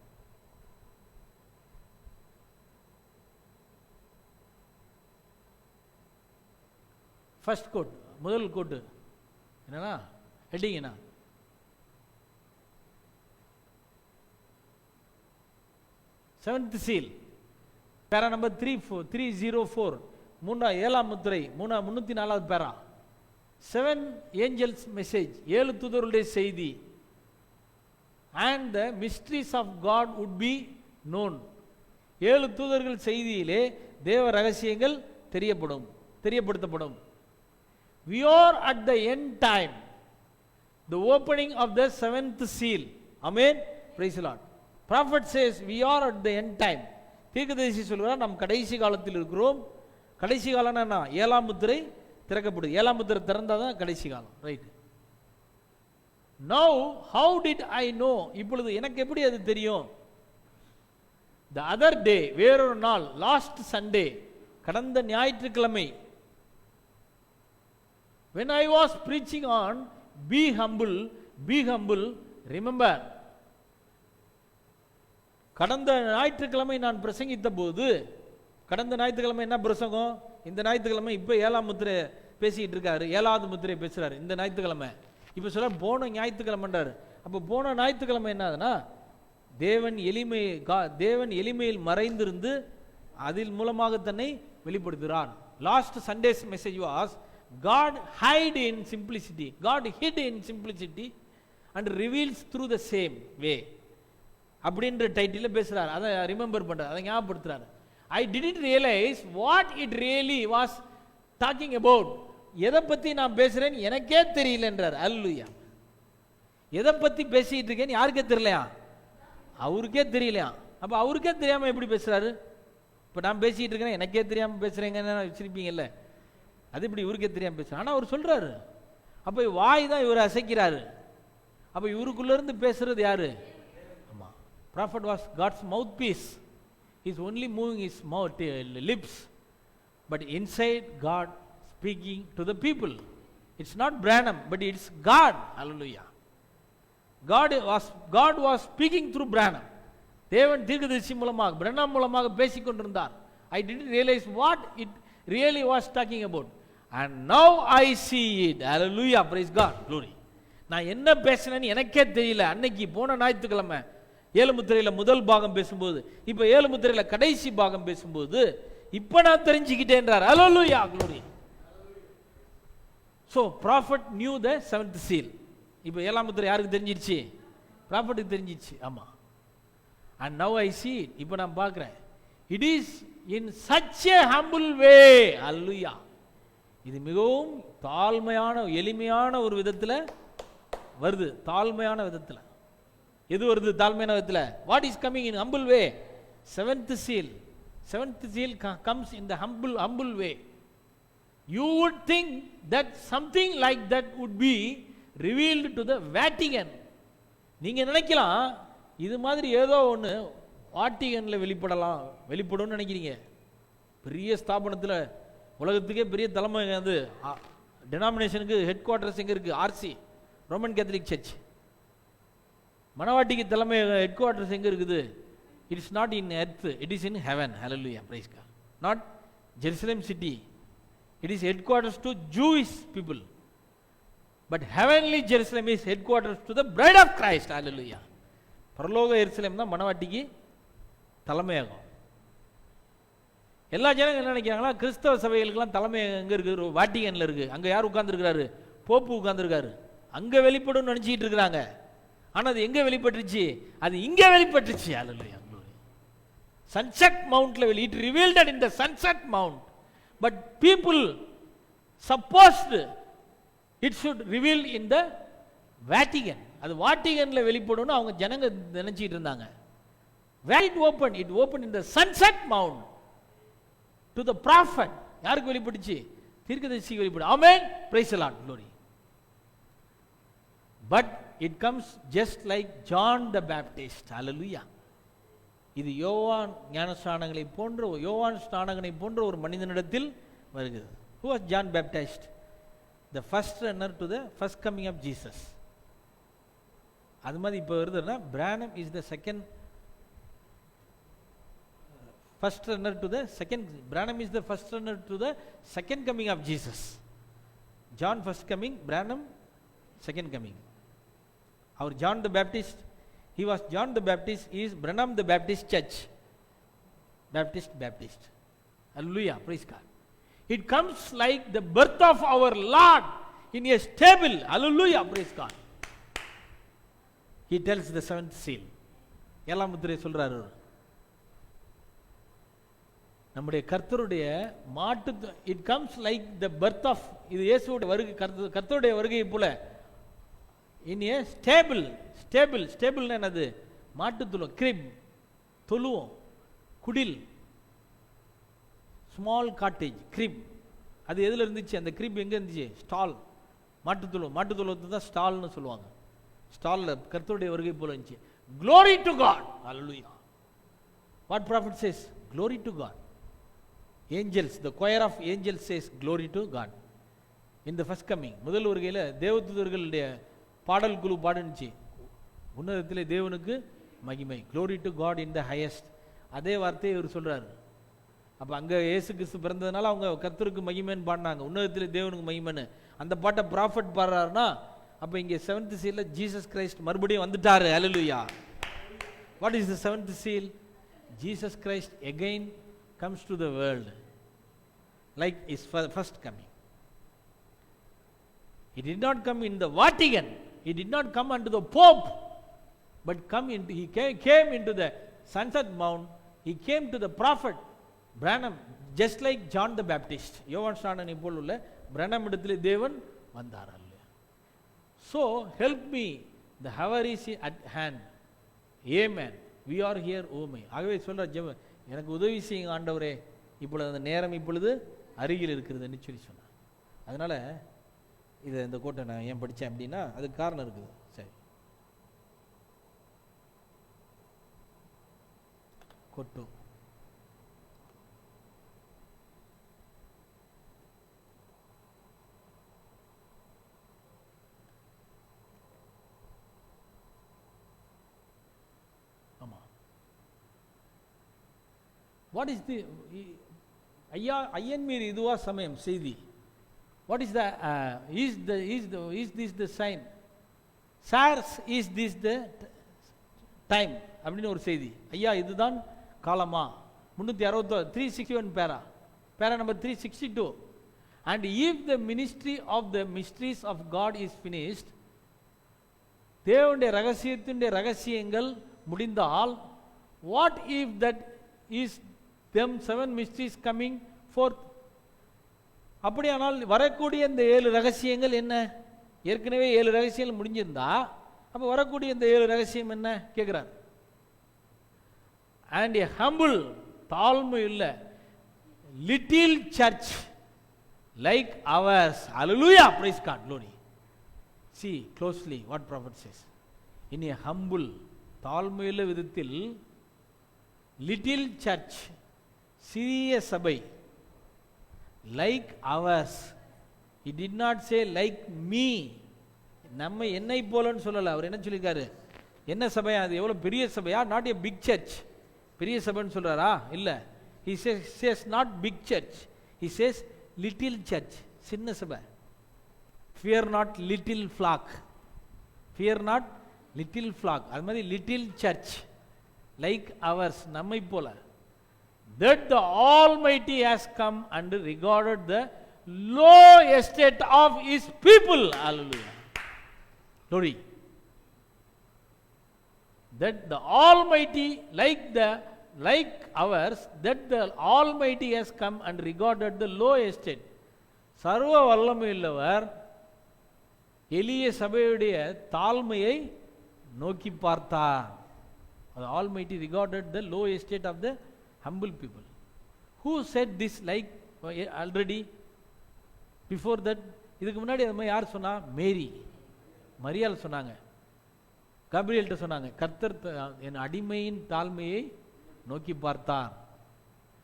ஃபர்ஸ்ட் கோட், முதல் கோட்டு என்னன்னா ஹெட்டிங் என்ன? செவன்த் சீல், பேரா நம்பர் 304, 7ஆம் முத்திரை, 304வது பேரா. 7 angels message, 7 தூதர்களுடைய செய்தி. and the mysteries of God would be known. 7 தூதர்கள் செய்தியிலே தேவ ரகசியங்கள் தெரியப்படுத்தப்படும். We are at the end time, the opening of the 7th seal. Amen, praise the Lord. Prophet says we are at the end time. தீர்க்கதரிசி சொல்கிறார் நாம் கடைசி காலத்தில் இருக்கிறோம். கடைசி காலம்னா என்ன? 7ஆம் முத்திரை திறக்கப்படுது. 7ஆம் முத்திரை திறந்தால் தான் கடைசி காலம், right? Now how did I know? இப்பொழுது எனக்கு எப்படி அது தெரியும்? The other day, வேறொரு நாள், லாஸ்ட் சண்டே, கடந்த ஞாயிற்றுக்கிழமை, when I was preaching on be humble, remember, கடந்த ஞாயிற்றுக்கிழமை நான் பிரசங்கித்த போது, கடந்த ஞாயிற்றுக்கிழமை என்ன பிரசங்கம்? இந்த ஞாயிற்றுக்கிழமை இப்போ 7ஆம் முத்திரை பேசிக்கிட்டு இருக்காரு, 7வது முத்திரை பேசுறாரு இந்த ஞாயிற்றுக்கிழமை. இப்போ சொல்ல போன ஞாயிற்றுக்கிழமைன்றாரு. அப்போ போன ஞாயிற்றுக்கிழமை என்னதுன்னா, தேவன் எளிமையில் மறைந்திருந்து அதில் மூலமாக தன்னை வெளிப்படுத்துகிறார். Last Sundays message was God hid in simplicity, God hid in simplicity and reveals through the same way அப்படின்ற டைட்டில் பேசுறாரு. அதை ரிமெம்பர் பண்றாரு, அதை ஞாபகப்படுத்துறாரு. I didn't realize what it really was talking about. எதை பற்றி நான் பேசுகிறேன்னு எனக்கே தெரியலன்றார். அல்லேலூயா. எதை பற்றி பேசிகிட்டு இருக்கேன்னு யாருக்கே தெரியலையா? அவருக்கே தெரியலையா? அப்போ அவருக்கே தெரியாமல் எப்படி பேசுகிறாரு? இப்போ நான் பேசிகிட்டு இருக்கேன் எனக்கே தெரியாமல் பேசுகிறேங்கன்னு வச்சுருப்பீங்கல்ல, அது இப்படி இவருக்கே தெரியாமல் பேசுகிறேன். ஆனால் அவர் சொல்கிறாரு. அப்போ வாய் தான் இவரை அசைக்கிறாரு. அப்போ இவருக்குள்ளேருந்து பேசுகிறது யார்? ஆமாம், prophet was God's mouthpiece. He's only moving his mouth, lips, but inside God speaking to the people. It's not Branham, but it's God. Hallelujah. God was speaking through Branham. தேவன் தீர்க்கதரிசி மூலமாக, Branham மூலமாக பேசிக் கொண்டிருந்தார். I didn't realize what it really was talking about, and now I see it. Hallelujah, praise God, glory. நான் என்ன பேசினேன்னு எனக்கே தெரியல. அன்னைக்கு போன ஞாயிற்றுக்கிழமை 7 முத்திரையில் முதல் பாகம் பேசும்போது, இப்போ 7 முத்திரையில் கடைசி பாகம் பேசும்போது இப்போ நான் தெரிஞ்சுக்கிட்டேன்றார். ஹல்லேலூயா, glory. So prophet knew the 7th seal. இப்போ 7ஆம் முத்திரை யாருக்கு தெரிஞ்சிருச்சு? ப்ராஃபட்டுக்கு தெரிஞ்சிருச்சு. ஆமாம். and now I see it. இப்போ நான் பார்க்குறேன். it is in such a humble way. ஹல்லேலூயா. இது மிகவும் தாழ்மையான எளிமையான ஒரு விதத்தில் வருது. தாழ்மையான விதத்தில் எது வருது? தாழ்மையான விதத்தில். What is coming in humble way? 7th seal. 7th seal comes in the humble way. You would think that something like that would be revealed to the Vatican. நீங்கள் நினைக்கலாம் இது மாதிரி ஏதோ ஒன்று வாட்டிகனில் வெளிப்படும்னு நினைக்கிறீங்க. பெரிய ஸ்தாபனத்தில் உலகத்துக்கே பெரிய தலைமை வந்து டெனாமினேஷனுக்கு ஹெட் குவார்ட்டர்ஸ் எங்கே இருக்குது? RC, Roman Catholic church. மணவாட்டிக்கு தலைமை ஹெட் குவார்ட்டர்ஸ் எங்கே இருக்குது? It is not in earth, it is in heaven. Hallelujah, praise God. Not Jerusalem city, it is headquarters to Jewish people. But heavenly Jerusalem is headquarters to the bride of Christ. Hallelujah. பரலோக எருசலேம் தான் மணவாட்டிக்கு தலைமையாகும். எல்லா ஜனங்க என்ன நினைக்கிறாங்களா, கிறிஸ்தவ சபைகளுக்கெல்லாம் தலைமை எங்கே இருக்குது? வாட்டிகனில் இருக்குது. அங்கே யார் உட்கார்ந்துருக்கிறாரு? போப்பு உட்கார்ந்துருக்காரு. அங்கே வெளிப்படும் நினச்சிக்கிட்டு இருக்கிறாங்க. ஆனால் அது எங்கே வெளிப்பட்டுருச்சு? அது இங்கே வெளிப்பட்டுருச்சு. ஹல்லேலூயா. சன்செட் மவுண்ட்ல it revealed in the sunset mount. But people supposed it should reveal in the Vatican. அது வாட்டிகன்ல வெளிப்படும்னு அவங்க ஜனங்க நினைச்சிட்டு இருந்தாங்க. Where it opened? It opened in the sunset mount to the prophet. யாருக்கு வெளிப்பட்டுச்சு? தீர்க்கதரிசிக்கு வெளிப்படும். ஆமென், praise the Lord, glory. But it comes just like John the Baptist. Hallelujah. இது யோவான் ஞானஸ்நானங்களை போன்ற, யோவான் ஸ்நானகனை போன்ற ஒரு மனிதனிடத்தில் வருகிறது. Who was John Baptist? The first runner to the first coming of Jesus. அது மாதிரி இப்போ வருதுன்னா Branham is the second first runner to the second. Branham is the first runner to the second coming of Jesus. John first coming, Branham second coming. Our John the Baptist, he was John the Baptist, he is Branham the Baptist Church. Baptist. Hallelujah, praise God. It comes like the birth of our Lord in a stable. Hallelujah, praise God. He tells the seventh seal. ஏழாம் முத்திரை சொல்றாரு. நம்முடைய கர்த்தருடைய மாட்டு, it comes like the birth of, இது இயேசுவோட வருகை, கர்த்தருடைய வருகையை போல இன் ஏ ஸ்டேபிள் என்னது? மாட்டு தொழுவம், கிரிப், தொழுவம், குடில், ஸ்மால் காட்டேஜ், கிரிப். அது எதில் இருந்துச்சு? அந்த கிரிப் எங்கே இருந்துச்சு? ஸ்டால், மாட்டு தொழுவத்தை தான் ஸ்டால்னு சொல்லுவாங்க. ஸ்டாலில் கர்த்தருடைய வருகை போல இருந்துச்சு. Glory to God. Hallelujah. What prophet says? Glory to God. Angels, the choir of angels says glory to God. In the first coming, முதல் வருகையில் தேவதூதர்களுடைய பாடல் குழு பாடுனுச்சு, உன்னதத்திலே தேவனுக்கு மகிமை, glory to God in the highest. அதே வார்த்தையை இவர் சொல்றாரு. அப்போ அங்கே இயேசு கிறிஸ்து பிறந்ததுனால அவங்க கர்த்தருக்கு மகிமைன்னு பாடினாங்க, உன்னதத்திலே தேவனுக்கு மகிமைன்னு. அந்த பாட்டை ப்ராஃபட் பாடுறாருன்னா, அப்போ இங்கே செவன்த் சீலில் ஜீசஸ் கிரைஸ்ட் மறுபடியும் வந்துட்டாரு. Hallelujah. What is the seventh seal? Jesus Christ again comes to the world like his first coming. He did not come in the Vatican, he did not come unto the Pope, but he came into the sunset mount. He came to the prophet Branham, just like John the Baptist. யோவான் ஸ்நானனை போல் உள்ள Branham இடத்திலே தேவன் வந்தார். So help me, the hour is at hand. Amen. We are here, O my. ஆகவே சொல்ற ஜெபம், எனக்கு உதவி செய்யுங்க ஆண்டவரே, இப்பொழுது அந்த நேரம் இப்பொழுது அருகில் இருக்கிறதுன்னு சொல்லி சொன்னார். அதனால் இந்த கோட்டை நான் ஏன் படித்தேன் அப்படின்னா அதுக்கு காரணம் இருக்குது. சரி, கொட்டு வாட் இஸ் தி ஐயா ஐயன் மீர் இதுவா சமயம் செய்தி. What is the is this the sign sirs is this the time அப்படின்னு ஒரு செய்தி. ஐயா இதுதான் காலமா? 361 para number 362. And if the ministry of the mysteries of God is finished, தேவனுடைய ரகசியங்கள் முடிந்தால், what if that is them 7 mysteries coming forth? அப்படியானால் வரக்கூடிய இந்த 7 ரகசியங்கள் என்ன? ஏற்கனவே 7 ரகசியங்கள் முடிஞ்சிருந்தா அப்போ வரக்கூடிய இந்த 7 ரகசியம் என்ன கேட்குறார். அண்ட் a humble, தாழ்மை இல்லை, little church like ours. Hallelujah, praise God, glory. See closely what prophet says. In a humble, தாழ்மையுள்ள விதத்தில், little church, சிறிய சபை, like ours. He did not say like me. நம்ம என்னை போலன்னு சொல்லல. அவர் என்ன சொல்லியிருக்காரு? என்ன சபையா அது? எவ்வளவு பெரிய சபையா? Not a big church. பெரிய சபைன்னு சொல்றாரா? இல்ல. He says not big church. He says little church. சின்ன சபை. Fear not little flock. Fear not little flock. அது மாதிரி little church like ours, நம்மை போல. That the Almighty has come and regarded the low estate of his people. Hallelujah. Glory. That the Almighty, like ours, that the Almighty has come and regarded the low estate. சர்வ வல்லமையுள்ளவர் எளிய சபையுடைய தாழ்மையை நோக்கி பார்த்தார். The Almighty regarded the low estate of the humble people. Who said this like already? Before that, இதுக்கு முன்னாடி அது மாதிரி யார் சொன்னா? மேரி, மரியாள் சொன்னாங்க. கபிரியல்கிட்ட சொன்னாங்க, கர்த்தர் என் அடிமையின் தாழ்மையை நோக்கி பார்த்தார்.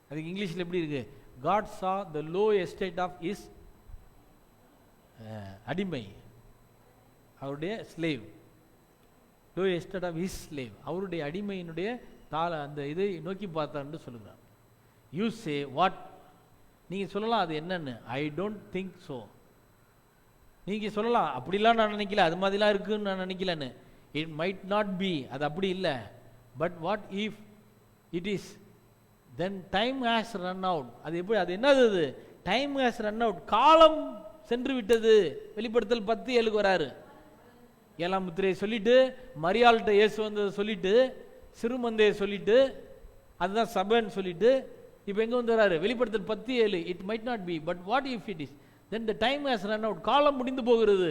அதுக்கு இங்கிலீஷில் எப்படி இருக்கு? God saw the low estate of his அடிமை, அவருடைய slave. Low estate of his slave, அவருடைய அடிமையினுடைய அந்த இதை நோக்கி பார்த்தான்னு சொல்லுகிறார். You say what? நீங்கள் சொல்லலாம் அது என்னன்னு. I don't think so. நீங்கள் சொல்லலாம் அப்படிலாம் நான் நினைக்கல, அது மாதிரிலாம் இருக்குன்னு நான் நினைக்கலன்னு. இட் மைட் நாட் பி, அது அப்படி இல்லை. But what if it is, then time has run out. அது எப்படி? அது என்னது? அது டைம் ஹேஸ் ரன் அவுட், காலம் சென்று விட்டது. வெளிப்படுத்தல் 10:7 வராரு. 7ஆம் முத்திரையை சொல்லிட்டு, மரியாள்கிட்ட இயேசு வந்ததை சொல்லிட்டு, சிறுமந்தையை சொல்லிட்டு, அதுதான் சபைன்னு சொல்லிட்டு, இப்போ எங்கே வந்து வராரு? வெளிப்படுத்தல் 10:7. It might not be, but what if it is, then the time has run out. காலம் முடிந்து போகிறது.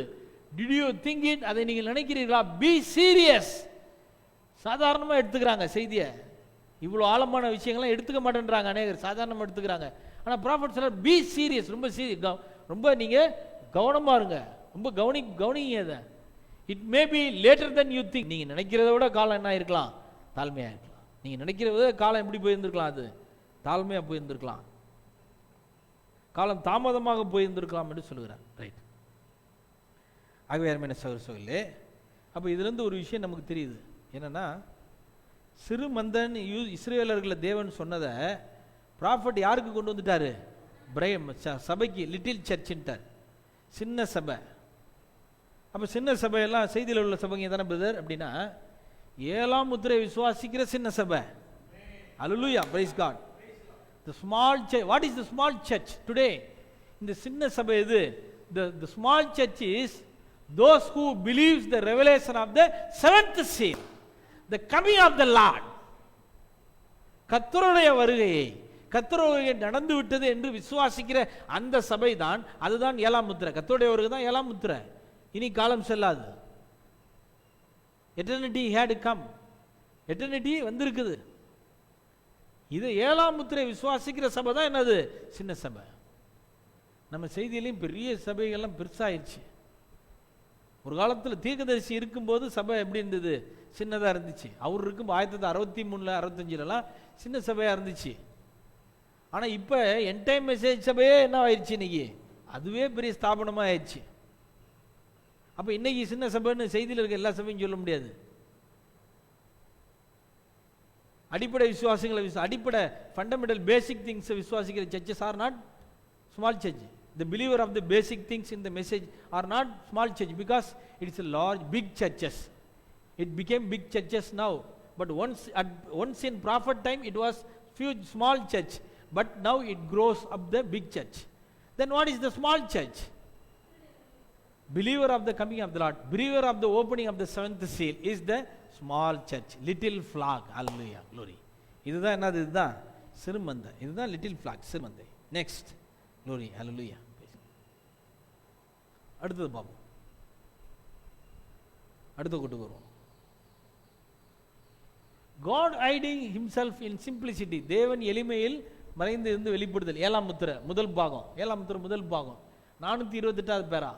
Did you think it? அதை நீங்கள் நினைக்கிறீர்களா? Be serious. சாதாரணமாக எடுத்துக்கிறாங்க செய்தியை. இவ்வளோ ஆழமான விஷயங்கள்லாம் எடுத்துக்க மாட்டேன்றாங்க அநேகர், சாதாரணமாக எடுத்துக்கிறாங்க. ஆனால் ப்ராஃபட் சொல்றார் பி சீரியஸ், ரொம்ப சீரியஸ், ரொம்ப நீங்கள் கவனமாக இருங்க, ரொம்ப கவனிங்க அதை. It may be later then you think. நீங்கள் நினைக்கிறத விட காலம் என்ன இருக்கலாம்? தாழ்மையாக இருக்கலாம். நீங்கள் நினைக்கிறத விட காலம் எப்படி போயிருந்துருக்கலாம்? அது தாழ்மையாக போயிருந்துருக்கலாம். காலம் தாமதமாக போயிருந்திருக்கலாம் என்று சொல்கிறார். ரைட். ஆகவே அருமையான சகோதரர்களே, அப்போ இதுலேருந்து ஒரு விஷயம் நமக்கு தெரியுது. என்னன்னா, சிறு மந்தன் இஸ்ரேலர்களை தேவன் சொன்னதை ப்ராஃபட் யாருக்கு கொண்டு வந்துட்டாரு? சபைக்கு, லிட்டில் சர்ச்ன்ட்டார், சின்ன சபை. அப்போ சின்ன சபையெல்லாம் செய்தியில் உள்ள சபைங்க தானே பிரதர்? அப்படின்னா 7ஆம் முத்திரை விசுவாசிக்கிற சின்ன சபை. Hallelujah, praise God. The small church. What is the small church today? இந்த சின்ன சபை எது? The small church is those who believes the revelation of the 7th seal, the coming of the Lord. கர்த்தருடைய வருகையை, கர்த்தருடைய நடந்து விட்டது என்று விசுவாசிக்கிற அந்த சபை தான், அதுதான் 7ஆம் முத்திரை. கர்த்தருடைய வருகை தான் 7ஆம் முத்திரை. இனி காலம் செல்லாது. Eternity had come. எட்டர்னிட்டி வந்திருக்குது. இது 7ஆம் முத்திரை விசுவாசிக்கிற சபை தான் என்னது? சின்ன சபை. நம்ம செய்தியிலையும் பெரிய சபைகள்லாம் பெருசாகிடுச்சு. ஒரு காலத்தில் தீர்க்கதரிசி இருக்கும்போது சபை எப்படி இருந்தது? சின்னதாக இருந்துச்சு. அவர் இருக்கும் 1963 65 சின்ன சபையாக இருந்துச்சு. ஆனால் இப்போ என்டைம் மெசேஜ் சபையே என்ன ஆயிடுச்சு? இன்னைக்கு அதுவே பெரிய ஸ்தாபனமாக ஆயிடுச்சு. அப்போ இன்னைக்கு சின்ன சபைன்னு செய்தியில் இருக்க எல்லா சபையும் சொல்ல முடியாது. அடிப்படை விசுவாசங்களை அடிப்படை ஃபண்டமெண்டல் பேசிக் திங்ஸை விசுவாசிக்கிற churches are not small church. The believer of the basic things in the message are not small church, because it is a large big churches. It became big churches now, but once in prophet time it was few small church, but now it grows up the big church. Then what is the small church? Believer of the coming of the Lord, believer of the opening of the 7th seal is the small church, little flock. Hallelujah, glory. இதுதான் என்னது? இதுதான் சிறுமந்தை. இதுதான் little flock, சிறுமந்தை. Next, glory, hallelujah. அடுத்தது பார்ப்போம். அடுத்த கூட்டுக்கு வருவோம். God hiding himself in simplicity. தேவன் எளிமையில் மறைந்து இருந்து வெளிப்படுதல். 7ஆம் முத்திரை முதல் பாகம். 7ஆம் முத்திரை முதல் பாகம் 428வது para.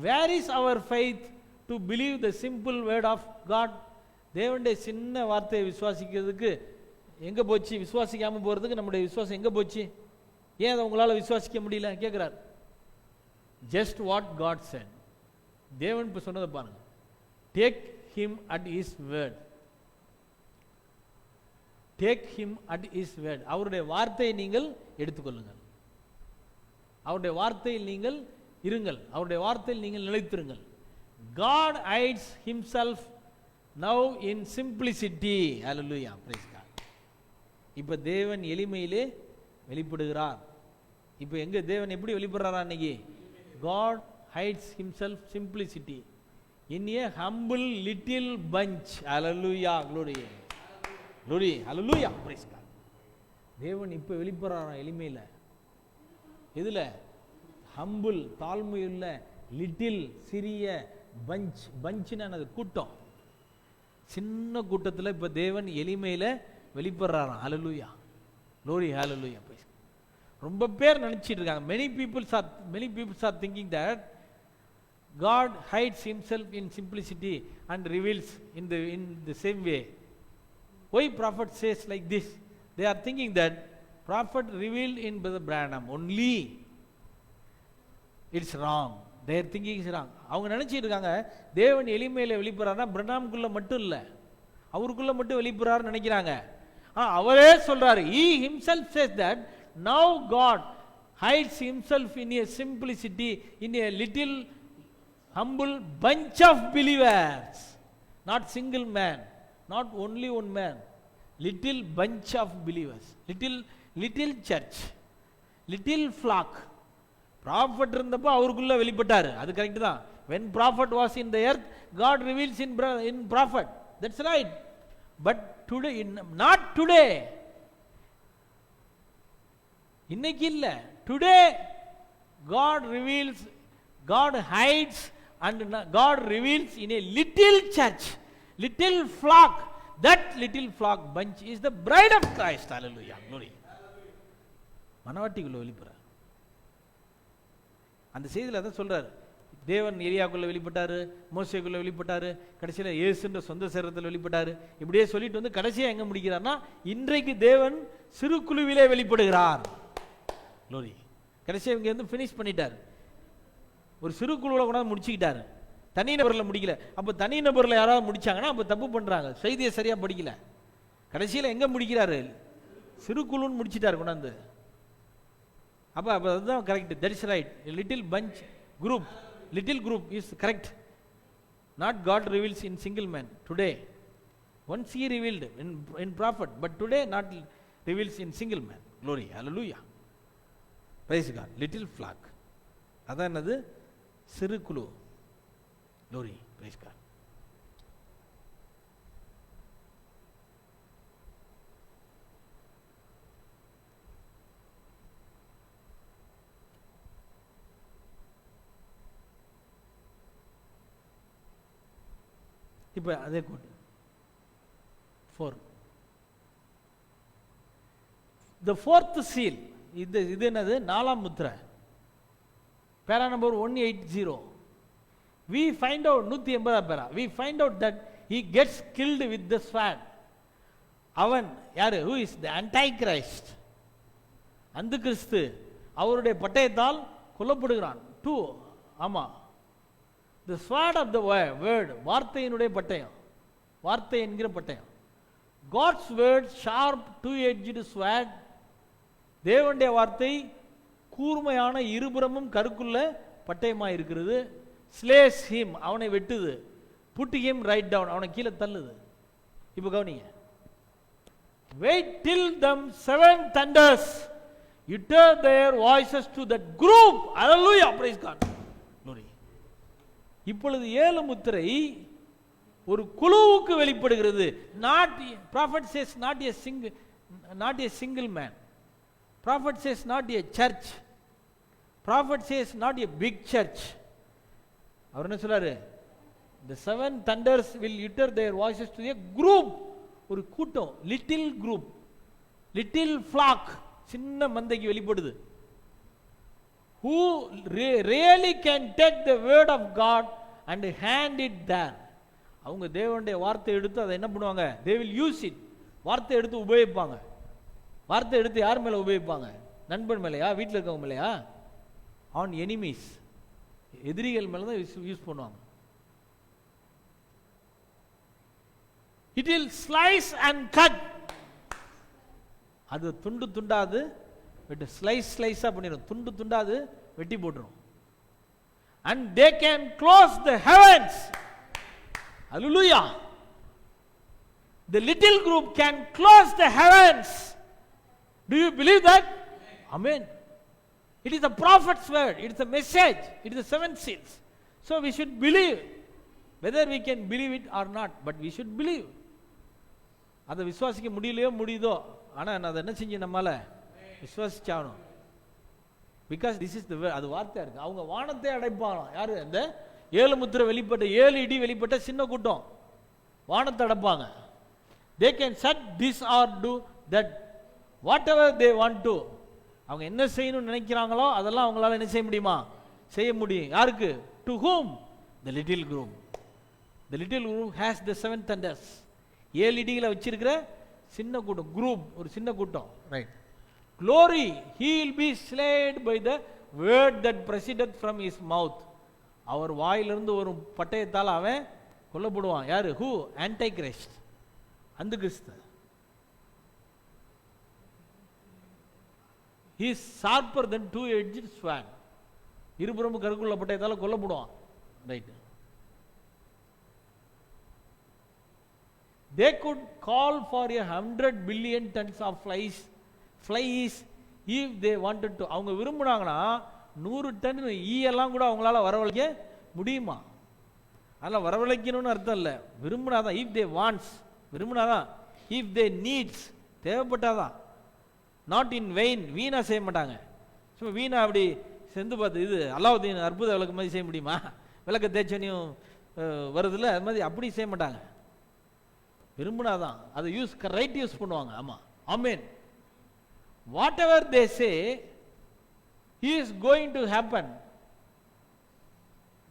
Where is our faith to believe the simple word of God? தேவனுடைய சின்ன வார்த்தையை விசுவாசிக்கிறதுக்கு எங்கே போச்சு? விசுவாசிக்காமல் போகிறதுக்கு நம்முடைய விசுவாசம் எங்கே போச்சு? ஏன் அதை உங்களால் விசுவாசிக்க முடியல கேட்குறார். Just what God said. தேவன் இப்போ சொன்னதை பாருங்க. Take him at his word. Take him at his word. அவருடைய வார்த்தையை நீங்கள் எடுத்துக்கொள்ளுங்கள். அவருடைய வார்த்தையில் நீங்கள் இருங்கள். அவருடைய வார்த்தையில் நீங்கள் நிலைத்திருங்கள். God hides himself now in simplicity. Hallelujah. Praise God. இப்போ தேவன் எளிமையிலே வெளிப்படுகிறார். இப்போ எங்க தேவன் எப்படி வெளிப்படுறாரா இன்னைக்கு? God hides himself simplicity in a humble little bunch. Hallelujah. Glory. Glory. Hallelujah. Praise God. தேவன் இப்போ வெளிப்படுறாரா எளிமையில. எதுல? ஹம்பிள், தாழ்மையுள்ள, லிட்டில், சிறிய, பஞ்ச். பஞ்சுன்னு கூட்டம். சின்ன கூட்டத்தில் இப்போ தேவன் எளிமையில வெளிப்படுறாராம். ஹல்லேலூயா. glory. hallelujah. ரொம்ப பேர் நினைச்சிட்டு இருக்காங்க. many people are thinking that God hides himself in simplicity and reveals in the same way. Why prophet says like this? They are thinking that prophet revealed in Brother Branham only. It's wrong. They are thinking it's wrong. அவங்க நினைச்சிட்டு இருக்காங்க தேவன் எளிமையில வெளிப்படுறாருன்னா பிரனாம்குள்ள மட்டும் இல்லை, அவருக்குள்ள மட்டும் வெளிப்படுறாருன்னு நினைக்கிறாங்க. அவரே சொல்றாரு, he himself says that now God hides himself in a simplicity, in a little humble bunch of believers. Not single man, not only one man, little bunch of believers, little church, little flock. Prophet இருந்தப்போ அவருக்குள்ள வெளிப்பட்டாரு, அது correct தான். when prophet was in the earth, God reveals in prophet. That's right. But today, not today. இன்னைக்கு இல்ல, today God reveals, God hides and God reveals in a little church, little flock. That little flock bunch is the bride of Christ. Hallelujah. Glory. மனவாட்டிக்குள்ள வெளிப்படுறார். அந்த செய்தியில் அதான் சொல்றாரு, தேவன் எலியாக்குள்ள வெளிப்பட்டாரு, மோசேக்குள்ள வெளிப்பட்டாரு, கடைசியில் இயேசுன்ற சொந்த சரீரத்தில் வெளிப்பட்டாரு. இப்படியே சொல்லிட்டு வந்து கடைசியாக எங்க முடிக்கிறார்னா, இன்றைக்கு தேவன் சிறு குழுவிலே வெளிப்படுகிறார். லோரி கடைசியாக இங்க வந்து ஃபினிஷ் பண்ணிட்டார். ஒரு சிறு குழுவில் கூட முடிச்சுக்கிட்டாரு, தனி நபரில் முடிக்கல. அப்போ தனி நபரில் யாராவது முடிச்சாங்கன்னா அப்போ தப்பு பண்றாங்க, செய்தியை சரியா படிக்கல. கடைசியில் எங்க முடிக்கிறாரு? சிறு குழுன்னு முடிச்சிட்டாரு கொண்டாந்து. அப்போ அதுதான் correct. That is right. Little bunch group, little group is correct. Not God reveals in single man today. Once he revealed in prophet, but today not reveals in single man. Glory. Hallelujah. Praise God. Little flock. அதான் என்னது? சிறு குழு. Glory. Praise God. இப்போ அதே கோட்டு 4. The fourth seal. இது என்னது? 4ஆம் முத்திரை. பேரா நம்பர் 180. We find out 180 பேரா. We find out that he gets killed with the sword. அவன் யாரு? Who is the Antichrist? அந்த கிறிஸ்து அவருடைய பட்டயத்தால் கொல்லப்படுகிறான். 2. ஆமா, the sword of the word, வார்த்தையினுடைய பட்டயம், வார்த்தை என்கிற பட்டயம். God's word, sharp two-edged sword. தேவனுடைய வார்த்தை கூர்மையான இருபுறமும் கருக்குள்ள பட்டயமாக இருக்கிறது. slays him, அவனை வெட்டுது. put him right down, அவனை கீழே தள்ளுது. இப்போ கவனிங்க. wait till them 7 thunders utter their voices to that group. Hallelujah. Praise God. Glory. இப்பொழுது 7 முத்திரை ஒரு குழுவுக்கு வெளிப்படுகிறது. Not prophet says not a single man. Prophet says not a church. Prophet says not a big church. அவர் என்ன சொல்றாரு? The 7 thunders will utter their voices to a group. ஒரு கூட்டம், little group, little flock, சின்ன மந்தைக்கு வெளிப்படுது. who really can take the word of God and hand it there. அவங்க தேவனுடைய வார்த்தை எடுத்து அதை என்ன பண்ணுவாங்க? they will use it. வார்த்தை எடுத்து உபயோகிப்பாங்க. வார்த்தை எடுத்து யார் மேல உபயோகிப்பாங்க? நண்பன் மேலையா, வீட்டில் இருக்கவங்க மேலையா? ஆன் எனிமீஸ், எதிரிகள் மேல தான் யூஸ் பண்ணுவாங்க. it will slice and cut. அது துண்டு துண்டாது வெட்டி, ஸ்லைஸா பண்ணிடும், துண்டு துண்டாது வெட்டி போட்டுரும். and they can close the heavens. Hallelujah. The little group can close the heavens. Do you believe that? Amen. It is a prophet's word, it is a message, it is the 7 seals. So we should believe, whether we can believe it or not, but we should believe. அதை விசுவாசிக்க முடியலையோ முடியுதோ, ஆனால் அதை என்ன செஞ்சு நம்மால விசுவாசிச்சாகணும். Because this is த வே. அது வார்த்தையா இருக்கு. அவங்க வானத்தை அடைப்பாங்களாம். யாரு? அந்த 7 முத்திரை வெளிப்பட்ட 7 இடி வெளிப்பட்ட சின்ன கூட்டம் வானத்தை அடைப்பாங்க. they can shut this or do that, whatever they want to. அவங்க என்ன செய்யணும்னு நினைக்கிறாங்களோ அதெல்லாம் அவங்களால என்ன செய்ய முடியுமா? செய்ய முடியும். யாருக்கு? to whom? the little group. the little group has the 7 thunders. 7 இடிகளை வச்சிருக்கிற சின்ன கூட்டம், குரூப், ஒரு சின்ன கூட்டம். Right. glory, he will be slain by the word that proceedeth from his mouth. அவர் வாயிலிருந்து ஒரு பட்டயத்தால் அவன் கொல்லப்படுவான். யாரு? who? antichrist, அந்த கிறிஸ்து. he is sharper than 2-edged sword. இருபுறமும் கருக்குள்ள பட்டயத்தால் கொல்லப்படுவான். Right. they could call for 100 billion tons of flies if they wanted to. அவங்க விரும்புனாங்கன்னா 100 ton ஈயெல்லாம் கூட அவங்களால வரவழைக்க முடியுமா? அதெல்லாம் வரவழைக்கணும்னு அர்த்தம் இல்லை. விரும்பினாதான். if they wants, விரும்பினாதான். if they needs, தேவைப்பட்டாதான். not in vain, வீணா செய்ய மாட்டாங்க. சும்மா வீணா அப்படி செந்து பார்த்து, இது அல்லாவுதீன் அற்புத விளக்கு மாதிரி செய்ய முடியுமா? விளக்க தேய்ச்சனையும் வருதுல்ல, அது மாதிரி அப்படி செய்ய மாட்டாங்க. விரும்பினாதான். அதை ரைட் யூஸ் பண்ணுவாங்க. ஆமா, ஆமென். whatever they say he is going to happen,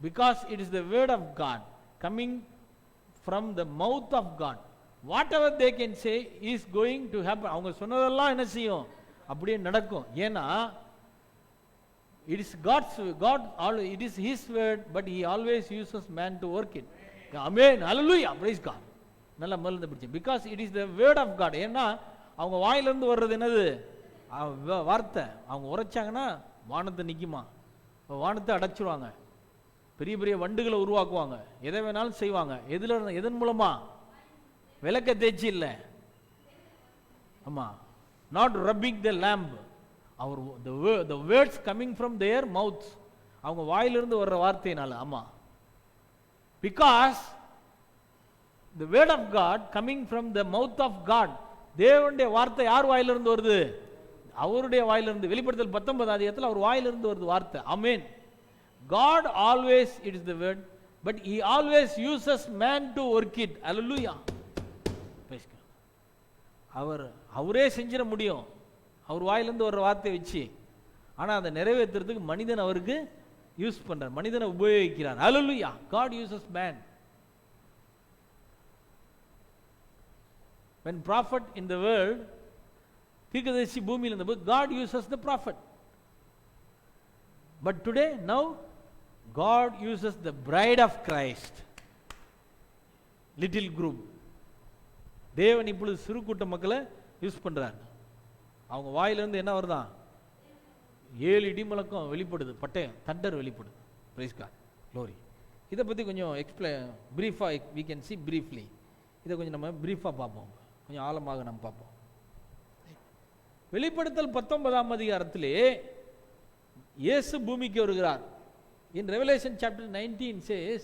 because it is the word of God coming from the mouth of God. whatever they can say is going to happen. அவங்க சொன்னதெல்லாம் என்ன செய்யும்? அப்படியே நடக்கும். ஏன்னா it is it is his word, but he always uses man to work it. amen, hallelujah, praise God. நல்ல மருந்து பிடிச்சு. because it is the word of God. ஏன்னா அவங்க வாயிலிருந்து வர்றது என்னது? வார்த்தை. அவங்க உரைச்சாங்கன்னா வானத்தை நிற்குமா? வானத்தை அடைச்சிருவாங்க. பெரிய பெரிய வண்டுகளை உருவாக்குவாங்க. எதை வேணாலும் செய்வாங்க. எதன் மூலமா? விளக்க தேய்ச்சி இல்லை. ஆமா, நாட் ரப்பிங் த லேம்ப். அவர் the words coming from their mouths, அவங்க வாயிலிருந்து வர்ற வார்த்தையினால. ஆமா, because the word of God coming from the mouth of God. தேவனுடைய வார்த்தை யார் வாயிலிருந்து வருது? அவருடைய வாயிலிருந்து. வெளிப்படுத்தல் 19 அதிகாரத்தில் அவர் வாயிலிருந்து வருது வார்த்தை. ஆமென். God always, it is the word, but he always uses man to work it. hallelujah. அவரே செஞ்சிட முடியும் அவர் வாயிலிருந்து வர்ற வார்த்தையை வச்சு. ஆனா அதை நிறைவேற்றுறதுக்கு மனிதன் அவருக்கு யூஸ் பண்றார், மனிதனை உபயோகிக்கிறார். hallelujah. God uses man. when prophet in the world, தீர்க்கதரிசி பூமியில் இருந்தபோது, God uses the prophet. but today, now God uses the bride of Christ, little group. தேவன் இப்பொழுது சிறு கூட்ட மக்களை யூஸ் பண்றார். அவங்க வாயிலிருந்து என்ன வருதான்? 7 இடி முழக்கம் வெளிப்படுது, பட்டயம், தண்டர் வெளிப்படுது. praise God, glory. இதை பற்றி கொஞ்சம் பிரீஃபாக we can see briefly. இதை கொஞ்சம் நம்ம பிரீஃபாக பார்ப்போம், கொஞ்சம் ஆழமாக நம்ம பார்ப்போம். வெளிப்படுத்தல் 19 அதிகாரத்திலே இயேசு பூமிக்கு வருகிறார். in Revelation chapter 19 says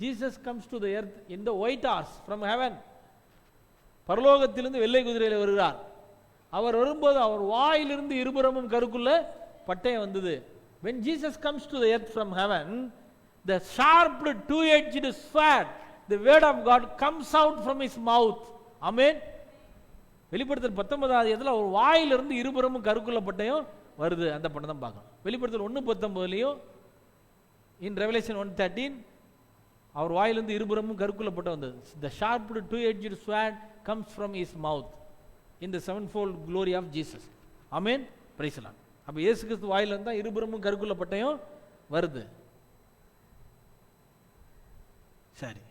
Jesus comes to the earth in the white horse from heaven. பரலோகத்திலிருந்து வெள்ளை குதிரையில் வருகிறார். அவர் வரும்போது அவர் வாயிலிருந்து இருபுறமும் கருக்குள்ள பட்டயம் வந்தது. when Jesus comes to the earth from heaven, the sharp 2-edged sword, the word of God, comes out from his mouth. amen. வெளிப்படுத்தல் 19 அதிகாரத்தில் அவர் வாயிலிருந்து இருபுறமும் கருக்குள்ள பட்டயம் வருது, அந்த பட்டம் தான் பார்க்கணும். வெளிப்படுத்தல் 1:19 இன் ரெவலேஷன் 1:13 அவர் வாயிலிருந்து இருபுறமும் கருக்குள்ள பட்டம் வந்தது. The sharp two-edged sword comes from his mouth in the sevenfold glory of Jesus. Amen, price the Lord. அப்ப இயேசு கிறிஸ்து வாயிலிருந்து தான் இருபுறமும் கருக்குள்ள பட்டயம் வருது. சரி,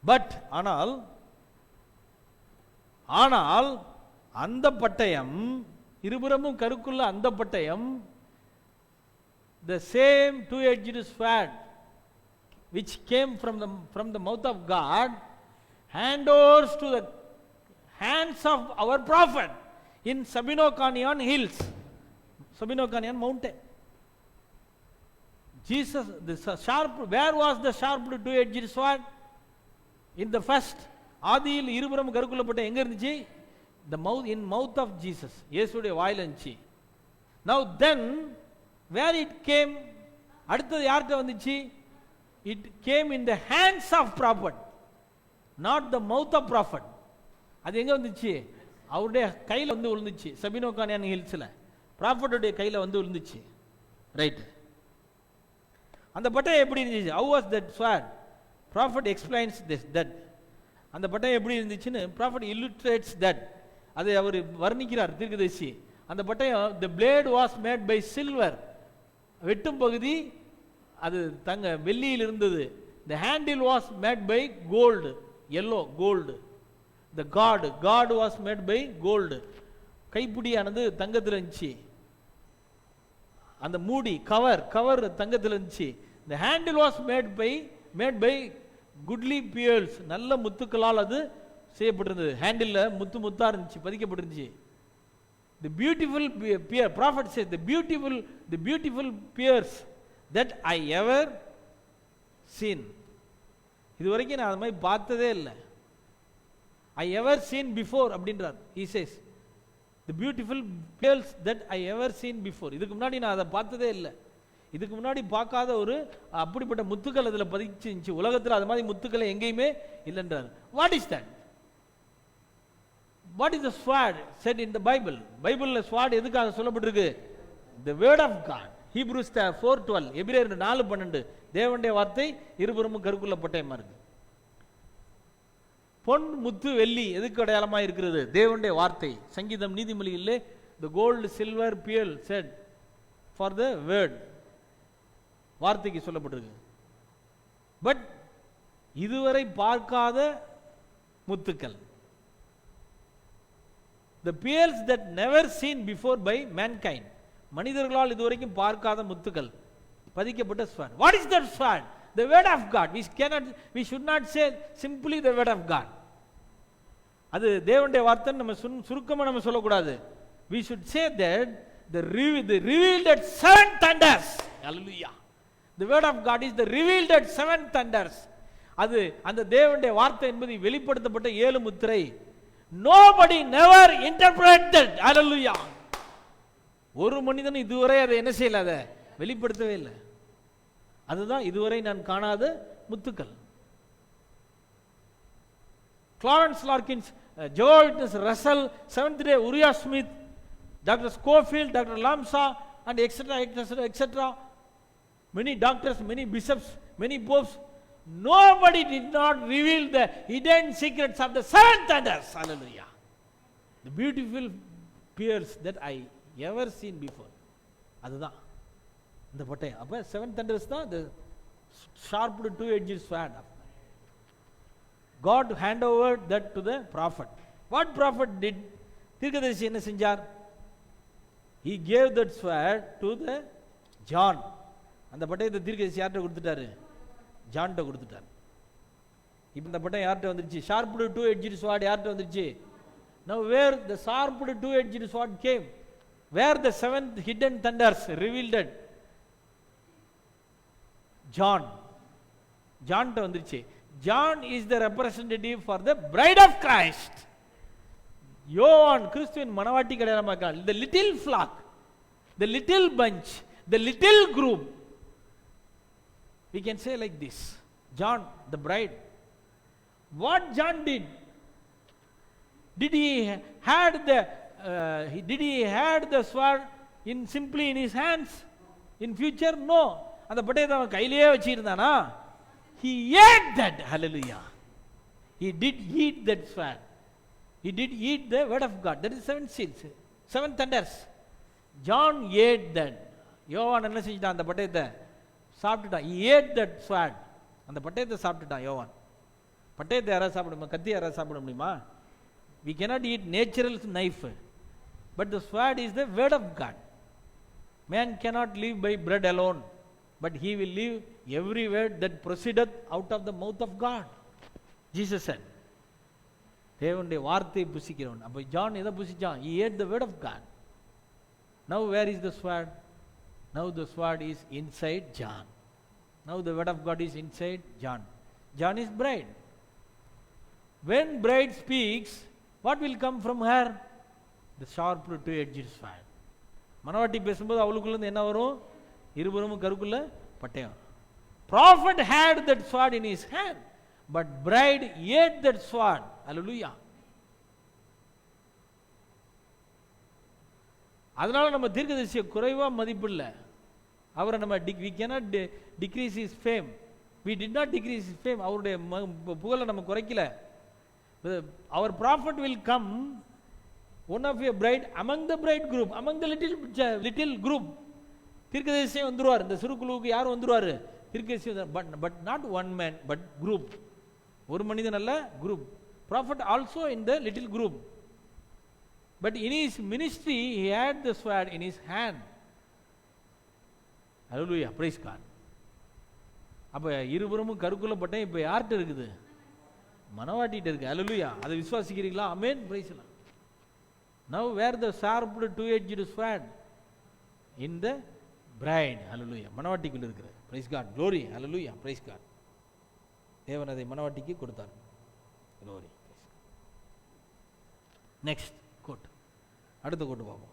பட் ஆனால் அந்த பட்டயம், இருபுறமும் கருக்குள்ள அந்த பட்டயம், the same two-edged sword which came from the mouth of God handovers to the hands of our prophet in Sabinocanian hills, Sabinocanian mountain. Jesus, the sharp, where was the sharp two-edged sword? In the first, ஆதியில் இருபுறம் கருக்குள்ள பட்டயம் எங்க இருந்துச்சு? the mouth, in mouth of Jesus, இயேசுடைய வாயில இருந்துச்சு. now then where it came, அடுத்தது யார்கிட்ட வந்துச்சு? it came in the hands of prophet, not the mouth of prophet. அது எங்க வந்துச்சு? அவருடைய கையில வந்து விழுந்துச்சு. சபினோகானியன் ஹில்ஸ்ல ப்ராஃபட்டுடைய கையில வந்து விழுந்துச்சு. ரைட், அந்த பட்டயம் எப்படி இருந்துச்சு? how was that sword? prophet explains this, that அந்த பட்டயம் எப்படி இருந்துச்சுன்னு prophet illustrates that, அதை அவர் வர்ணிக்கிறார் தீர்க்கதரிசி. அந்த பட்டயம், the blade was made by silver, வெட்டும் பகுதி அது தங்க வெள்ளியில் இருந்தது. the handle was made by gold, yellow gold. the god was made by gold, கைப்பிடியானது தங்கத்தில் இருந்துச்சு. அந்த மூடி கவர் தங்கத்தில் இருந்துச்சு. the handle was made by goodly pearls, நல்ல முத்துக்களால் அது செய்யப்பட்டிருந்தது. ஹேண்டில் முத்தா இருந்துச்சு, பதிக்கப்பட்டிருந்துச்சு. the beautiful pear, prophet says, the beautiful pears that I ever seen. இதுவரைக்கும் நான் அது மாதிரி பார்த்ததே இல்லை. I ever seen before அப்படின்றார். he says the beautiful pearls that I ever seen before. இதுக்கு முன்னாடி நான் அதை பார்த்ததே இல்லை. இதுக்கு முன்னாடி பார்க்காத ஒரு அப்படிப்பட்ட முத்துக்கள் அதில் பதிச்சிருந்துச்சு. உலகத்தில் அது மாதிரி முத்துக்களை எங்கேயுமே இல்லைன்றார். what is that? what is the sword said in the Bible? பைபிள்ல sword எதுக்காக சொல்லப்பட்டிருக்கு? the word of God. Hebrews 4:12, எபிரேயர் 4:12, தேவனுடைய வார்த்தை இருபுறமும் கருக்குள்ள பட்டயமா இருக்கு. பொன் முத்து வெள்ளி எதுக்கு அடையாளமா இருக்கிறது? தேவனுடைய வார்த்தை. சங்கீதம் நீதிமொழியிலே the gold silver pearl said for the word, வார்த்தைக்கு சொல்லப்பட்டிருக்கு. பட் இதுவரை பார்க்காத முத்துக்கள், the pearls that never seen before by mankind, மனிதர்களால் இதுவரைக்கும் பார்க்காத முத்துக்கள் பதிக்கப்பட்ட sword. what is that sword? the word of God. we should not say simply the word of God. அது தேவனுடைய வார்த்தை நம்ம சுருக்கமா நம்ம சொல்லக்கூடாது. we should say that the revealed at seven thunders. hallelujah. the word of God is the revealed at seven thunders. அது அந்த தேவனுடைய வார்த்தை என்பது வெளிப்படுத்தப்பட்ட 7 முத்திரை. nobody never interpreted. hallelujah. ஒரு மனிதன் இதுவரை அதை என்ன செய்யல, அதை வெளிப்படுத்தவே இல்லை. அதுதான் இதுவரை நான் காணாத முத்துக்கள். Clarence Larkins, Jehovah's Witness Russell, Seventh Day Uriah Smith, Dr. Scofield, Dr. Lamsa, and etc. Many doctors, many bishops, many popes, nobody did not reveal the hidden secrets of the seven thunders. hallelujah. the beautiful pearls that I ever seen before. அதுதான் இந்த பட்டயம். அப்ப seven thunders தான் the sharp two-edged sword. God hand over that to the prophet. what prophet did? தீர்க்கதரிசி என்ன செஞ்சார்? he gave that sword to the John. அந்த பட்டயத்தை தீர்க்கதரிசி யார்கிட்ட கொடுத்துட்டாரு? ஜான்கிட்ட கொடுத்துட்டார். இப்போ இந்த பட்டம் யார்கிட்ட வந்துருச்சு? ஷார்ப்டு two-edged sword யார்கிட்ட வந்துருச்சு? now where the sharped two-edged sword came, where the seventh hidden thunders revealed it? ஜான்கிட்ட வந்துருச்சு. John is the representative for the bride of Christ. யோவான் கிறிஸ்துவின் மணவாட்டி அடையாளமாக, the little flock, the little bunch, the little group. We can say like this, John the bride. what John did he had the sword in simply in his hands? In future, no. அந்த பட்டயத்தை அவன் கையிலேயே வச்சிருந்தானா? He ate that. Hallelujah. He did eat that sword. He did eat the word of God. That is 7 seals, 7 thunders. John ate that. யோவான் என்ன செஞ்சிட்டான்? அந்த பட்டயத்தை சாப்பிட்டுட்டான். He ate that sword. அந்த பட்டயத்தை சாப்பிட்டுட்டான் யோவான். பட்டயத்தை யாராவது சாப்பிட முடியுமா? கத்தி யாராவது சாப்பிட முடியுமா? We cannot eat natural knife, but the sword is the word of God. Man cannot live by bread alone, but he will live every word that proceedeth out of the mouth of God. Jesus said, தேவனுடைய வார்த்தையை புசிக்கிறவன். அப்போ John எதை புசிச்சான்? He ate the word of God. Now where is the sword? Now the sword is inside John. Now the word of God is inside John. John is bride. When bride speaks, what will come from her? The sharp two-edged sword. மனவாட்டி பேசும்போது அவளுக்குள்ள என்ன வரும்? இருபுறமும் கருக்குள்ள பட்டயம். Prophet had that sword in his hand, but bride ate that sword. Hallelujah. அதனால நம்ம தீர்க்கதரிசியை குறைவா மதிப்பில்ல. அவரை நம்ம we cannot decrease his fame. We did not decrease his fame. அவருடைய புகழை நம்ம குறைக்கல. Our prophet will come, one of your bride among the bride group, among the little group. தீர்க்கதரிசி வந்துருவார். இந்த சிறு குழுவுக்கு யார் வந்துருவாரு? தீர்க்கதரிசி. but not one man, but group. ஒரு மனிதன் அல்ல, group. Prophet also in the little group. But in his ministry he had the sword in his hand. Hallelujah, praise God. அப்ப இருபுறமும் கருக்குள்ள பட்டயம் இப்ப யார்கிட்ட இருக்குது? மனவாட்டிட்ட இருக்கு. Hallelujah. அதை விசுவாசிக்கிறீங்களா? ஆமென், praise God. Now where the sharp two-edged sword? In the bride. Hallelujah. மனவாட்டிக்குள்ள இருக்குது. Praise God. Glory. Hallelujah. Praise God. தேவன் அதை மனவாட்டிக்கு கொடுத்தார். Glory. Next quote. அடுத்த கோட் பார்ப்போம்.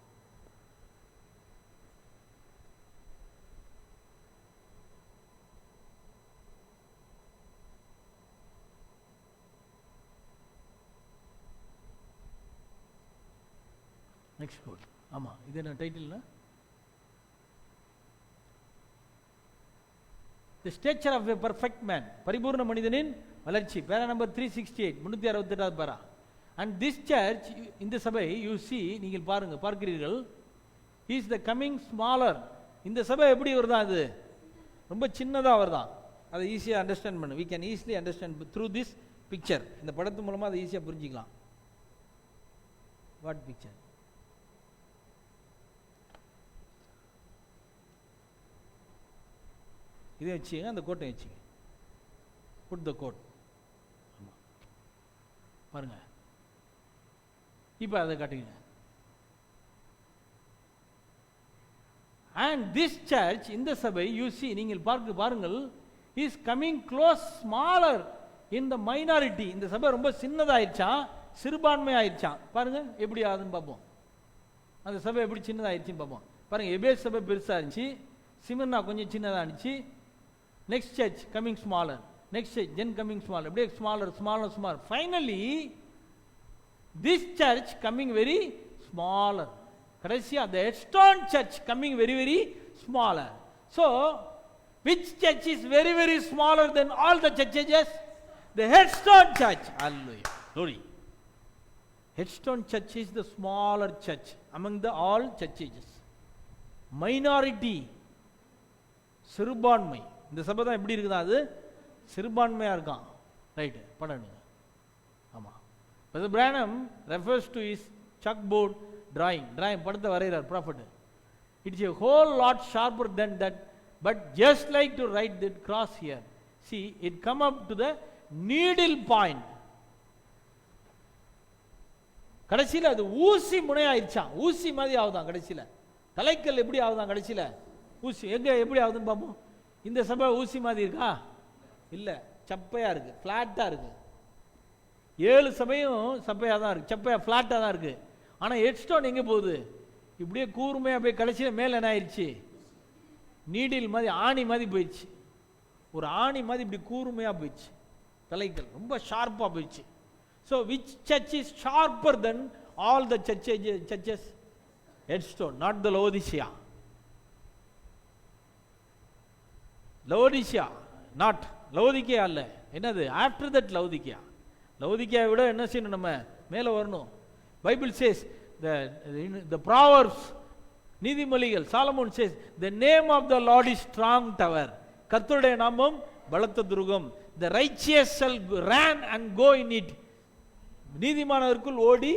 Next quote. ஆமாம், இது என்ன டைட்டில்னா? The stature of a perfect man. பரிபூர்ண மனிதனின் வளர்ச்சி. பேரா நம்பர் 368, 368 பேரா. அண்ட் திஸ் சர்ச், இந்த சபை, யூ சி, நீங்கள் பார்க்கிறீர்கள், இஸ் த கமிங் ஸ்மாலர். இந்த சபை எப்படி வருதான்? அது ரொம்ப சின்னதாக வருதான். அதை ஈஸியாக அண்டர்ஸ்டாண்ட் பண்ணு. We can easily understand through this picture. இந்த படத்து மூலமாக அதை ஈஸியாக புரிஞ்சிக்கலாம். What picture? இதை வச்சுங்க, அந்த கோட்டை வச்சுங்க. Put the coat. ஆமாம், பாருங்க. இப்போ அதை காட்டுங்க. அண்ட் திஸ் சர்ச், இந்த சபை, யூ சி, நீங்கள் பாருங்கள், is coming close smaller in the minority. இந்த சபை ரொம்ப சின்னதாயிடுச்சான், சிறுபான்மை ஆயிடுச்சான். பாருங்க எப்படி ஆகுதுன்னு பார்ப்போம். அந்த சபை எப்படி சின்னதாயிடுச்சுன்னு பார்ப்போம். பாருங்க, எபேஸ் சபை பெருசாக இருந்துச்சு, சிமர்னா கொஞ்சம் சின்னதாக இருந்துச்சு. Next church coming smaller, next church then coming smaller, அப்படியே smaller smaller smaller. Finally this church coming very smaller. கடைசியா the headstone church coming very very smaller. So which church is very very smaller than all the churches? The headstone church. Hallelujah, glory. Headstone church is the smaller church among the all churches. Minority, சிறுபான்மை. இந்த சபை தான் எப்படி இருக்குதா? அது சிறுபான்மையாக இருக்கான். Right, பண்ணணுங்க. ஆமாம். Brother Branham refers to his chalkboard drawing. படத்தை வரைகிறார் prophet. It's a whole lot sharper than that, but just like to write that cross here. See, it come up to the needle point. கடைசியில் அது ஊசி முனையாயிருச்சான். ஊசி மாதிரி ஆகுதான் கடைசியில். தலைக்கல் எப்படி ஆகுதான் கடைசியில்? ஊசி. எங்கே எப்படி ஆகுதுன்னு பார்ப்போம். இந்த சபை ஊசி மாதிரி இருக்கா? இல்லை, சப்பையாக இருக்குது, ஃப்ளாட்டாக இருக்குது. 7 சபையும் சப்பையாக தான் இருக்குது, சப்பையாக ஃப்ளாட்டாக தான் இருக்குது. ஆனால் ஹெட்ஸ்டோன் எங்கே போகுது? இப்படியே கூர்மையாக போய் கடைசியில் மேலே என்ன ஆயிடுச்சு? நீடில் மாதிரி, ஆணி மாதிரி போயிடுச்சு. ஒரு ஆணி மாதிரி இப்படி கூர்மையாக போயிடுச்சு. தலைக்கல் ரொம்ப ஷார்ப்பாக போயிடுச்சு. So which church is sharper than all the churches? headstone, not the Laodicea. Laodicea, not Laodicea அல்ல. என்னது? After that Laodicea. Laodicea விட என்ன செய்யணும்? நம்ம மேலே வரணும். Bible says, the Proverbs, நீதிமொழிகள், Solomon says, the name of the Lord is strong tower. கர்த்தருடைய நாமம் பலத்த Thurugam. The righteous shall run and go in it. நீதிமானவருக்குள் ஓடி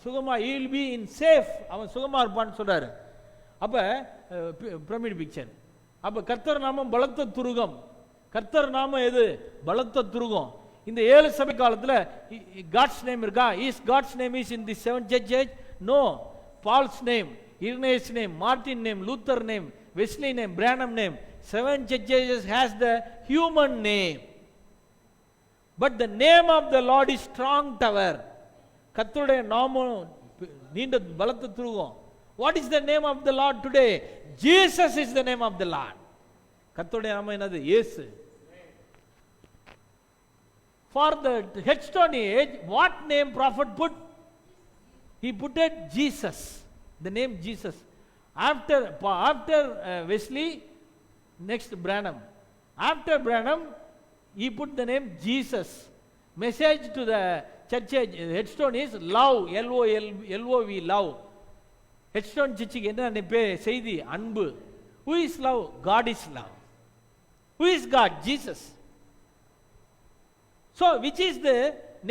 சுகமா, he will be in safe, அவன் சுகமா இருப்பான்னு சொல்றாரு. அப்ப பிரமிட் பிக்சர். அப்ப கர்த்தர் நாமம் பலத்த துருகம். கர்த்தர் நாமம் எது? பலத்த துருகம். இந்த 7 சபை காலத்துல காட்ஸ் நேம் இருக்கா? Is God's name is in the 7 church? No. Paul's name, Irenaeus name, Martin name, Luther name, Wesley name, Branham name, 7 churches has the human name. But the name of the Lord is strong tower. கர்த்தருடைய நாமம் நீண்ட பலத்த Thurugam. What is the name of the Lord today? Jesus is the name of the Lord. கர்த்தருடைய நாமம் என்னது? இயேசு. For the headstone age, what name prophet put? He put it Jesus, the name Jesus. After Wesley, next Branham. After Branham, he put the name Jesus. Message to the church age headstone is love, L-O-V, love. Headstone church என்ன செய்தி? அன்பு. Who is love? God is love. Who is God? Jesus. So which is the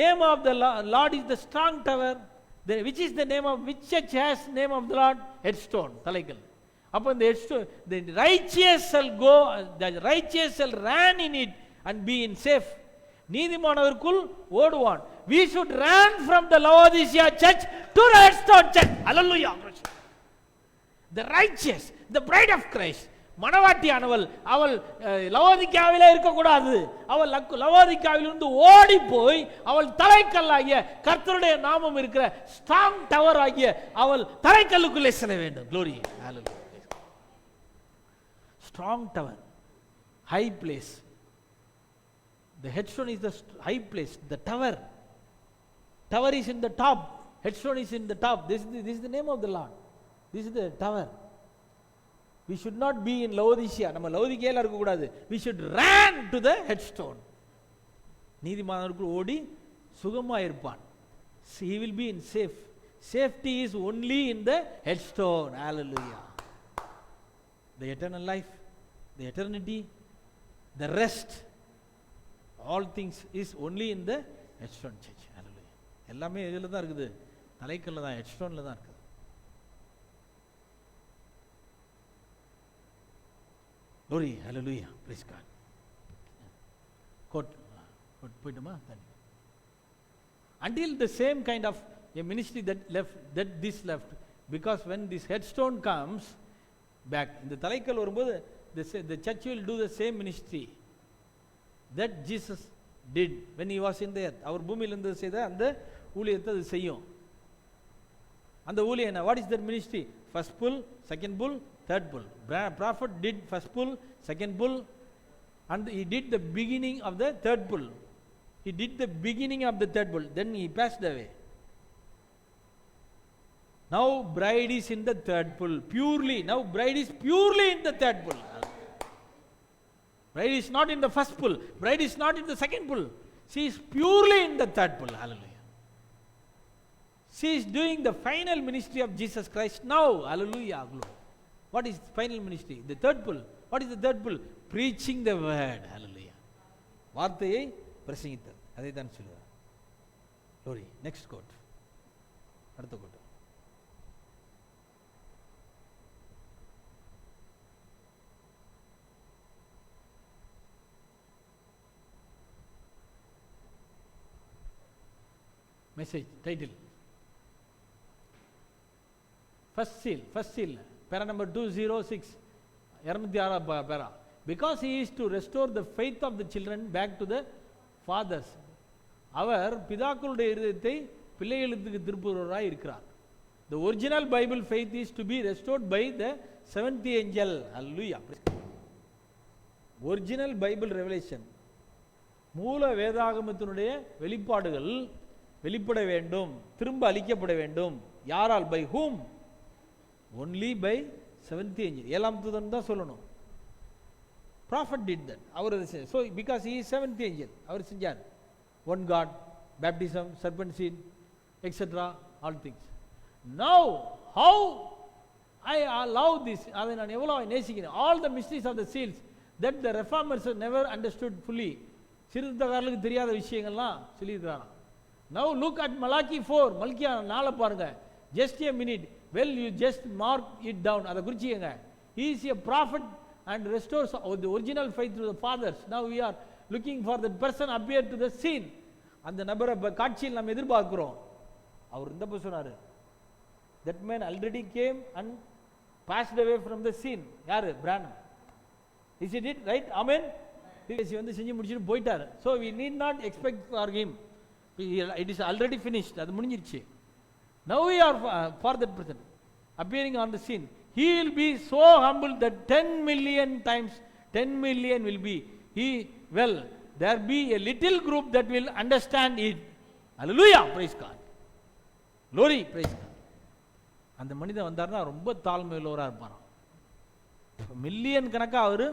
name of the Lord is the strong tower. Which is the name of which church has name of the Lord? Headstone, தலைக்கல். அப்போ இந்த headstone, the righteous shall go, the righteous shall run in it and be in safe. நீதிமானவருக்குள் ஓடுவான். We should run from the Laodicea church to the headstone church. Hallelujah. The righteous, the bride of Christ, மணவாட்டியானவள், அவள் லவோதிக்காவிலே இருக்கக்கூடாது. அவள் லவோதிக்காவிலிருந்து ஓடி போய் அவள் தலைக்கல்லாகிய கர்த்தருடைய நாமம் இருக்கிற ஸ்ட்ராங் டவர் ஆகிய அவள் தலைக்கல்லுக்குள்ளே செல்ல வேண்டும். Glory. Hallelujah. Strong tower, high place. The headstone is the high place, the tower. Tower is in the top, headstone is in the top. This is the name of the Lord. This is the tower. We should not be in Laodicea. நம்ம லவோதிக்கேல இருக்க கூடாது. We should run to the headstone. நீதிமானவருக்குள் ஓடி சுகமா இருப்பான். He will be in safe. Safety is only in the headstone. Hallelujah. The eternal life, the eternity, the rest, all things is only in the headstone church. Hallelujah. எல்லாமே இதில் தான் இருக்குது. தலைக்கல்ல தான், ஹெட்ஸ்டோன்ல தான் இருக்குது. Glory, hallelujah, praise God. Quote போய்ட்டுமா? Until the same kind of a ministry that this left, because when this headstone comes back, இந்த தலைக்கல் வரும்போது the church will do the same ministry that Jesus did when he was in the earth. அவர் பூமியில் இருந்து செய்த அந்த ஊழியத்தை அது செய்யும். அந்த ஊழியம் என்ன? What is that ministry? First bull, second bull, third bull. Prophet did first bull, second bull, and he did the beginning of the third bull. He did the beginning of the third bull. Then he passed away. Now bride is in the third bull purely. Now bride is purely in the third bull. Bride is not in the first bull. Bride is not in the second bull. She is purely in the third bull. Hallelujah. She is doing the final ministry of Jesus Christ now. Hallelujah. What is final ministry? The third bull. What is the third bull? Preaching the word. Hallelujah. வார்த்தையை பிரசங்கித்தல். அதை தான் சொல்லுவார். Glory. Next quote. அடுத்த quote. Message title. First seal, para number 206, 206 para. Because he is to restore the faith of the children back to the fathers. அவர் பிதாக்களுடைய இருதயத்தை பிள்ளைகளுக்கு திருப்புகிறவராய் இருக்கிறார். The original Bible faith is to be restored by the seventh angel. Hallelujah. Original Bible revelation, மூல வேதாகமத்தினுடைய வெளிப்பாடுகள் வெளிப்பட வேண்டும், திரும்ப அளிக்கப்பட வேண்டும். யாரால்? By whom? only by seventh angel. ஏழாம் தூதன் தான் சொல்லணும். Prophet did that. Our so because he is seventh angel, அவர் செஞ்சார். One God, baptism, serpent seed, etc. all things. Now how I love this, அதை நான் எவ்வளவு நேசிக்கிறேன். All the mysteries of the seals that the reformers never understood fully. சிறுத்தகாரர்களுக்கு தெரியாத விஷயங்கள்லாம் சொல்லியிருக்கிறாங்க. Now look at Malachi 4, மல்கியா 4 பாருங்க. Just a minute, well you just mark it down, அதை குறிச்சிங்க. He is a prophet and restores the original faith to the fathers. Now we are looking for that person appear to the scene. அந்த நபரை காட்சியில் நாம் எதிர்பார்க்கிறோம். அவர் இந்த சொன்னாரு, that man already came and passed away from the scene. யாரு? பிரானம். Is it right? Amen. வந்து செஞ்சு முடிச்சிட்டு போயிட்டார். So we need not expect for him. It is already finished. அது முடிஞ்சிருச்சு. Now we are for that person appearing on the scene. He will be so humble that 10 million times 10 million will be. There be a little group that will understand it. Hallelujah, praise God. Glory, praise God. அந்த மனிதன் வந்தார்னா ரொம்ப தாழ்மையுள்ளவராக இருப்பாராம். Million கணக்காக அவர்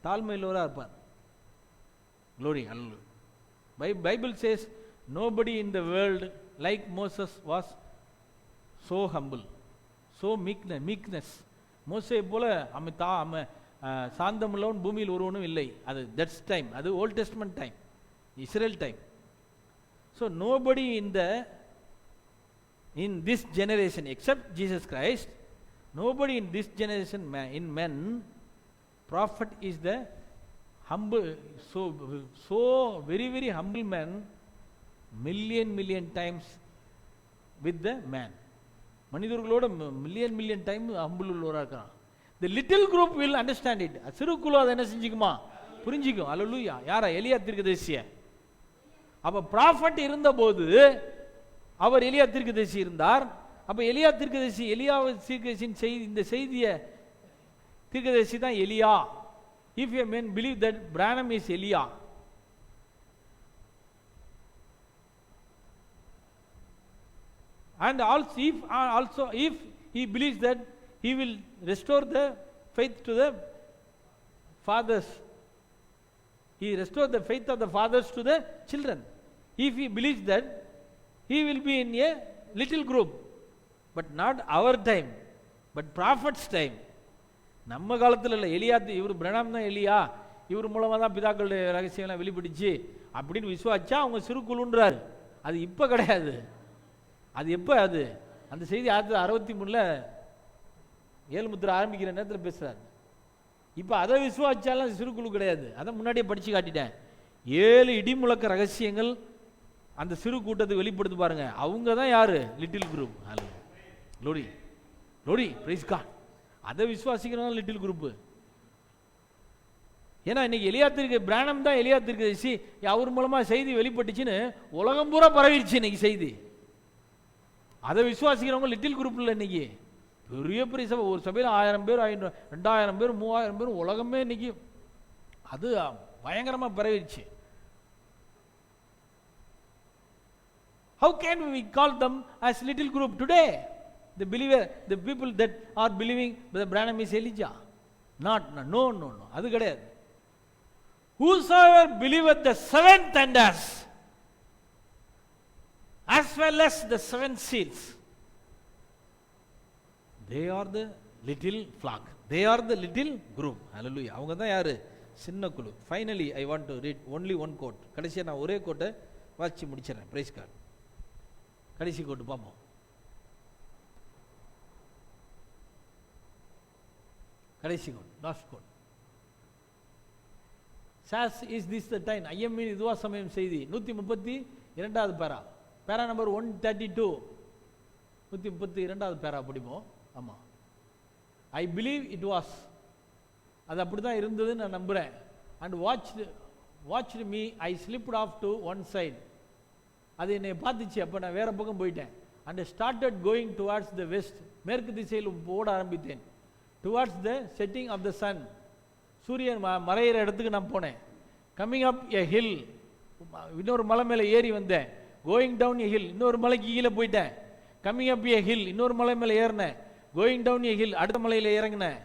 தாழ்மையுள்ளவராக இருப்பார். Glory, hallelujah. Bible says nobody in the world like Moses was so humble, so meekness. மோசே போல சாந்தமுள்ளவன் பூமியில் ஒருவனும் இல்லை. அது தட்ஸ் டைம், அது old testament time, Israel time. So nobody in this generation except Jesus Christ, nobody in this generation in men, prophet is the humble, so very very humble man, million times with the man. மனிதர்களோட million time humble உள்ளவராக இருக்கிறான். The little group will understand it. சிறு குழு அதை என்ன செஞ்சுக்குமா? புரிஞ்சிக்கும். அல்லேலூயா. யாரா? எலியா தீர்க்கதரிசி. அப்ப ப்ராஃபட் இருந்தபோது அவர் எலியா தீர்க்கதரிசி இருந்தார். அப்ப எலியா தீர்க்கதரிசி, எலியா தீர்க்கதரிசியின் செய்தி, இந்த செய்திய தீர்க்கதரிசி தான் எலியா. If a man believe that Branham is Elia, and also if he believes that he will restore the faith to the fathers, he restore the faith of the fathers to the children. If he believes that, he will be in a little group, but not our time, but prophet's time. நம்ம காலத்தில் இல்லை. எலியா, இவர் பிரணாம் தான் எலியா, இவர் மூலமாக தான் பிதாக்களுடைய ரகசியம்லாம் வெளிப்பட்டுச்சு அப்படின்னு விசுவாச்சா அவங்க சிறு குழுன்றார். அது இப்போ கிடையாது. அது எப்போ? அது அந்த செய்தி 1963 ஏழுமுத்திரை ஆரம்பிக்கிற நேரத்தில் பேசுகிறார். இப்போ அதை விசுவாச்சாலாம் சிறு குழு கிடையாது. அதை முன்னாடியே படித்து காட்டிட்டேன். 7 இடிமுழக்க ரகசியங்கள் அந்த சிறு கூட்டத்துக்கு வெளிப்படுத்து பாருங்க. அவங்க தான் யாரு? Little group. லோடி லோடி பிரைஸ் காட். அதை விசுவாசிக்கிறவங்க லிட்டில் குரூப். ஏன்னா இன்னைக்கு எலியாத்திற்கு பிரானம் தான் எலியாத்திற்கு அவர் மூலமா செய்தி வெளிப்பட்டுச்சுன்னு உலகம் பூரா பரவிடுச்சு இன்னைக்கு செய்தி. அதை விசுவாசிக்கிறவங்க லிட்டில் குரூப்ல இன்னைக்கு பெரிய பெரிய சபை, ஒரு சபையில் 1000 பேர் 2000 பேர் 3000 பேர் உலகமே இன்னைக்கு அது பயங்கரமா பரவிடுச்சு. How can we call them as little group today? The believer, the people that are believing that Branham is Elijah. No. அது கிடையாது. Whosoever believeth the 7 thunders as well as the 7 seals, they are the little flock. They are the little group. Hallelujah. அவங்க தான் யாரு? சின்ன குழு. Finally, I want to read only one quote. கடைசியா நான் ஒரே கோட்டை வாசிச்சு முடிச்சிடறேன். Praise God. கடைசி கோட்டு பார்ப்போம். கடைசி quote, last quote. Such is this the time. ஐஎம்இன் இதுவா சமயம் செய்தி 132வது பேரா நம்பர் 132. 132வது பேரா படிப்போம். ஆமா, ஐ பிலீவ் இட் வாஸ், அது அப்படி தான் இருந்ததுன்னு நான் நம்புறேன். And watched me, I slipped off to one side. அது என்னை பார்த்துச்சு, அப்போ நான் வேற பக்கம் போயிட்டேன். And started going towards the west, மேற்கு திசையில் ஓட ஆரம்பித்தேன். Towards the setting of the sun, சூரியன் மறையிற இடத்துக்கு நான் போனேன். கம்மிங் அப் எ ஹில், இன்னொரு மலை மேலே ஏறி வந்தேன். கோயிங் டவுன் எ ஹில், இன்னொரு மலைக்கு கீழே போயிட்டேன். கம்மிங் அப் எ ஹில், இன்னொரு மலை மேலே ஏறினேன். கோயிங் டவுன் எ ஹில், அடுத்த மலையில் இறங்கினேன்.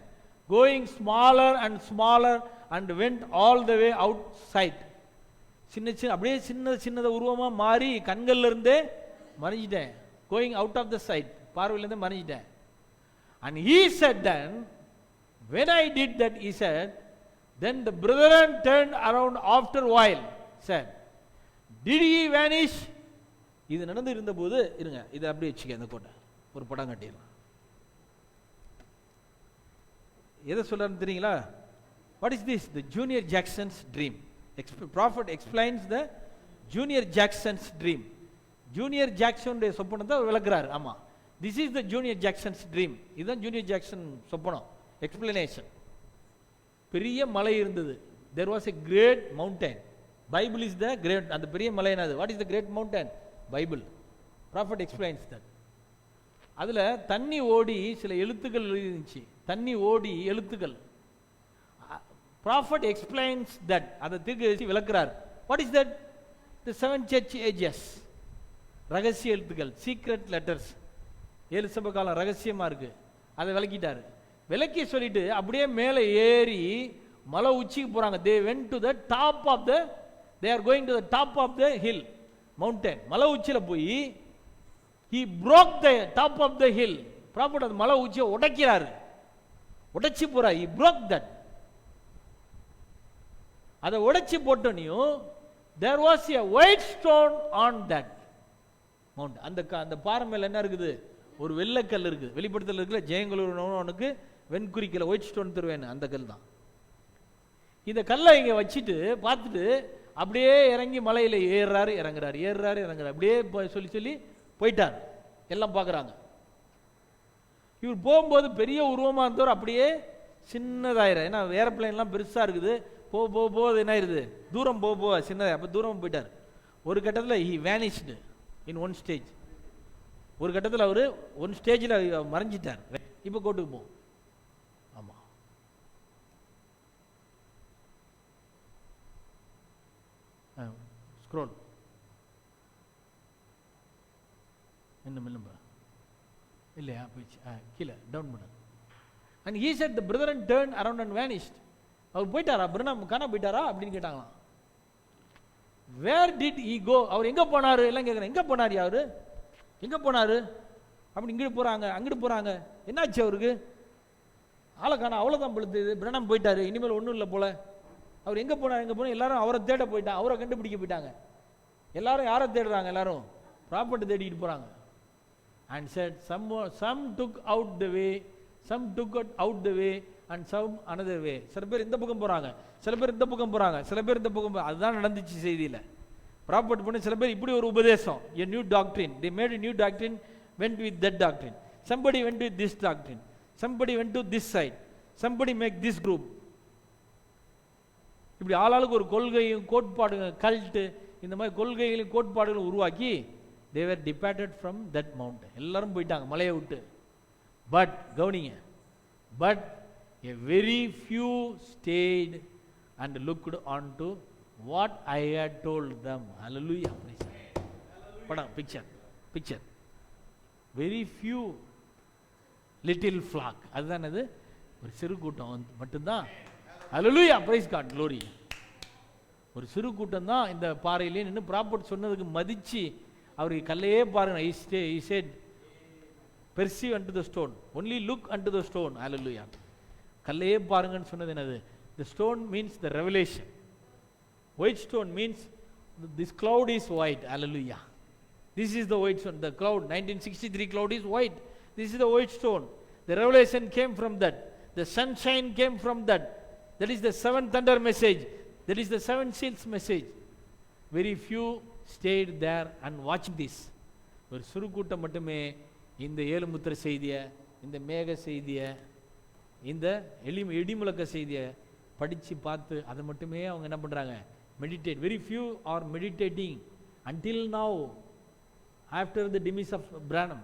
Going smaller and smaller and went all the way out sight. அப்படியே சின்னத உருவமாக மாறி கண்கள்ல இருந்தே மறைஞ்சிட்டேன். Going out of the sight, பார்வையிலேருந்து மறைஞ்சிட்டேன். And he said then, when I did that, he said, then the brethren turned around after a while, said, did he vanish? இது நடந்து இருந்தபோது, இருங்க இதை அப்படியே வச்சுக்க, இந்த கோட்டை ஒரு படம் கட்டிடலாம். எதை சொல்றாருன்னு தெரியுங்களா? What is this? The Junior Jackson's dream. Prophet explains the Junior Jackson's dream. Junior ஜாக்சனுடைய சொப்பனத்தை விளக்குறாரு. ஆமா, this is the Junior Jackson's dream. இதுதான் ஜூனியர் ஜாக்சன் சொப்பனம். எக்ஸ்பிளனேஷன். பெரிய மலை இருந்தது. there was a great mountain. Bible is the great. அந்த பெரிய மலை என்னது? what is the great mountain? Bible. Prophet explains that. அதுல தண்ணி ஓடி சில எழுத்துக்கள் இருந்துச்சு. தண்ணி ஓடி எழுத்துக்கள். Prophet explains that. அதை தீர்க்கதரிசி விளக்குறார். what is that? the 7 church ages. ரகசிய எழுத்துக்கள், சீக்ரெட் லெட்டர்ஸ். 7 சபை காலம் ரகசியமா இருக்கு. அதை விளக்கிட்டாரு. விளக்கி சொல்லிட்டு அப்படியே மேலே ஏறி மலை உச்சிக்கு போறாங்க. they went to the top of the, they are going to the top of the hill, mountain. மலை உச்சியில போய் he broke the top of the hill. Prophet அந்த மலை உச்சியை உடைக்கிறாரு. உடைச்சி போறாரு. he broke that. அதை உடைச்சி போட்டோனையும் there was a white stone on that mount. அந்த பாறை மேல என்ன இருக்குது? ஒரு வெள்ளைக்கல் இருக்குது. வெளிப்படுத்தல் இருக்குல்ல, ஜெயங்கலூர்னவனுக்கு வெண்குறிக்கல ஒயிட் ஸ்டோன் தருவேன், அந்த கல் தான். இந்த கல்லை இங்க வச்சுட்டு பார்த்துட்டு அப்படியே இறங்கி மலையில ஏறுறாரு இறங்குறாரு, ஏறுறாரு இறங்குறாரு, அப்படியே சொல்லி சொல்லி போயிட்டார். எல்லாம் பார்க்குறாங்க. இவர் போகும்போது பெரிய உருவமா இருந்தவர் அப்படியே சின்னதாயிரம். ஏன்னா ஏரோப்ளேன்லாம் பெருசா இருக்குது. போகுது என்ன ஆயிருது? தூரம் போக சின்னதாய். அப்போ தூரம் போயிட்டார். ஒரு கட்டத்தில் he vanished in one stage. ஒரு கட்டத்தில் அவர் ஒன் ஸ்டேஜில் மறைஞ்சிட்டார். இப்போ கோட்டுக்கு போ. ஆமாம், ஸ்க்ரோல் இன்னும் இல்லையா? போயிடுச்சு. கீழே டவுன் பண்ண. And he said the brethren turned around and vanished. அவர் போயிட்டாரா? பிரணாம் காண போயிட்டாரா அப்படின்னு கேட்டாங்களாம். Where did he go? அவர் எங்க போனாரு எல்லாம் கேட்குறேன். எங்க போனார்? அவரு எங்க போனாரு? அப்படி இங்கிட்டு போறாங்க அங்கிட்டு போறாங்க. என்னாச்சு அவருக்கு? ஆளை காணா, அவ்வளோதான் பொழுது. பிரணாம் போயிட்டாரு, இனிமேல் ஒன்றும் இல்லை போல. அவர் எங்க போனார்? எங்க போனா எல்லாரும் அவரை தேட போயிட்டாங்க, அவரை கண்டுபிடிக்க போயிட்டாங்க. எல்லாரும் யாரை தேடுறாங்க? எல்லாரும் ப்ராப்பர்ட்டி தேடிட்டு போறாங்க. and said some took out the way, some took out the way and some another way. சில பேர் இந்த பக்கம் போறாங்க, சில பேர் இந்த பக்கம் போறாங்க, சில பேர் இந்த பக்கம். அதுதான் நடந்துச்சு செய்தியில. ப்ராப்பர்ட் பண்ணி சில பேர் இப்படி ஒரு உபதேசம், a new doctrine, they made a new doctrine, went with that doctrine. Somebody went with this doctrine, somebody went to this side, somebody make this group. இப்படி ஆளாளுக்கு ஒரு கொள்கையும் கோட்பாடுங்க, கல்ட்டு, இந்த மாதிரி கொள்கைகளையும் கோட்பாடுகளும் உருவாக்கி they were departed from that mountain. எல்லாரும் போயிட்டாங்க மலையை விட்டு. பட் கவனிங்க, but a very few stayed and looked on to what I had told them. Hallelujah. படம் picture very few little flock. அதுதான் அது, ஒரு சிறு கூட்டம் மட்டும்தான். Hallelujah, praise God, glory. ஒரு சிறு கூட்டம் தான் இந்த பாறையிலே நின்று ப்ராப்பர்ட் சொன்னதுக்கு மதிச்சு அவருக்கு கல்லையே பாருங்க. he said perceive unto the stone, only look unto the stone. Hallelujah. கல்லையே பாருங்கன்னு சொன்னது என்னது? the stone means the revelation. white stone means this cloud is white. Hallelujah. this is the white stone. The cloud 1963 cloud is white. this is the white stone. the revelation came from that. the sunshine came from that. that is the seven thunder message. that is the seven seals message. very few stayed there and watched this. ஒரு சிறு கூட்டம் மட்டுமே இந்த ஏழு முத்திர செய்தியை, இந்த மேக செய்தியை, இந்த இடிமுழக்க செய்தியை படித்து பார்த்து அதை மட்டுமே அவங்க என்ன பண்ணுறாங்க? Meditate. Very few R meditating until now after the demise of Branham.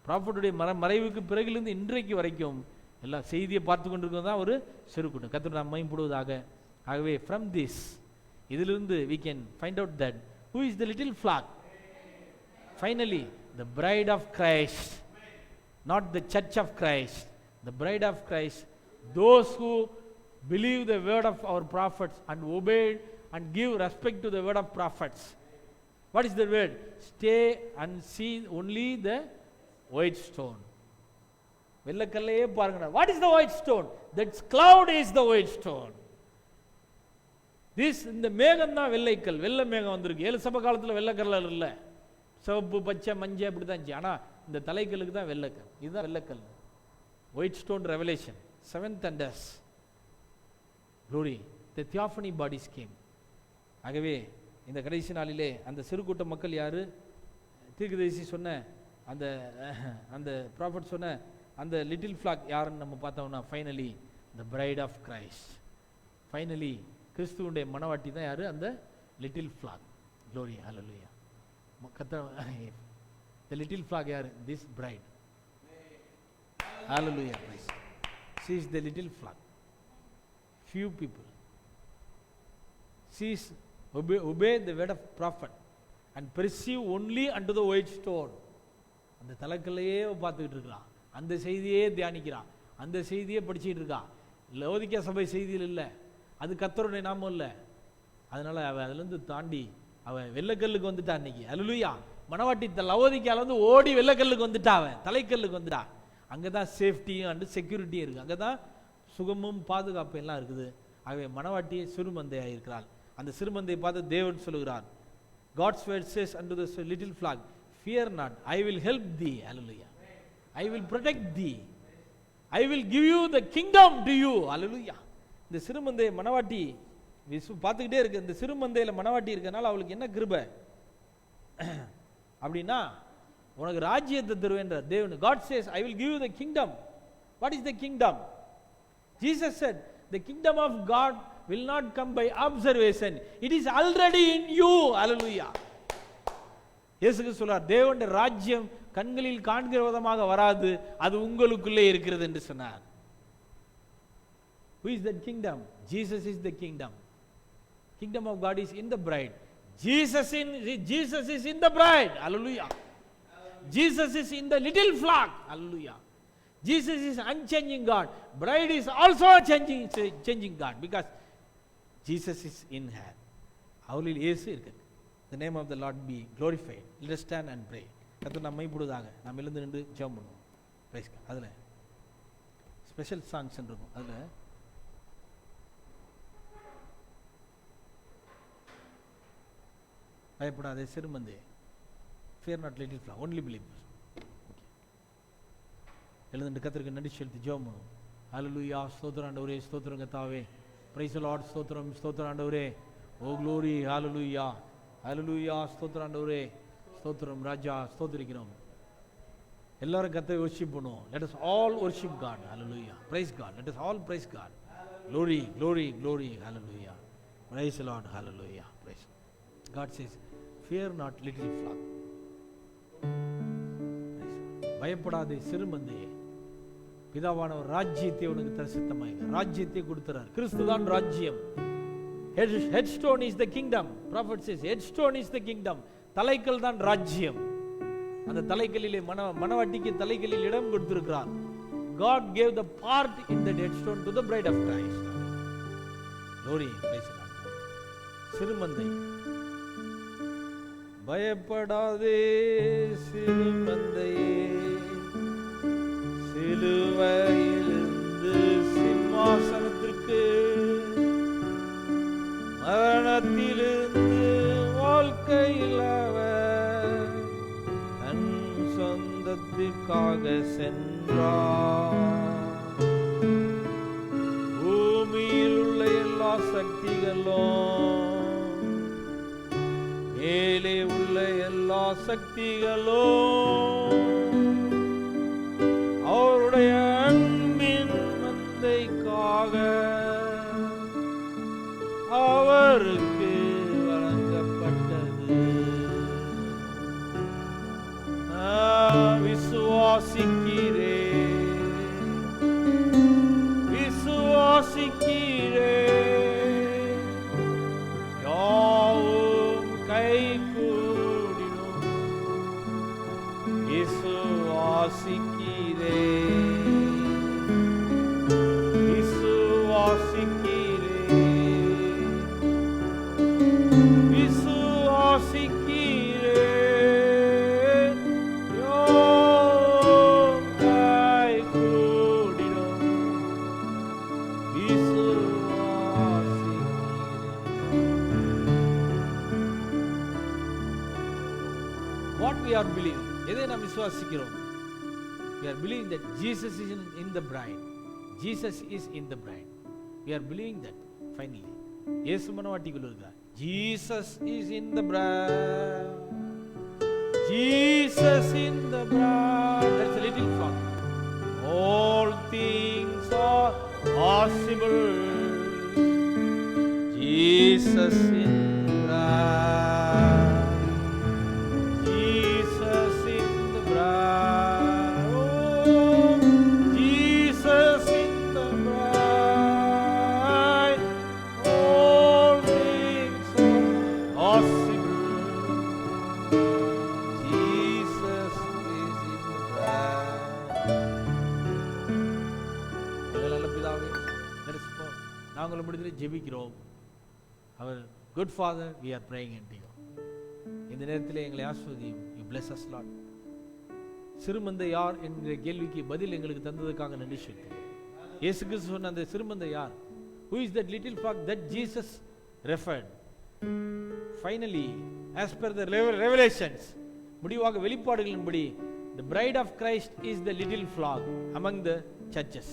ப்ராஃபட்டுடைய மறைவுக்கு பிறகிலிருந்து இன்றைக்கு வரைக்கும் எல்லா செய்தியை பார்த்து கொண்டிருக்கிறது தான் ஒரு சிறு கூட்டம். கர்த்தர் நாம் மகிமைப்படுவதாக. ஆகவே ஃப்ரம் திஸ், இதிலிருந்து we can find out that who is the little flock? Finally, the bride of Christ not the church of Christ, the bride of Christ, those who believe the word of our prophets and obey and give respect to the word of prophets. What is the word? Stay and see only the white stone. வெள்ளக்கல்லையே பாருங்க. What is the white stone? That cloud is the white stone. This இந்த மேகம் தான் வெள்ளைக்கல். வெள்ளை மேகம் வந்திருக்கு. ஏழு சபை காலத்தில் வெள்ளைக்கல் இல்லை, சிவப்பு பச்சை மஞ்சள் அப்படி தான் இருந்துச்சு. ஆனால் இந்த தலைக்கல்லுக்கு தான் வெள்ளைக்கல். இதுதான் வெள்ளைக்கல். White stone revelation, 7 thunders, glory, the theophany bodies came. ஆகவே இந்த கடைசி நாளிலே அந்த சிறுகூட்ட மக்கள் யாரு? தீர்க்கதரிசி சொன்ன அந்த அந்த ப்ராஃபட் சொன்ன அந்த லிட்டில் ஃப்ளாக் யாருன்னு நம்ம பார்த்தோம்னா, finally the bride of Christ. Finally கிறிஸ்துவுடைய மனவாட்டி தான் யாரு? அந்த little flock. Glory, hallelujah. The little flock யாரு? This bride. Hallelujah. she is the little flock. Few people. She is obey the word of prophet and perceive only unto the white stone. அந்த தலைக்கல்லையே பார்த்துக்கிட்டு இருக்கிறான், அந்த செய்தியே தியானிக்கிறான், அந்த செய்தியே படிச்சுட்டு இருக்கான். லவோதிக்கா சபை செய்தியில் இல்லை, அது கர்த்தருடைய நாமம் இல்லை. அதனால அவன் அதுலேருந்து தாண்டி அவன் வெள்ளைக்கல்லுக்கு வந்துட்டான். இன்னைக்கு அல்லேலூயா. மனவாட்டி லவோதிக்காலேருந்து ஓடி வெள்ளைக்கல்லுக்கு வந்துட்டா, அவன் தலைக்கல்லுக்கு வந்துட்டா. அங்கே தான் சேஃப்டியும் அண்டு செக்யூரிட்டியும் இருக்குது, அங்கே தான் சுகமும் பாதுகாப்பு எல்லாம் இருக்குது. ஆகவே மனவாட்டியை சிறுமந்தையாக இருக்கிறாள். அந்த சிறுமந்தையை பார்த்து தேவன் சொல்லுகிறார், God's word says unto the little flock, fear not, I will help thee. Hallelujah. I will protect thee. I will give you the kingdom to you. Hallelujah. இந்த சிறுமந்தை மனவாட்டி பார்த்துக்கிட்டே இருக்கு. இந்த சிறுமந்தையில் மனவாட்டி இருக்கனால அவளுக்கு என்ன கிருபை அப்படின்னா, உனக்கு ராஜ்யத்தை தருவேன்ற தேவன். God says, I will give you the kingdom. What is the kingdom? Jesus said, the kingdom of God will not come by observation. It is already in you. Hallelujah. இயேசு சொல்றார், தேவனுடைய ராஜ்யம் கண்களில் காண்கிற விதமாக வராது, அது உங்களுக்குள்ளே இருக்கிறது என்று சொன்னார். Who is that kingdom? Jesus is the kingdom. Kingdom of God is in the bride. Jesus is in the bride. Hallelujah. Jesus is in the little flock. Hallelujah. Jesus is unchanging God. Bride is also changing God, because Jesus is in her. அவளில் இயேசு இருக்கு. The name of the Lord be glorified. Let us stand and pray. கர்த்தர் நம்மை இப்பொழுதாக நாம் எழுந்து நின்று ஜெபம் பண்ணுவோம். Praise God. அதில் ஸ்பெஷல் சாங்ஸ் இருக்கும். அதில் பயப்படாதே சிறுமந்தே, fear not little flock, only believe. எழுந்து கர்த்தருக்கு நன்றி செலுத்தி ஜெபம் பண்ணுவோம். ஹல்லேலூயா. ஸ்தோத்திரம் ஆண்டவரே, ஸ்தோத்திரம் கர்த்தாவே. Praise the Lord. ஸ்தோத்திரம், ஸ்தோத்திரம் ஆண்டவரே. O glory. Hallelujah, hallelujah. ஸ்தோத்திரம் ஆண்டவரே, ஸ்தோத்திரம் ராஜா, ஸ்தோத்திரிக்கிறோம். எல்லாரும் கர்த்தரை worship பண்ணுவோம். Let us all worship God. Hallelujah. Praise God. Let us all praise God. Glory, glory, glory. Hallelujah. Praise the Lord. Hallelujah. Praise. God says, fear not little flock. பயப்படாதே சிறுமந்தையே, பிதாவானவர் ராஜ்யத்தை உனக்கு தரிசித்தமாக ராஜ்யத்தை கொடுக்கிறார். கிறிஸ்து தான் ராஜ்யம். Headstone is the kingdom. Prophet says, headstone is the kingdom. தலைக்கல் தான் ராஜ்யம். அந்த தலைக்கல்லிலே மனவாட்டிக்கு தலைக்கல்லில் இடம் கொடுத்திருக்கிறார். God gave the part in the headstone to the bride of Christ. Glory, praise the Lord. சிறுமந்தை பயப்படாதே சிறுமந்தையே, சிலுவையிலிருந்து சிம்மாசனத்திற்கு, மரணத்திலிருந்து வாழ்க்கையில் அவர் தன் சொந்தத்திற்காக சென்றார். பூமியில் உள்ள எல்லா சக்திகளும், மேலே உள்ள எல்லா சக்திகளும் அவருடைய அன்பின் மந்தைக்காக அவருக்கு வழங்கப்பட்டது. விசுவாசிக்கிறே, விசுவாசிக்கிறே, யாவும் கை கூடினோம். விசுவாசிக்கிறே, What we are believing, எதை நாம் விசுவாசிக்கிறோம்? We are believing that Jesus is in the bride. Jesus is in the bride. We are believing that finally. இயேசு மணவாட்டிக்குள் இருக்கிறார். Jesus is in the bride. Jesus in the bride. That's a little song. All things are possible. Jesus in the bride. Jesus in the bride. Oh, Jesus in the bride. All things are possible. Jesus is in the bride. நல்ல பிதாவே, நாங்கள் முடிஞ்சு ஜெபிக்கிறோம். Our good Father, we are praying unto you. இந்த நேரத்தில் எங்களை ஆசீர்வதியும். You bless us, Lord. சிறுமந்தை யார் என்கிற கேள்விக்கு பதில் எங்களுக்கு தந்ததுக்காக நன்றி சொல்கிறேன். இயேசு கிறிஸ்து சொன்ன அந்த சிறுமந்தை யார்? Who is that little flock that Jesus referred? Finally, as per the revelations, முடிவாக வெளிப்பாடுகளின்படி, the bride of Christ is the little flock among the churches.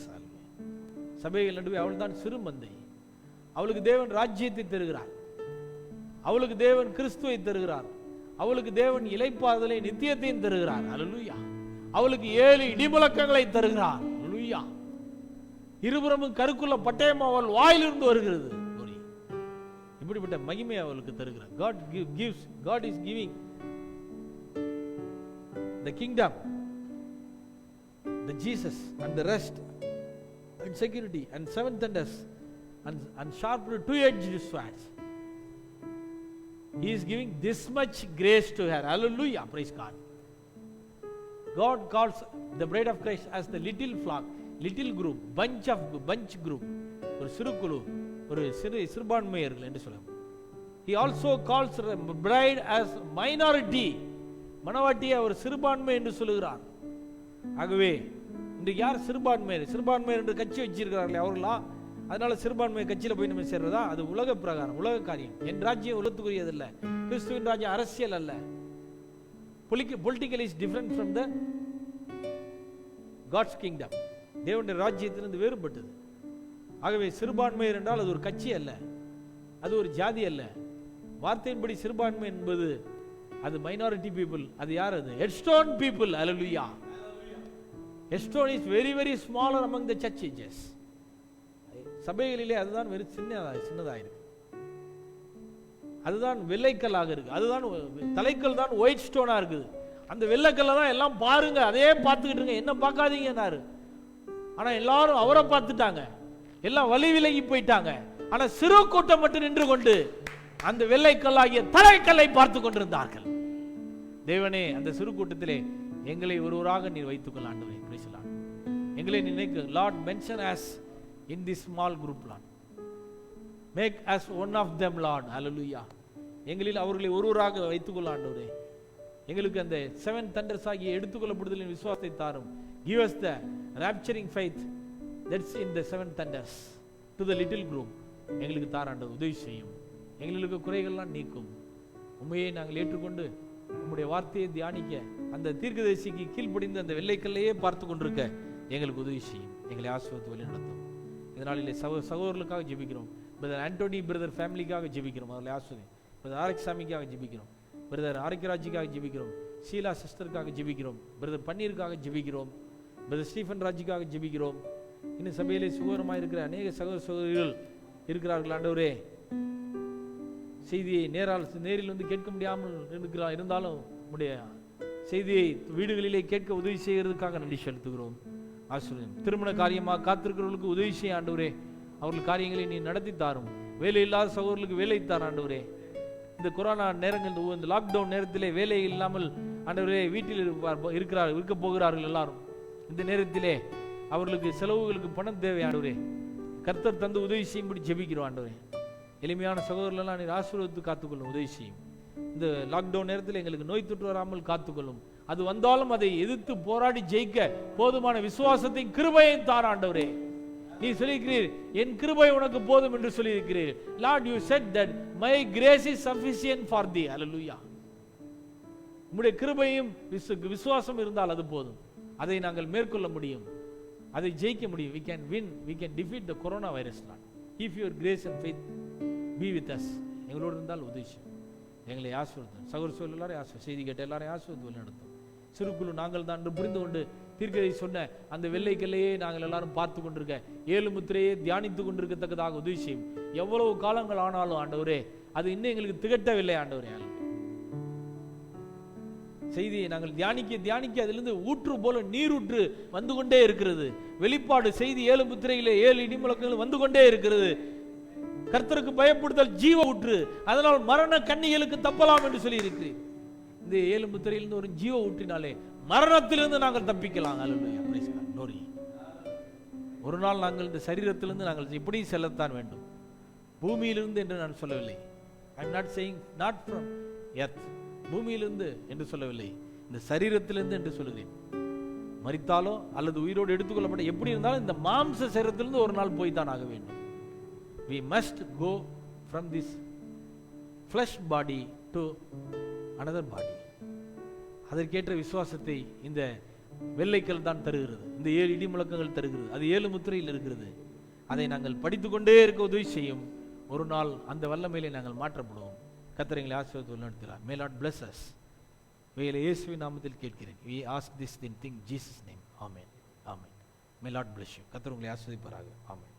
சபைகள் நடுவே அவள் தான் சிறுமந்தை. அவளுக்கு தேவன் ராஜ்யத்தை தருகிறார். அவளுக்கு தேவன் கிறிஸ்துவை தருகிறார். அவளுக்கு தேவன் இளைப்பாறுதலை நித்தியத்தையும் தருகிறார். அல்லேலூயா. அவளுக்கு 7 இடிமுழக்கங்களை தருகிறார். அல்லேலூயா. இருபுறமும் கருக்குள்ள பட்டயம் அவள் வாயிலிருந்து வருகிறது. இப்படிப்பட்ட மகிமை அவளுக்கு தருகிறார். God is giving the kingdom, the Jesus and the rest and security and 7 thunders and sharp 2-edged swords. He is giving this much grace to her. Hallelujah. Praise God. God calls the bride of Christ as the little flock, little group, bunch group. ஒரு சிறு குழு, ஒரு சிறுபான்மையர்கள் என்று சொல்லலாம். He also calls the bride as minority. மணவாட்டியை அவர் சிறுபான்மை என்று சொல்லுகிறார். ஆகவே இன்றைக்கு யார் சிறுபான்மையர் என்று கட்சி வச்சிருக்கிறார்களே அவர்களா? அதனால சிறுபான்மை கட்சியில் போய் நம்ம சேர்றதா? அது உலக பிரகாரம், உலக காரியம். என் ராஜ்யம் உலகத்துக்குரியதல்ல. கிறிஸ்துவின் ராஜ்யம் அரசியல் அல்ல. Political is different from the God's kingdom. தேவனுடைய ராஜ்யத்திலிருந்து வேறுபட்டது. ஆகவே சிறுபான்மையர் என்றால் அது ஒரு கட்சி அல்ல, அது ஒரு ஜாதி அல்ல. வார்த்தையின்படி சிறுபான்மை என்பது அது மைனாரிட்டி பீப்புள். அது யார்? அது headstone people. Hallelujah. Headstone is very very smaller among the churches. சபைகளிலே அதுதான் வெறும் சின்னதாக இருக்கு. அதுதான் வெள்ளைக்கல்லாக இருக்கு. அதுதான் தலைக்கல் தான் ஒயிட் ஸ்டோனா இருக்குது. அந்த வெள்ளைக்கல்ல தான் எல்லாம் பாருங்க, அதே பார்த்துக்கிட்டு இருங்க, என்ன பார்க்காதீங்கன்னாரு. ஆனா எல்லாரும் அவரை பார்த்துட்டாங்க, எல்லாம் வழி விலகி போயிட்டாங்க. ஆனா சிறு கூட்டம் மட்டும் நின்று கொண்டு அந்த வெள்ளைக்கல்லாகிய தலைக்கல்லை பார்த்து கொண்டிருந்தார்கள். தேவனே, அந்த சிறு கூட்டத்திலே எங்களை ஒருவராக நீர் வைத்துக்கொள்ள ஆண்டவரே. Price the Lord. எங்களை நினைக்க Lord mention as in this small group, Lord. Make us one of them, Lord. Hallelujah. எங்களில் அவர்களை ஒருவராக வைத்துக்கொள்ள ஆண்டவரே. எங்களுக்கு அந்த 7 thunders ஆகிய எடுத்துக்கொள்ளப்படுதலின் விசுவாசத்தை தாரும். Give us the rapturing faith that's in the 7 thunders to the little group. எங்களுக்கு தாராண்டவர் உதவி செய்யும். எங்களுக்கு குறைகள்லாம் நீக்கும். உண்மையை நாங்கள் ஏற்றுக்கொண்டு உம்முடைய வார்த்தையை தியானிக்க, அந்த தீர்க்கதரிசிக்கு கீழ்ப்படிந்து அந்த வெள்ளைக்கல்லையே பார்த்து கொண்டிருக்க எங்களுக்கு உதவி செய்யும். எங்களை ஆசீர்வதித்து வழி நடத்தும். இதனாலே சகோதரர்களுக்காக ஜெபிக்கிறோம். பிரதர் ஆண்டோனி பிரதர் ஃபேமிலிக்காக ஜெபிக்கிறோம். அதில் ஆசீர்வதி. பிரதர் ஆரோக்கியசாமிக்காக ஜெபிக்கிறோம். பிரதர் ஆரோக்கியராஜுக்காக ஜெபிக்கிறோம். ஷீலா சிஸ்டருக்காக ஜெபிக்கிறோம். பிரதர் பன்னீருக்காக ஜெபிக்கிறோம். பிரதர் ஸ்டீஃபன் ராஜுக்காக ஜெபிக்கிறோம். இன்னும் சபையிலே சுகரமாக இருக்கிற அநேக சகோதரிகள் இருக்கிறார்கள். ஆண்டவரே, செய்தியை நேரில் வந்து கேட்க முடியாமல் இருந்தாலும் உடைய செய்தியை வீடுகளிலே கேட்க உதவி செய்கிறதுக்காக நன்றி செலுத்துகிறோம். ஆசீர்வதியும். திருமண காரியமாக காத்திருக்கிறவர்களுக்கு உதவி செய்ய ஆண்டவரே. அவர்கள் காரியங்களை நீ நடத்தி தாரும். வேலை இல்லாத சகோதரர்களுக்கு வேலை தார் ஆண்டவரே. இந்த கொரோனா நேரங்கள், இந்த லாக்டவுன் நேரத்திலே வேலை இல்லாமல் ஆண்டவரே வீட்டில் இருக்க போகிறார்கள் எல்லாரும். இந்த நேரத்திலே அவர்களுக்கு செலவுகளுக்கு பணம் தேவை ஆண்டவரே. கர்த்தர் தந்து உதவி செய்யும்படி ஜெபிக்கிறோம் ஆண்டவரே. எளிமையான சகோதரர்களெல்லாம் நீர் ஆசீர்வதித்து காத்துக்கொள்ளும், உதவி செய்யும். இந்த லாக்டவுன் நேரத்தில் எங்களுக்கு நோய் தொற்று வராமல் காத்துக்கொள்ளும். அது வந்தாலும் அதை எதிர்த்து போராடி ஜெயிக்க போதுமான விசுவாசத்தையும் கிருபையையும் தார ஆண்டவரே. நீ சொல்லியிருக்கிறீர், என் கிருபை உனக்கு போதும் என்று சொல்லியிருக்கிறீர். Lord, you said that my grace is sufficient for thee. Hallelujah. உம்முடைய கிருபையும் விசுவாசம் இருந்தால் அது போதும். அதை நாங்கள் மேற்கொள்ள முடியும், அதை ஜெயிக்க முடியும். we can win, we can defeat the coronavirus, Lord. If your grace and faith be with us. எங்களோடு இருந்தால் உதவி செய்யும். எங்களை ஆசீர்வதியும். சகோதரர்கள் எல்லாரும் ஆசீர்வதியும். செய்தி கேட்ட எல்லாரும் ஆசீர்வதித்து நடத்தும். சிறுக்குழு நாங்கள் தான் என்று புரிந்து கொண்டு தீர்க்கதை சொன்ன அந்த வெள்ளை கல்லையே நாங்கள் எல்லாரும் பார்த்து கொண்டிருக்க, 7 முத்திரையே தியானித்து கொண்டிருக்கத்தக்கதாக உதவி செய்யும். எவ்வளவு காலங்கள் ஆனாலும் ஆண்டவரே, அது இன்னும் எங்களுக்கு திகட்டவில்லை ஆண்டவரே. செய்தியை நாங்கள் தியானிக்க அதிலிருந்து ஊற்று போல நீரூற்று வந்து கொண்டே இருக்கிறது. வெளிப்பாடு செய்தி 7 முத்திரையிலே 7 இடிமுழக்கங்கள் வந்து கொண்டே இருக்கிறது. கர்த்தருக்கு பயப்படுதல் ஜீவ ஊற்று, அதனால் மரண கன்னிகளுக்கு தப்பலாம் என்று சொல்லி இருக்கிறேன். இந்த 7 முத்திரையிலிருந்து ஒரு ஜீவ ஊற்றினாலே மரணத்திலிருந்து நாங்கள் தப்பிக்கலாம். ஒரு நாள் நாங்கள் இந்த சரீரத்திலிருந்து நாங்கள் இப்படி செல்லத்தான் வேண்டும், பூமியிலிருந்து என்று நான் சொல்லவில்லை. I am not saying not from earth, பூமியிலிருந்து என்று சொல்லவில்லை, இந்த சரீரத்திலிருந்து என்று சொல்லுகிறேன். மரித்தாலோ அல்லது உயிரோடு எடுத்துக்கொள்ளப்பட்ட எப்படி இருந்தாலும் இந்த மாம்ச சரீரத்திலிருந்து ஒரு நாள் போய் தான் ஆக வேண்டும். We must go from this flesh body to another body. அதற்கேற்ற விசுவாசத்தை இந்த வெள்ளைக்கல் தான் தருகிறது, இந்த 7 இடிமுழக்கங்கள் தருகிறது. அது 7 முத்திரையில் இருக்கிறது. அதை நாங்கள் படித்துக்கொண்டே இருக்க உதவி செய்யும். ஒரு நாள் அந்த வல்லமையிலே நாங்கள் மாற்றப்படுவோம். கர்த்தர் எங்களை ஆசீர்வதித்து நடத்துகிறார். May Lord bless us. இயேசுவின் நாமத்தில் கேட்கிறேன். We ask this in Jesus name. Amen. Amen. May Lord bless you. கர்த்தர் உங்களை ஆசீர்வதிப்பாராக. Amen.